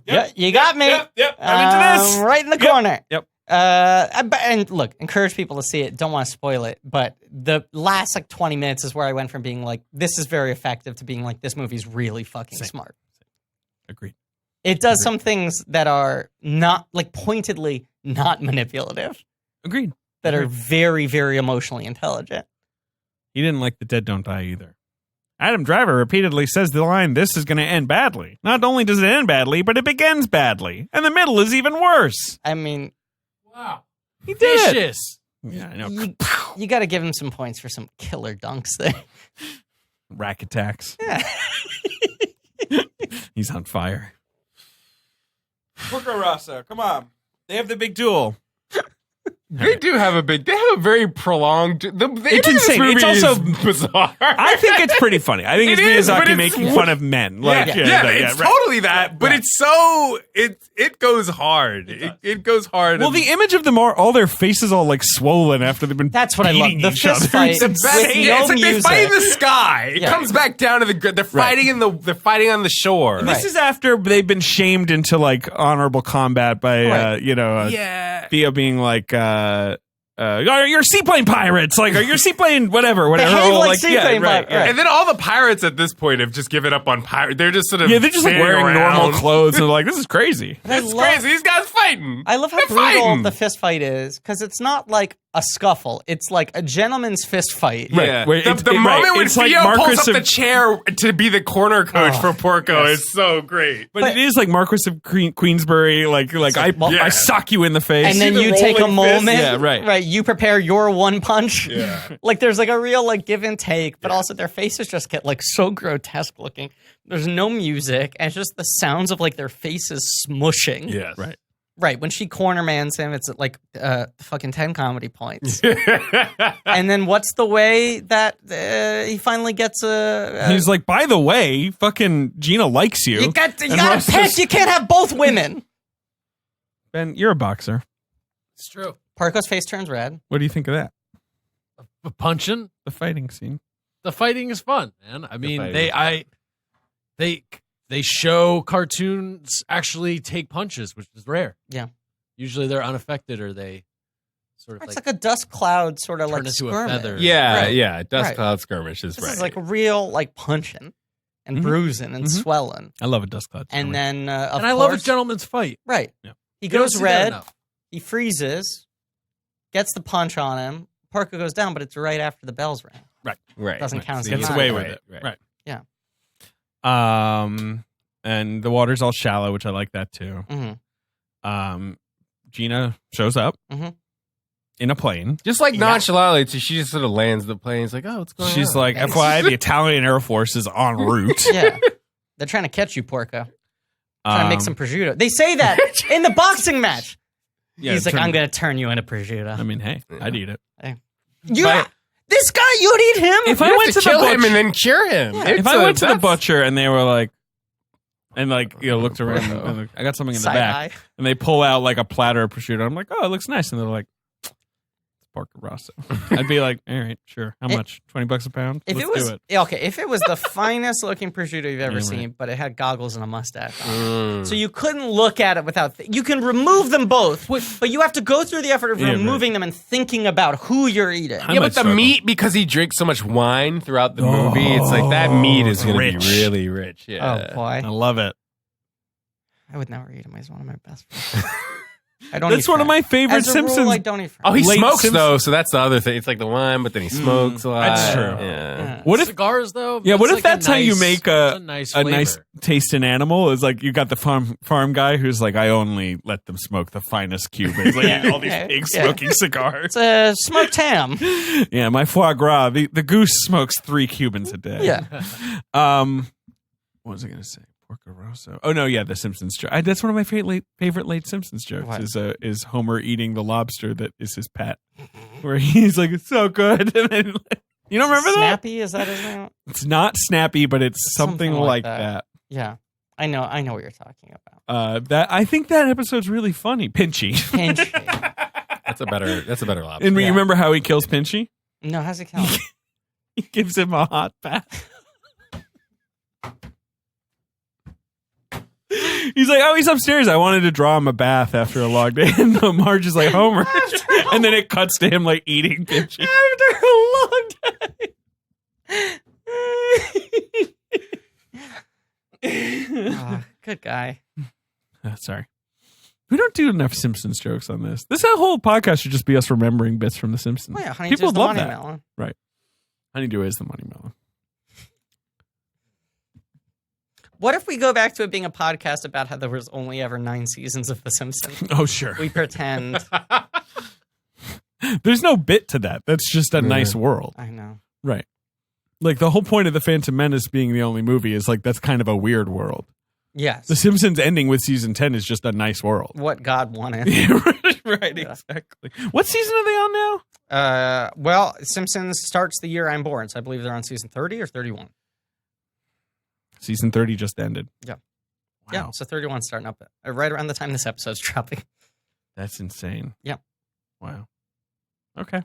Yeah, you got me. Yep. I'm into this. Right in the corner. Yep. And look, encourage people to see it. Don't want to spoil it, but the last like 20 minutes is where I went from being like, this is very effective to being like, this movie's really fucking smart. Agreed. It does some things that are not like pointedly not manipulative, Agreed. that are very, very emotionally intelligent. He didn't like The Dead Don't Die either. Adam Driver repeatedly says the line, this is going to end badly. Not only does it end badly, but it begins badly. And the middle is even worse. I mean, Wow. He did. Vicious. Yeah, I know. you got to give him some points for some killer dunks there. Rack attacks. Yeah. He's on fire. Porco Rosso, come on. They have the big duel. They do have a very prolonged. The It's insane. Movie It's also is bizarre. I think it's pretty funny. I think It it's is, but Miyazaki it's making fun of men. Like, it's right. totally that, but Right. it's so it goes hard. It goes hard. Well, and- the image of them are all their faces all like swollen after they've been. That's what I love. beating The each fist other. fight. It's the insane. best, With yeah, no it's like they music. fight in the sky. It Yeah. comes back down to they're fighting they're fighting on the shore. This is after they've been shamed into like honorable combat by Right. Yeah. Theo being like. You're seaplane pirates, like, or you're seaplane whatever. Behave or, like seaplane pirates. Right. And then all the pirates at this point have just given up on pirate. They're just sort of Yeah, they're just like standing wearing around. normal clothes and like, this is crazy. It's crazy. These guys fighting. I love how They're brutal fighting. the fist fight is because it's not like a scuffle. It's like a gentleman's fist fight. Right. Yeah. Where The it's- moment right. when It's like Theo Marcus pulls up of- the chair to be the corner coach for Porco is so great. But it is like Marquis of Queensbury, like I sock you in the face. And then the you take a rolling moment, fist? Yeah, right. Right, you prepare your one punch. Yeah. Like there's like a real like give and take, but also their faces just get like so grotesque looking. There's no music, and it's just the sounds of like their faces smushing. Yes. Right. Right, when she cornermans him, it's like fucking 10 comedy points. And then what's the way that he finally gets a... He's like, by the way, fucking Gina likes you. You got And to Ross pick. says, You can't have both women. Ben, you're a boxer. It's true. Porco's face turns red. What do you think of that? But punching, The fighting scene. the fighting is fun, man. I mean, fighting. they show cartoons actually take punches, which is rare. Yeah. Usually they're unaffected or they sort of It's like like a dust cloud sort of turn like into a skirmish. feather. Yeah, Right. yeah. Dust Right. cloud skirmish is This right. is like real like punching and Mhm. bruising and Mhm. swelling. I love a dust cloud. And then, of and I love a course, gentleman's fight. right. Yeah. He You don't goes see that red. enough. He freezes, gets the punch on him. Porco goes down, but it's right after the bells ring. right. doesn't count as gets good away night. with it. Right. Yeah. And the water's all shallow, which I like that too. Mm-hmm. Gina shows up Mhm. in a plane. Just like Yeah. nonchalantly, so she just sort of lands the plane. It's like, oh, what's going on? She's like, FYI, the Italian Air Force is en route. Yeah. They're trying to catch you, Porco. Trying to make some Um, prosciutto. They say that in the boxing match. yeah, He's like, turn- I'm going to turn you into prosciutto. I mean, hey, I'd eat it. This guy, you'd eat him? If You I have went to to the kill him butcher, and then cure him. if I went to the butcher and they were like, and like, you know, looked around, Porco. and like, I got something in the Side back, eye. and they pull out like a platter of prosciutto. I'm like, oh, it looks nice, and they're like, it's Porco Rosso. I'd be like, all right, sure. How much? $20 a pound? If Let's it was do it. yeah, okay, if it was the finest looking prosciutto you've ever Anyway. seen, but it had goggles and a mustache on it. Mm. So you couldn't look at it without you can remove them both, but you have to go through the effort of Yeah, removing them and thinking about who you're eating. I Yeah, might but the struggle. meat, because he drinks so much wine throughout the movie, it's like that meat is going to be rich. really rich. Yeah. Oh boy. I love it. I would never eat him. He's one of my best friends. I don't. That's eat one of French. my favorite As a Simpsons. Rule, I don't eat French. Oh, he Late smokes Simpsons- though, so that's the other thing. It's like the wine, but then he smokes a lot. That's true. Yeah. What if cigars though? Yeah, what if like that's how you make a nice nice flavor. taste in animal? Is like you got the farm guy who's like, I only let them smoke the finest Cubans. Like all these pigs smoking cigars. It's a smoked ham. Yeah, my foie gras. The goose smokes 3 Cubans a day. Yeah. What was I going to say? Porco Rosso. Oh no, yeah, the Simpsons joke. That's one of my favorite late Simpsons jokes. What? Is Homer eating the lobster that is his pet, where he's like, "It's so good," and then you don't remember that? Snappy, is that his name? It's not Snappy, but it's something like that. Yeah, I know what you're talking about. That I think that episode's really funny. Pinchy. Pinchy. That's a better lobster. And Yeah. you remember how he kills Pinchy? No, how's it count? He gives him a hot bath. He's like, oh, he's upstairs. I wanted to draw him a bath after a long day. And Marge is like, Homer. And then it cuts to him like eating Pinchy. After a long day. Good guy. Sorry. We don't do enough Simpsons jokes on this. This whole podcast should just be us remembering bits from The Simpsons. Oh yeah, Honeydew's People the love money that. melon. Right. Honeydew is the money melon. What if we go back to it being a podcast about how there was only ever 9 seasons of The Simpsons? Oh, sure. We pretend. There's no bit to that. That's just a nice world. I know. Right. Like the whole point of The Phantom Menace being the only movie is like that's kind of a weird world. Yes. The Simpsons ending with season 10 is just a nice world. What God wanted. Right, Yeah. exactly. What season are they on now? Well, Simpsons starts the year I'm born, so I believe they're on season 30 or 31. Season 30 just ended. Yeah. Wow. Yeah, so 31 starting up right around the time this episode's dropping. That's insane. Yeah. Wow. Okay.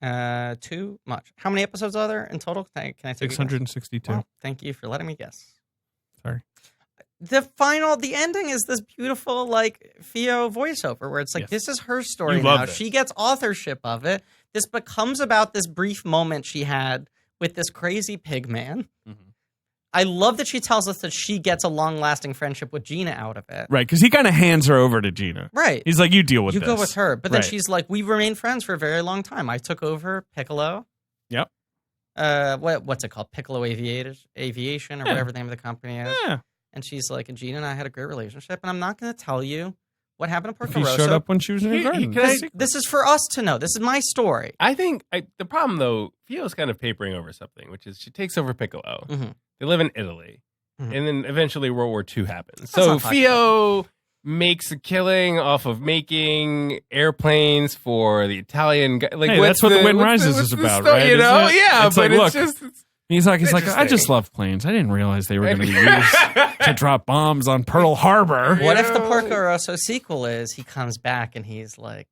Yeah. Too much. How many episodes are there in total? Can I take a guess? 662. Well, thank you for letting me guess. Sorry. The ending is this beautiful, like, Theo voiceover where it's like, Yes. this is her story You love now. this. She gets authorship of it. This becomes about this brief moment she had with this crazy pig man. Mhm. I love that she tells us that she gets a long-lasting friendship with Gina out of it. Right, because he kind of hands her over to Gina. Right. He's like, you deal with You this. go with her. But then Right. she's like, we remained friends for a very long time. I took over Piccolo. Yep. What's it called? Piccolo Aviation or Yeah. whatever the name of the company is. Yeah. And she's like, and Gina and I had a great relationship, and I'm not going to tell you what happened to Porco He Rosso. showed up when she was in her garden. This is for us to know. This is my story. I think the problem though, Theo's kind of papering over something, which is she takes over Piccolo. Mhm. They live in Italy, Mhm. and then eventually World War II happens. Let's So not talk Theo makes a killing off of making airplanes for the Italian guy. Like Hey, what's that's what The Wind what's Rises what's is the about, story, right? You know, Isn't it? yeah, It's but like, it's look, just. He's like, I just Interesting. love planes. I didn't realize they were going to be used to drop bombs on Pearl Harbor. What if the Yeah. Porco Rosso sequel is he comes back and he's like,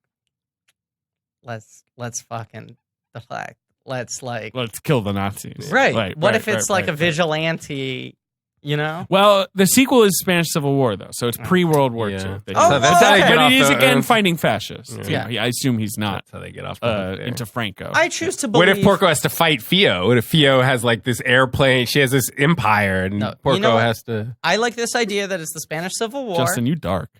let's fucking deflect. Let's like, Let's kill the Nazis. right. What if it's like a right. vigilante, you know? Well, the sequel is Spanish Civil War, though, so it's pre-World War Yeah. II. Oh, that's how they okay. get But off it is the- again fighting fascists. Yeah. I assume he's not That's how they get off the hook there. into Franco. I choose to believe. What if Porco has to fight Theo? What if Theo has like this airplane? She has this empire, and No, you Porco know what? has to. I like this idea that it's the Spanish Civil War. Justin, you dark.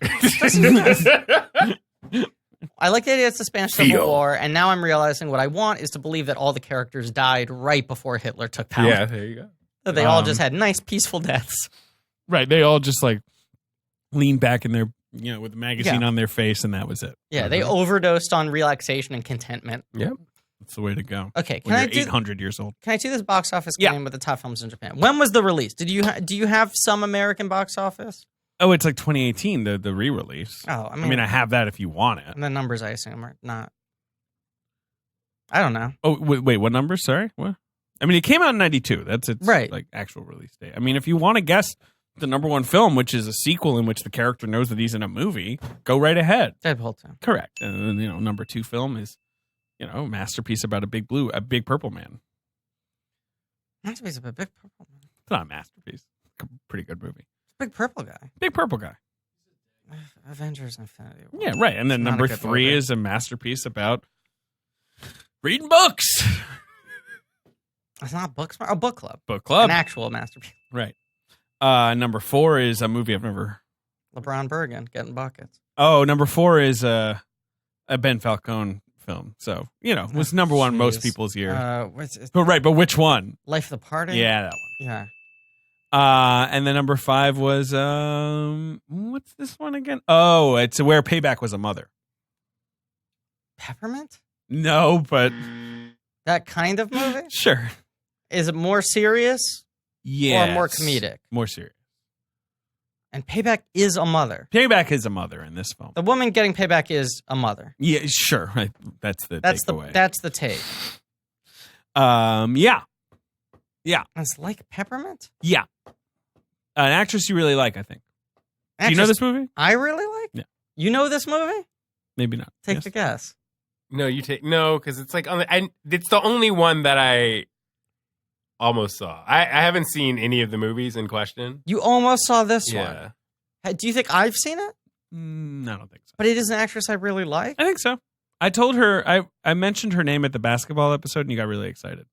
I like the idea it's the Spanish Civil Theo. War, and now I'm realizing what I want is to believe that all the characters died right before Hitler took power. Yeah, there you go. That they all just had nice, peaceful deaths. Right. They all just like leaned back in their, with a magazine on their face, and that was it. Yeah, they overdosed on relaxation and contentment. Yep. That's the way to go. Okay, When can I you're do 800 years old. this box office Yeah. game with the top films in Japan? When was the release? Did you do you have some American box office? Oh, it's like 2018, the re-release. Oh, I mean, I have that if you want it. the numbers I assume are not. I don't know. Oh, wait, what number? Sorry? What? I mean, it came out in 92. That's its Right. like actual release date. I mean, if you want to guess the number one film, which is a sequel in which the character knows that he's in a movie, go right ahead. Deadpool 2. Correct. And then, number two film is, a masterpiece about a big purple man. Masterpiece of a big purple man. It's not a masterpiece. Pretty good movie. Big purple guy. Big purple guy. Avengers Infinity War. Yeah, right. And then It's not number a good 3 movie. is a masterpiece about reading books. It's not books. A book club. Book club. An actual masterpiece. Right. Number 4 is a movie I've never. LeBron Bergen getting buckets. number 4 is a Ben Falcone film. So, it was number 1 most people's year. But which one? Life of the Party? Yeah, that one. Yeah. And then number 5 was, what's this one again? Oh, it's Where Payback Was a Mother. Peppermint? No, but... That kind of movie? Sure. Is it more serious? Yeah. Or more comedic? More serious. And Payback is a mother. Payback is a mother in this film. The woman getting payback is a mother. Yeah, sure. That's the takeaway. That's the take. Yeah. It's like Peppermint? Yeah. An actress you really like, I think. Do you know this movie? I really like? Yeah. You know this movie? Maybe not. Take the guess. No, because it's like it's the only one that I almost saw. I haven't seen any of the movies in question. You almost saw this Yeah. one. Do you think I've seen it? I don't think so. But it is an actress I really like. I think so. I told her, I mentioned her name at the basketball episode, and you got really excited.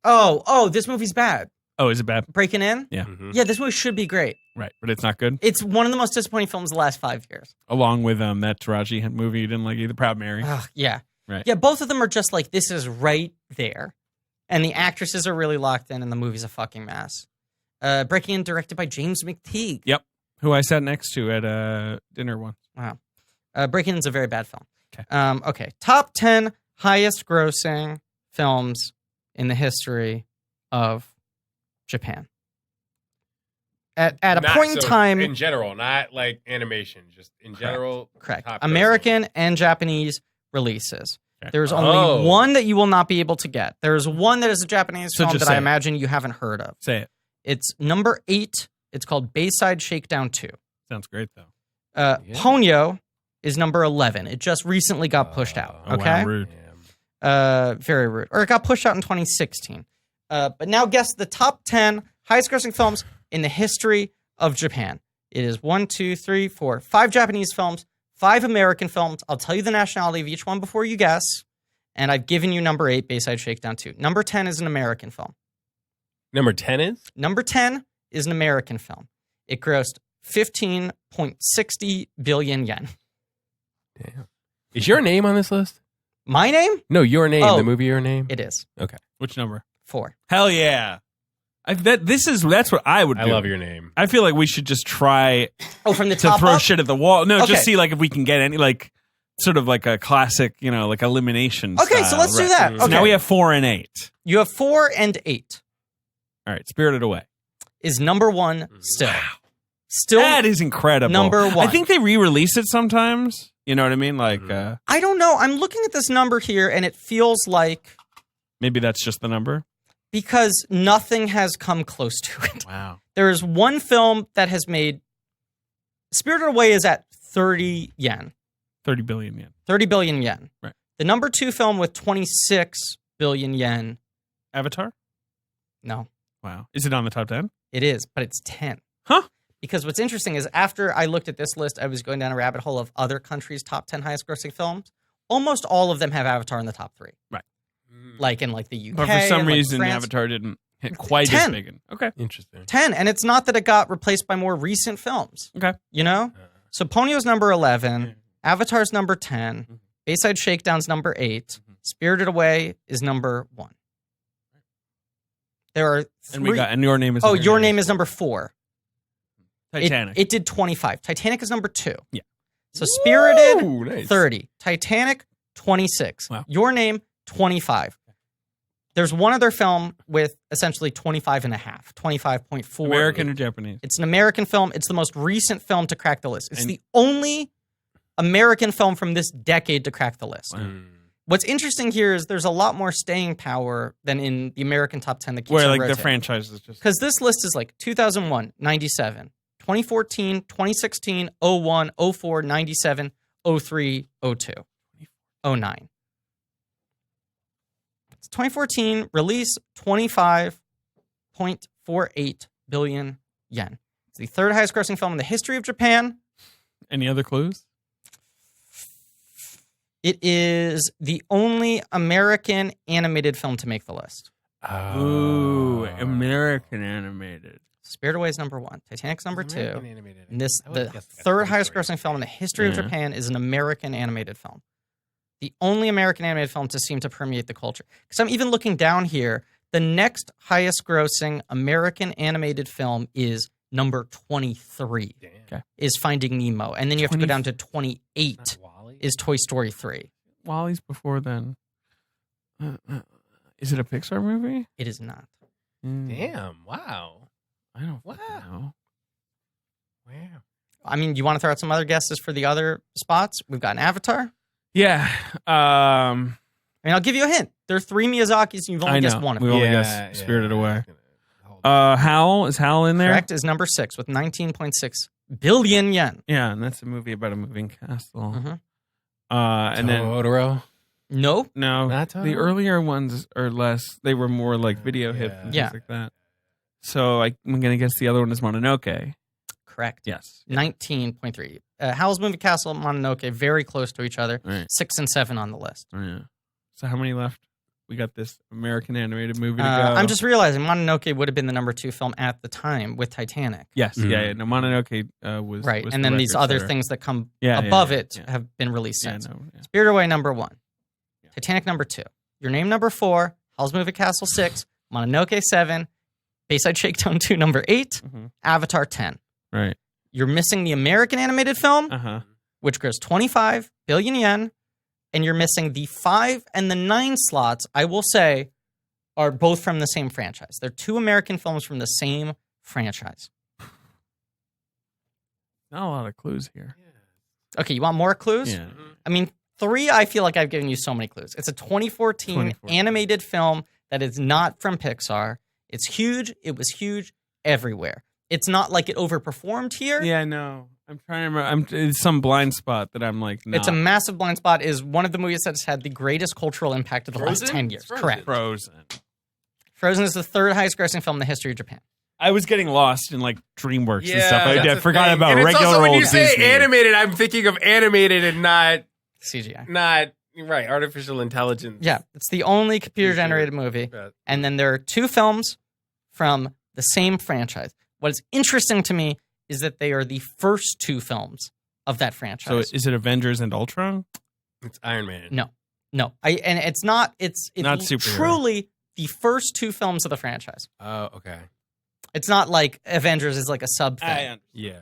Oh, this movie's bad. Oh, is it bad? Breaking In? Yeah. Mm-hmm. Yeah, this movie should be great. Right, but it's not good. It's one of the most disappointing films of the last 5 years. Along with that Taraji movie you didn't like either, Proud Mary. Yeah. Right. Yeah, both of them are just like, this is right there. And the actresses are really locked in, and the movie's a fucking mess. Breaking In, directed by James McTeague. Yep. Who I sat next to at dinner once. Wow. Breaking In's a very bad film. Okay. Okay. Top 10 highest grossing films in the history of Japan. At a point in time... In general, not like animation, just in general. Correct. top American and Japanese releases. Okay. There's only one that you will not be able to get. There's one that is a Japanese film just that say I it. imagine you haven't heard of. Say it. It's number 8. It's called Bayside Shakedown 2. Sounds great, though. Yeah. Ponyo is number 11. It just recently got pushed out. Oh, Okay? wow, rude. Very rude. Or it got pushed out in 2016. But now guess the top 10 highest grossing films in the history of Japan. It is 1, 2, 3, 4, 5 Japanese films, 5 American films. I'll tell you the nationality of each one before you guess. And I've given you number 8, Bayside Shakedown 2. Number 10 is an American film. Number 10 is? Number 10 is an American film. It grossed 15.60 billion yen. Damn. Is your name on this list? My name? No, your name. Oh. The movie Your Name? It is. Okay. Which number? 4. Hell yeah. That's what I would do. I love Your Name. I feel like we should just try Oh, from the to top throw up? shit at the wall. No, Okay. just see like if we can get any like sort of like a classic, like elimination. Okay, so style. let's do Right. that. So So Okay. now we have 4 and 8. You have 4 and 8. All right, Spirited Away. Is number 1 still. Still, That is incredible. number 1. I think they re-release it sometimes. You know what I mean? Like I don't know. I'm looking at this number here, and it feels like maybe that's just the number. because nothing has come close to it. Wow. There is one film that has made Spirited Away is at 30 yen, 30 billion yen. 30 billion yen. Right. The number 2 film with 26 billion yen. Avatar? No, Wow. Is it on the top 10? it is, but it's 10. Huh? Because what's interesting is after I looked at this list, I was going down a rabbit hole of other countries' top 10 highest grossing films. Almost all of them have Avatar in the top 3. Right. Like in like the UK. But for some and, like, reason, France. Avatar didn't hit quite 10. as big. Okay. Interesting. 10. And it's not that it got replaced by more recent films. Okay. You know? So Ponyo's number 11. Avatar's number 10. Bayside Shakedown's number 8. Spirited Away is number 1. There are 3. And Your Name is. Oh, Your Name is number 4. Titanic. It did 25. Titanic is number 2. Yeah. So Spirited, Ooh, nice. 30. Titanic, 26. Wow. Your Name, 25. There's one other film with essentially 25 and a half, 25.4. American or Japanese? It's an American film. It's the most recent film to crack the list. It's And- the only American film from this decade to crack the list. Wow. What's interesting here is there's a lot more staying power than in the American top 10 that keeps Where on like the rotating. franchise is just. Because this list is like 2001, 97, 2014, 2016, 01, 04, 97, 03, 02, 09. It's 2014, release 25.48 billion yen. It's the third highest grossing film in the history of Japan. Any other clues? It is the only American animated film to make the list. Ooh, American animated. Spirited Away is number 1. Titanic's number 2. American animated. And this, I would've the guessed that. third Toy highest Story. grossing film in the history of Yeah. Japan is an American animated film. The only American animated film to seem to permeate the culture. Because I'm even looking down here, the next highest grossing American animated film is number 23, Damn. Okay. is Finding Nemo. And then you have to go down to 28 Not Wall-E? is Toy Story 3. Wally's before then. Is it a Pixar movie? It is not. Damn! Wow! I don't Wow. know. Wow! I mean, you want to throw out some other guesses for the other spots? We've got an Avatar. Yeah. I mean, I'll give you a hint. There are 3 Miyazakis, and you've only I know. guessed one of We them. only guessed Spirited Away. Hal, is Hal in there? Correct is number 6 with 19.6 billion yen. Yeah, and that's a movie about a moving castle. Mhm. And then Totoro. Nope. no, Not the Totoro? earlier ones are less. They were more like video hits and Yeah. things like that. So I'm gonna guess the other one is Mononoke. Correct. Yes. 19.3. Howl's Moving Castle and Mononoke, very close to each other. Right. 6 and 7 on the list. Oh, yeah. So how many left? We got this American animated movie to go. I'm just realizing Mononoke would have been the number 2 film at the time with Titanic. yes, Mhm. yeah. No, Mononoke was Right. was And the then these record other setter. things that come Yeah, above yeah, it yeah. have been released Yeah, since. no, yeah. Spirited Away number 1. Yeah. Titanic number 2. Your Name number 4. Howl's Moving Castle 6. Mononoke 7. Bayside Shakedown 2 number 8. Mhm. Avatar 10. Right. You're missing the American animated film, Uh huh. which grows 25 billion yen, and you're missing the 5 and the 9 slots, I will say, are both from the same franchise. They're 2 American films from the same franchise. Not a lot of clues here. Okay, you want more clues? Yeah. I mean, 3, I feel like I've given you so many clues. It's a 2014 animated film that is not from Pixar. It's huge. It was huge everywhere. It's not like it overperformed here. Yeah, no. I'm trying to remember. It's some blind spot that I'm like, It's a massive blind spot. Is one of the movies that's had the greatest cultural impact of the last Frozen? 10 years. It's Frozen. Correct. Frozen. Frozen is the 3rd highest grossing film in the history of Japan. I was getting lost in like DreamWorks and stuff. that's I the forgot thing. about And it's regular also when old you say Disney. animated, I'm thinking of animated and not CGI. right artificial intelligence. Yeah, it's the only computer-generated movie. But- And then there are 2 films from the same franchise. What is interesting to me is that they are the first 2 films of that So franchise. is it Avengers and Ultron? It's Iron Man. No. And it's not. It's Not superhero. truly the first 2 films of the franchise. Oh, okay. It's not like Avengers is like a sub thing. Yeah.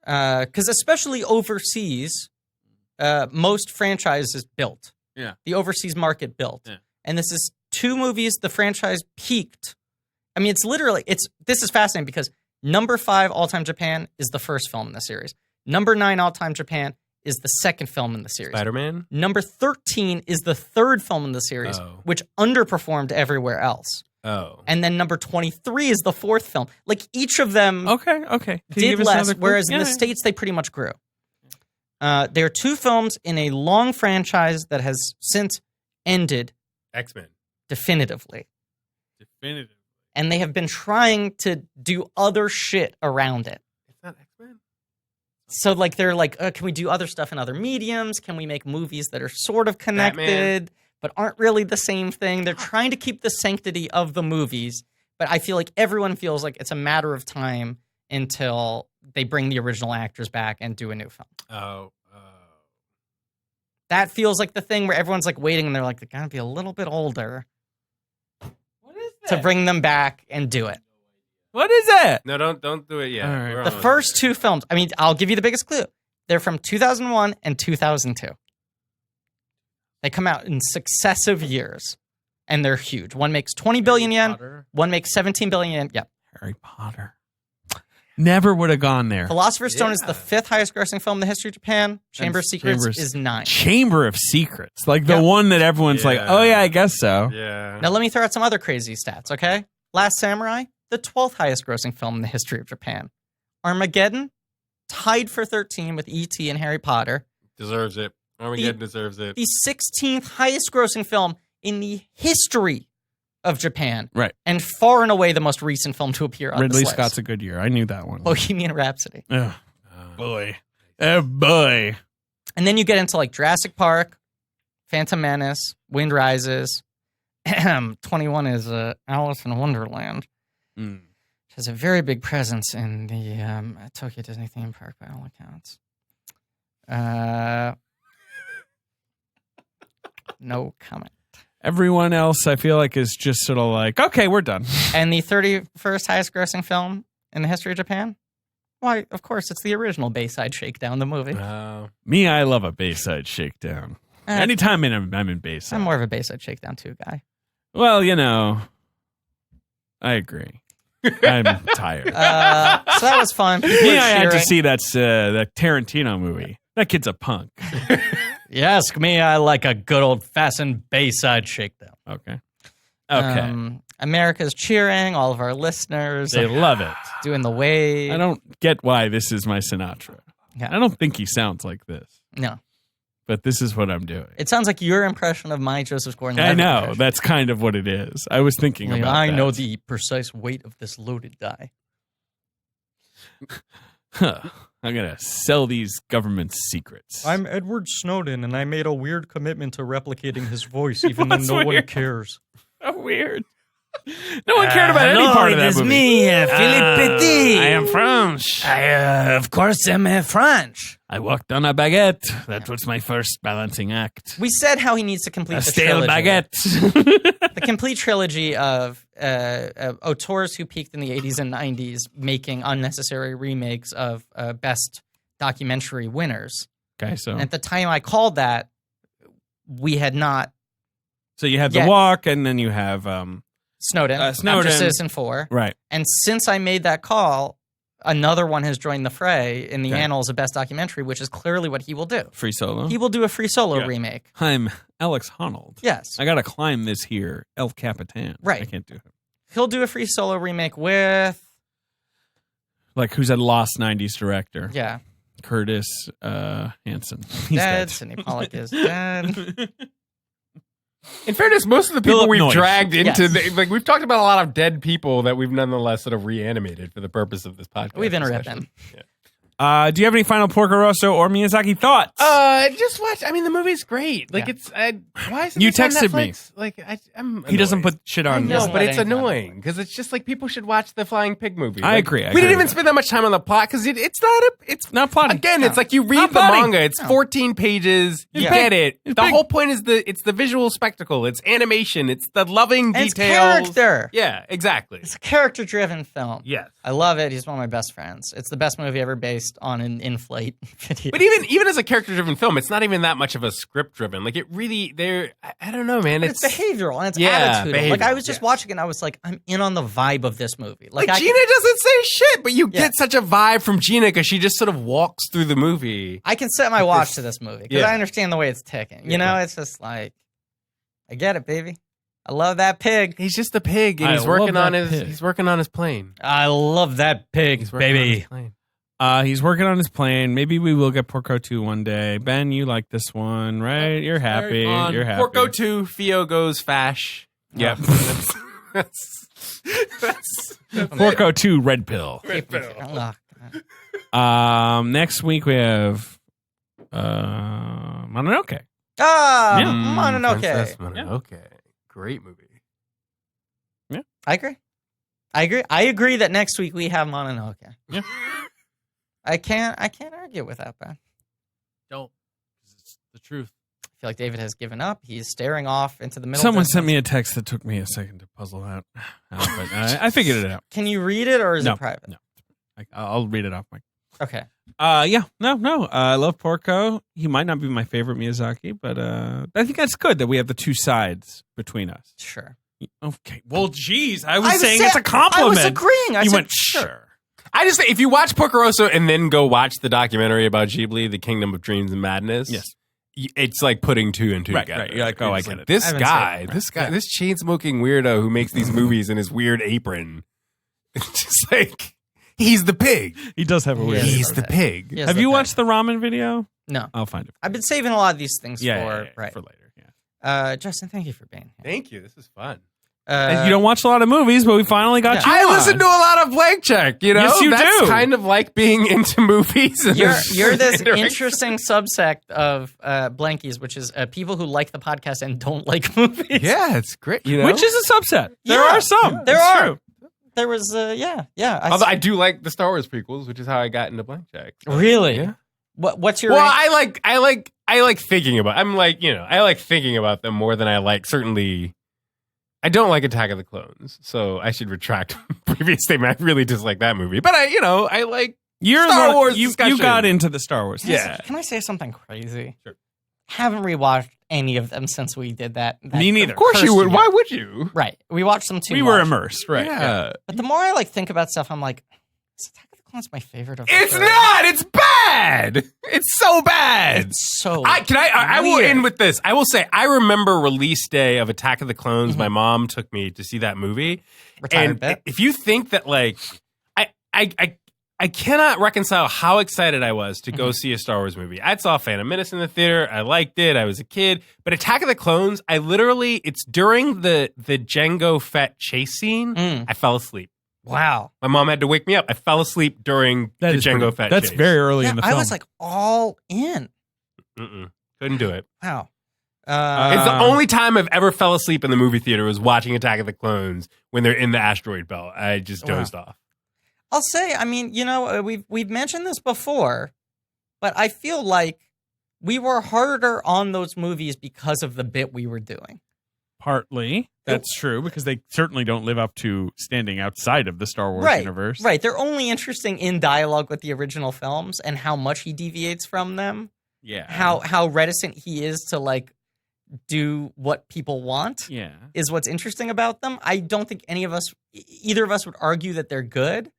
Because especially overseas, most franchises built. Yeah. The overseas market built. Yeah. And this is 2 movies the franchise peaked. I mean, this is fascinating because number 5 all-time Japan is the first film in the series. Number 9 all-time Japan is the second film in the series. Spider-Man. Number 13 is the third film in the series, Oh. which underperformed everywhere else. Oh. And then number 23 is the fourth film. Like each of them Okay. Can you did give us less, another clue? whereas in the Yeah. States they pretty much grew. There are 2 films in a long franchise that has since ended X-Men. definitively. Definitive. And they have been trying to do other shit around it. It's not X-Men. So like they're like, can we do other stuff in other mediums? Can we make movies that are sort of connected but aren't really the same thing? They're trying to keep the sanctity of the movies, but I feel like everyone feels like it's a matter of time until they bring the original actors back and do a new film. Oh. That feels like the thing where everyone's like waiting and they're like, they gotta be a little bit older What is to bring them back and do it. What is that? No, don't do it yet. All right. We're The almost first there. 2 films, I mean, I'll give you the biggest clue. They're from 2001 and 2002. They come out in successive years, and they're huge. One makes 20 billion yen, Potter. one makes 17 billion yen. Yep. Harry Potter. Never would have gone there. Philosopher's Stone is Yeah. the 5th highest grossing film in the history of Japan. Chamber of Secrets is 9. Chamber of Secrets. Like the Yep. one that everyone's like, Yeah. oh yeah, I guess so. Yeah. Now, let me throw out some other crazy stats, okay? Last Samurai, the 12th highest grossing film in the history of Japan. Armageddon, tied for 13 with E.T. and Harry Potter. Deserves it. Armageddon deserves it. The 16th highest grossing film in the history of Japan. Right. And far and away the most recent film to appear on Ridley this Scott's list. a good year. I knew that one. Bohemian Rhapsody. Oh, boy. Oh, boy. And then you get into like Jurassic Park, Phantom Menace, Wind Rises. 21 is Alice in Wonderland. Mm. Which has a very big presence in the Tokyo Disney theme park by all accounts. No comment. Everyone else, I feel like, is just sort of like, okay, we're done. And the 31st highest grossing film in the history of Japan? Why, of course, it's the original Bayside Shakedown, the movie. Me, I love a Bayside Shakedown. Anytime I'm in Bayside. I'm more of a Bayside Shakedown 2 guy. Well, I agree. I'm tired. So that was fun. People Me, were I had to cheering. see that Tarantino movie. That kid's a punk. You ask me, I like a good old-fashioned Bayside Shakedown. Okay. America's cheering, all of our listeners. They love it. Doing the wave. I don't get why this is my Sinatra. Yeah. I don't think he sounds like this. No. But this is what I'm doing. It sounds like your impression of my Joseph I Gordon-Levitt know. impression. That's kind of what it is. I was thinking about I that. know the precise weight of this loaded die. I'm going to sell these government secrets. I'm Edward Snowden, and I made a weird commitment to replicating his voice, even though What's no one weird? cares. So weird. No one cared about any part of that movie. me, Philippe Petit. I am French. Of course, am French. I walked on a baguette. That was my first balancing act. We said how he needs to complete A the stale trilogy. baguette. The complete trilogy of auteurs who peaked in the 80s and 90s making unnecessary remakes of best documentary winners. Okay, so And at the time I called that, we had not you have Yeah. The Walk, and then you have Snowden, Snowden. after Citizen 4. right. And since I made that call, another one has joined the fray in the Okay. annals of best documentary, which is clearly what he will do. Free Solo. He will do a free solo Yeah. remake. I'm Alex Honnold. Yes. I got to climb this here El Capitan. Right. I can't do it. He'll do a free solo remake with, Like, who's a lost 90s director? yeah, Curtis Hanson. He's dead. dead. Sidney Pollack is dead. In fairness, most of the people Philip we've Noyce. dragged into Yes. we've talked about a lot of dead people that we've nonetheless sort of reanimated for the purpose of this podcast. We've interrupted discussion. them. Do you have any final Porco Rosso or Miyazaki thoughts? Just watch. I mean, the movie's great. Like, Yeah. it's. Why is You this on texted me. Netflix? Like, I'm. he doesn't annoyed. put shit I on. know, doesn't but let it's anything on annoying because it's just like people should watch the Flying Pig movie. I Like, agree. I we didn't agree even with spend that much time on the plot because it's not a. It's Not plotting. Again, No. it's like you read Not the plotting. manga. It's No. 14 pages. You Yeah. get it. It's The big. whole point is it's the visual spectacle. It's animation. It's the loving And it's details. character. Yeah, exactly. It's a character-driven film. Yes. I love it. He's one of my best friends. It's the best movie ever based on an in-flight video. But even as a character-driven film, it's not even that much of a script-driven. Like, it really, I don't know, man. It's behavioral and it's Yeah, attitudinal. Like, I was behavioral, just yes. watching it and I was like, I'm in on the vibe of this movie. Like, I Gina doesn't say shit, but you Yeah. get such a vibe from Gina because she just sort of walks through the movie. I can set my watch to this movie because Yeah. I understand the way it's ticking. You Yeah. know, it's just like, I get it, baby. I love that pig. He's just a pig, and I he's working love on that his pig. he's working on his plane. I love that pig, He's working on his plane. He's working on his plane. Maybe we will get Porco 2 one day. Ben, you like this one, right? You're happy. On You're happy. Porco 2, Theo goes fash. Yep. That's Porco 2, Red Pill. Oh, God. Next week we have Mononoke. Ah, Yeah. Mononoke. Princess Mononoke. Great movie. I agree. I agree that next week we have Mononoke. Yeah. I can't argue with that, Ben. Don't. It's the truth. I feel like David has given up. He's staring off into the middle. Someone distance. sent me a text that took me a second to puzzle out. But I figured it out. Can you read it or is No, it private? no. I'll read it off my. Okay. Yeah, no. I love Porco. He might not be my favorite Miyazaki, but I think that's good that we have the two sides between us. Sure. Okay. Well, geez, I was saying saying- it's a compliment. I was agreeing. I You said, went sure. I just think if you watch Porco Rosso and then go watch the documentary about Ghibli, The Kingdom of Dreams and Madness, Yes. it's like putting two and two Right, together. right. You're like, oh, It's I get it. This I haven't guy, seen it. this guy, this chain smoking weirdo who makes these movies in his weird apron. It's just like he's the pig. He does have a weird. Yes. He's the pig. Yes, Have you okay. watched the ramen video? No. I'll find it. I've been saving a lot of these things Yeah, right. for later. Yeah. Justin, thank you for being here. Thank you. This is fun. And you don't watch a lot of movies, but we finally got you. I on. listen to a lot of Blank Check. You know, Yes, you that's do. kind of like being into movies. And You're this interacting. interesting subsect of Blankies, which is people who like the podcast and don't like movies. Yeah, it's great. You know, Which is a subset. There Yeah. are some. There It's are. true. There was, yeah. Although I do like the Star Wars prequels, which is how I got into Blank Check. Really? Yeah. What's your? Well, I like thinking about. I like thinking about them more than I like. Certainly, I don't like Attack of the Clones, so I should retract previous statement. I really dislike that movie, but I like Star Wars. You got into the Star Wars. Yeah. Can I say something crazy? Sure. Haven't rewatched any of them since we did that. Me neither. Of course you would. Why would you? Right. We watched them too. We were immersed, right? Yeah. But the more I like think about stuff, I'm like, is Attack of the Clones my favorite of the It's three? not. It's bad. It's so bad. It's so. I will weird. end with this. I will say I remember release day of Attack of the Clones. My mom took me to see that movie. Retired And bit. if you think that like I cannot reconcile how excited I was to go see a Star Wars movie. I saw Phantom Menace in the theater. I liked it. I was a kid. But Attack of the Clones, it's during the Jango Fett chase scene. I fell asleep. Wow. My mom had to wake me up. I fell asleep during the Jango Fett chase. That's very early in the film. I was like all in. Couldn't do it. Wow. It's the only time I've ever fell asleep in the movie theater was watching Attack of the Clones when they're in the asteroid belt. I just dozed off. I'll say, I mean, we've mentioned this before, but I feel like we were harder on those movies because of the bit we were doing. Partly. That's true, because they certainly don't live up to standing outside of the Star Wars universe. Right. They're only interesting in dialogue with the original films and how much he deviates from them. Yeah. How reticent he is to like do what people want. Yeah. Is what's interesting about them. I don't think either of us would argue that they're good.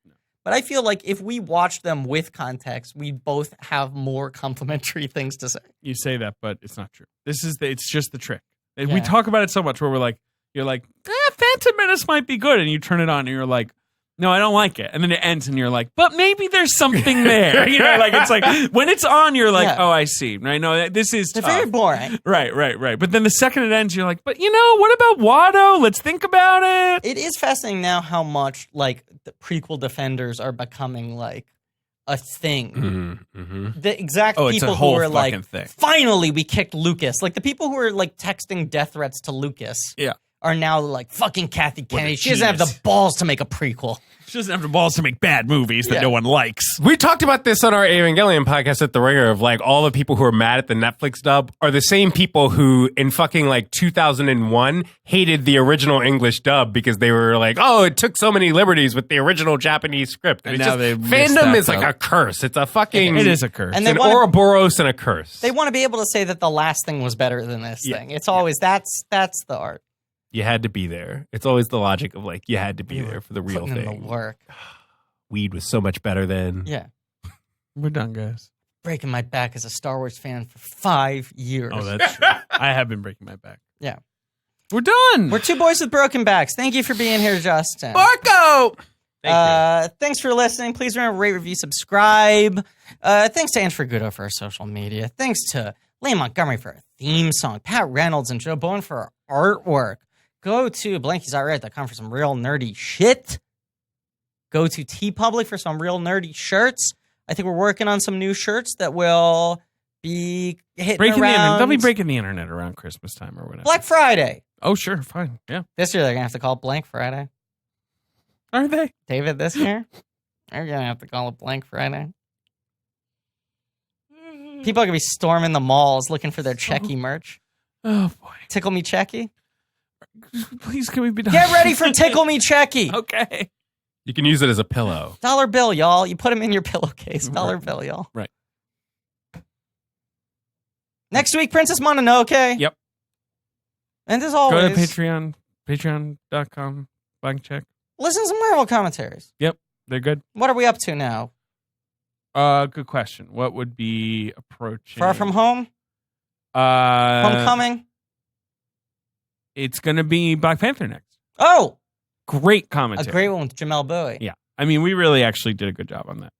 But I feel like if we watch them with context, we both have more complimentary things to say. You say that, but it's not true. It's just the trick. And Yeah. we talk about it so much where you're like, Phantom Menace might be good. And you turn it on and you're like, no, I don't like it. And then it ends and you're like, but maybe there's something there. It's like, when it's on, you're like, oh, I see. Right? No, this is They're tough. very boring. Right. But then the second it ends, you're like, but what about Watto? Let's think about it. It is fascinating now how much like the prequel defenders are becoming like a thing. The exact Oh, it's people a whole who are like, fucking thing. finally we kicked Lucas. Like the people who are like texting death threats to Lucas. Yeah. Are now like fucking Kathy Kennedy. a She doesn't have genius. the balls to make a prequel. She doesn't have the balls to make bad movies that Yeah. no one likes. We talked about this on our Evangelion podcast at The Ringer of like all the people who are mad at the Netflix dub are the same people who in fucking like 2001 hated the original English dub because they were like, oh, it took so many liberties with the original Japanese script. And it's now just, they've missed fandom that is like dub. a curse. It's a fucking... It is a curse. And It's they an wanna- Ouroboros and a curse. They want to be able to say that the last thing was better than this thing. It's always that's the art. You had to be there. It's always the logic of like, you had to be there for the real Putting in thing. the work. Weed was so much better then. Yeah. We're done, guys. Breaking my back as a Star Wars fan for 5 years. Oh, that's true. I have been breaking my back. Yeah. We're done. We're two boys with broken backs. Thank you for being here, Justin. Porco! Thank Thanks for listening. Please remember, rate, review, subscribe. Thanks to Anne Fergudo for our social media. Thanks to Lane Montgomery for our theme song. Pat Reynolds and Joe Bowen for our artwork. Go to blankiesoutright.com for some real nerdy shit. Go to TeePublic for some real nerdy shirts. I think we're working on some new shirts that will be hitting breaking the internet. around They'll be breaking the internet around Christmas time or whatever. Black Friday. Oh, sure. Fine. Yeah. This year they're going to have to call it Blank Friday. Are they? David, this year, they're going to have to call it Blank Friday. People are going to be storming the malls looking for their Checky merch. Oh, boy. Tickle Me Checky. Please, can we be done? Get ready for Tickle Me Checky. Okay. You can use it as a pillow. $1 bill, y'all. You put them in your pillowcase. $1 bill, y'all. Right. Next week, Princess Mononoke. Yep. And as always, Go to Patreon. Patreon.com. Blank check. listen to some Marvel commentaries. Yep. They're good. What are we up to now? Good question. What would be approaching? Far From Home? Homecoming? It's going to be Black Panther next. Oh! Great A commentary. great one with Jamel Bowie. Yeah. I mean, we really actually did a good job on that.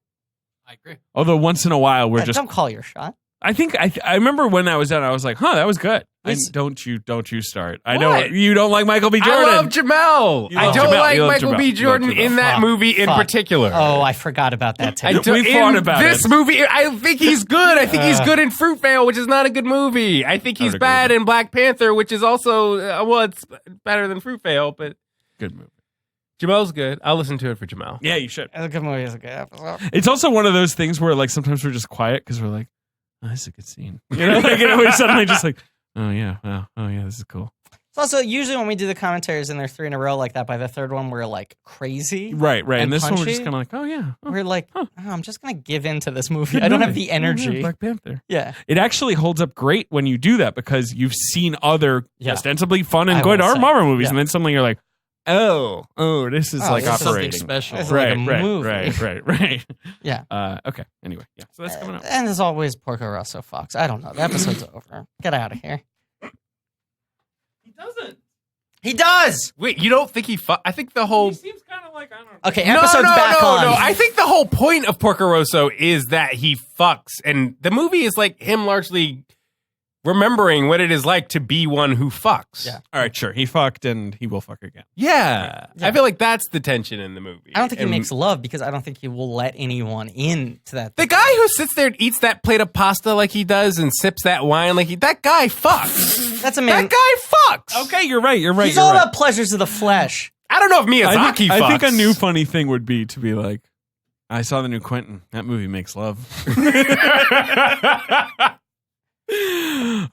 I agree. Although once in a while we're Yeah, just. don't call your shot. I think I remember when I was done. I was like, "Huh, that was good." It's- Don't you start? I know What? you don't like Michael B. Jordan. I love Jamel. You I love don't Jamel. like You love Michael Jamel. B. You love Jordan Jamel. in that Fuck. movie in Fuck. particular. Oh, I forgot about that too. I do, We fought in about this it. movie, I think he's good. I think he's good in Fruitvale, which is not a good movie. I think he's would agree bad with in Black Panther, which is also well, it's better than Fruitvale, but Good movie. Jamal's good. I'll listen to it for Jamal. Yeah, you should. It's a good movie. It's a good episode. It's also one of those things where like sometimes we're just quiet because we're like, oh, this is a good scene. You know, like we're suddenly just like, oh yeah, wow, oh yeah, this is cool. It's also usually when we do the commentaries and they're 3 in a row like that, by the third one we're like crazy. Right. And this one we're punchy. just kind of like, oh yeah. Oh, We're like, huh. oh, I'm just gonna give in to this movie. Good I don't movie. have the energy. Black Panther. Yeah. It actually holds up great when you do that because you've seen other Yeah. ostensibly fun and I good will say. Marvel movies, Yeah. and then suddenly you're like, oh, this is like this is something operating special. This is right, like a movie. right. Yeah. Okay. Anyway, yeah. So that's coming up. And as always, Porco Rosso fucks. I don't know. The episode's over. Get out of here. He doesn't. He does. Wait, you don't think he I think the whole... He seems kind of like I don't know. Okay, episode's back on. No. I think the whole point of Porco Rosso is that he fucks, and the movie is like him largely remembering what it is like to be one who fucks. Yeah. All right, sure. He fucked and he will fuck again. Yeah. Yeah. I feel like that's the tension in the movie. I don't think he And makes love because I don't think he will let anyone into that. the guy who sits there and eats that plate of pasta like he does and sips that wine like that guy fucks. That's a man. That guy fucks. Okay, you're right. He's all about pleasures of the flesh. I don't know if Miyazaki fucks. I think a new funny thing would be to be like, I saw the new Quentin. That movie makes love.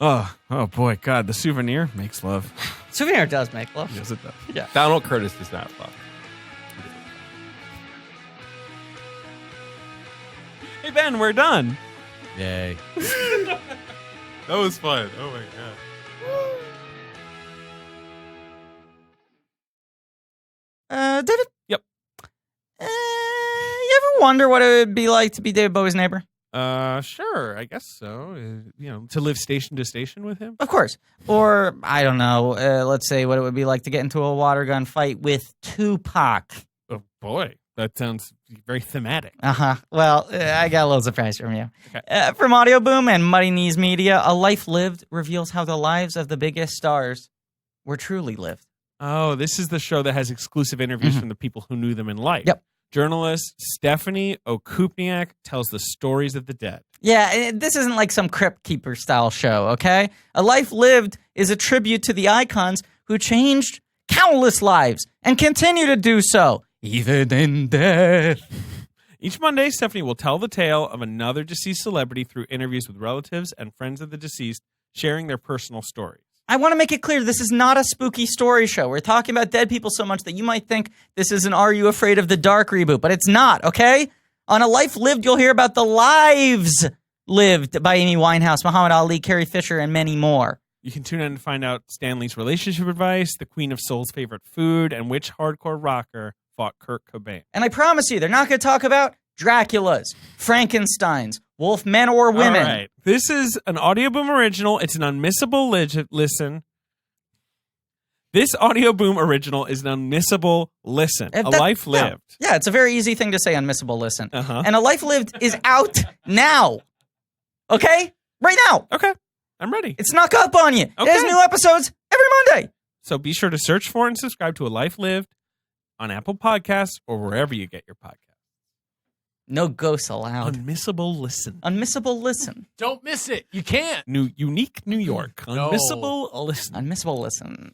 oh boy, God, the Souvenir makes love. Souvenir does make love. Yes, it does. Donald Curtis does not fuck. Hey Ben, we're done. Yay. That was fun. Oh my God. David? Yep. You ever wonder what it would be like to be David Bowie's neighbor? Sure, I guess so. To live station to station with him. Of course. Or, I don't know, let's say what it would be like to get into a water gun fight with Tupac. Oh boy, that sounds very thematic. Uh-huh. Well, I got a little surprise from you. Okay. From Audio Boom and Muddy Knees Media, A Life Lived reveals how the lives of the biggest stars were truly lived. Oh, this is the show that has exclusive interviews from the people who knew them in life. Yep. Journalist Stephanie Okupniak tells the stories of the dead. Yeah, this isn't like some Crypt Keeper style show, okay? A Life Lived is a tribute to the icons who changed countless lives and continue to do so, even in death. Each Monday, Stephanie will tell the tale of another deceased celebrity through interviews with relatives and friends of the deceased, sharing their personal stories. I want to make it clear, this is not a spooky story show. We're talking about dead people so much that you might think this is an Are You Afraid of the Dark reboot, but it's not, okay? On A Life Lived, you'll hear about the lives lived by Amy Winehouse, Muhammad Ali, Carrie Fisher, and many more. You can tune in to find out Stanley's relationship advice, the Queen of Soul's favorite food, and which hardcore rocker fought Kurt Cobain. And I promise you, they're not going to talk about Draculas, Frankensteins, wolf men or women. All right. This is an Audio Boom original. It's an unmissable listen. This Audio Boom original is an unmissable listen. A Life Lived. Yeah, it's a very easy thing to say, unmissable listen. Uh-huh. And A Life Lived is out now. Okay? Right now. Okay. I'm ready. It's snuck up on you. Okay. It has new episodes every Monday. So be sure to search for and subscribe to A Life Lived on Apple Podcasts or wherever you get your podcasts. No ghosts allowed. Unmissable listen. Unmissable listen. Don't miss it. You can't. Unique New York. No. Unmissable listen. Unmissable listen.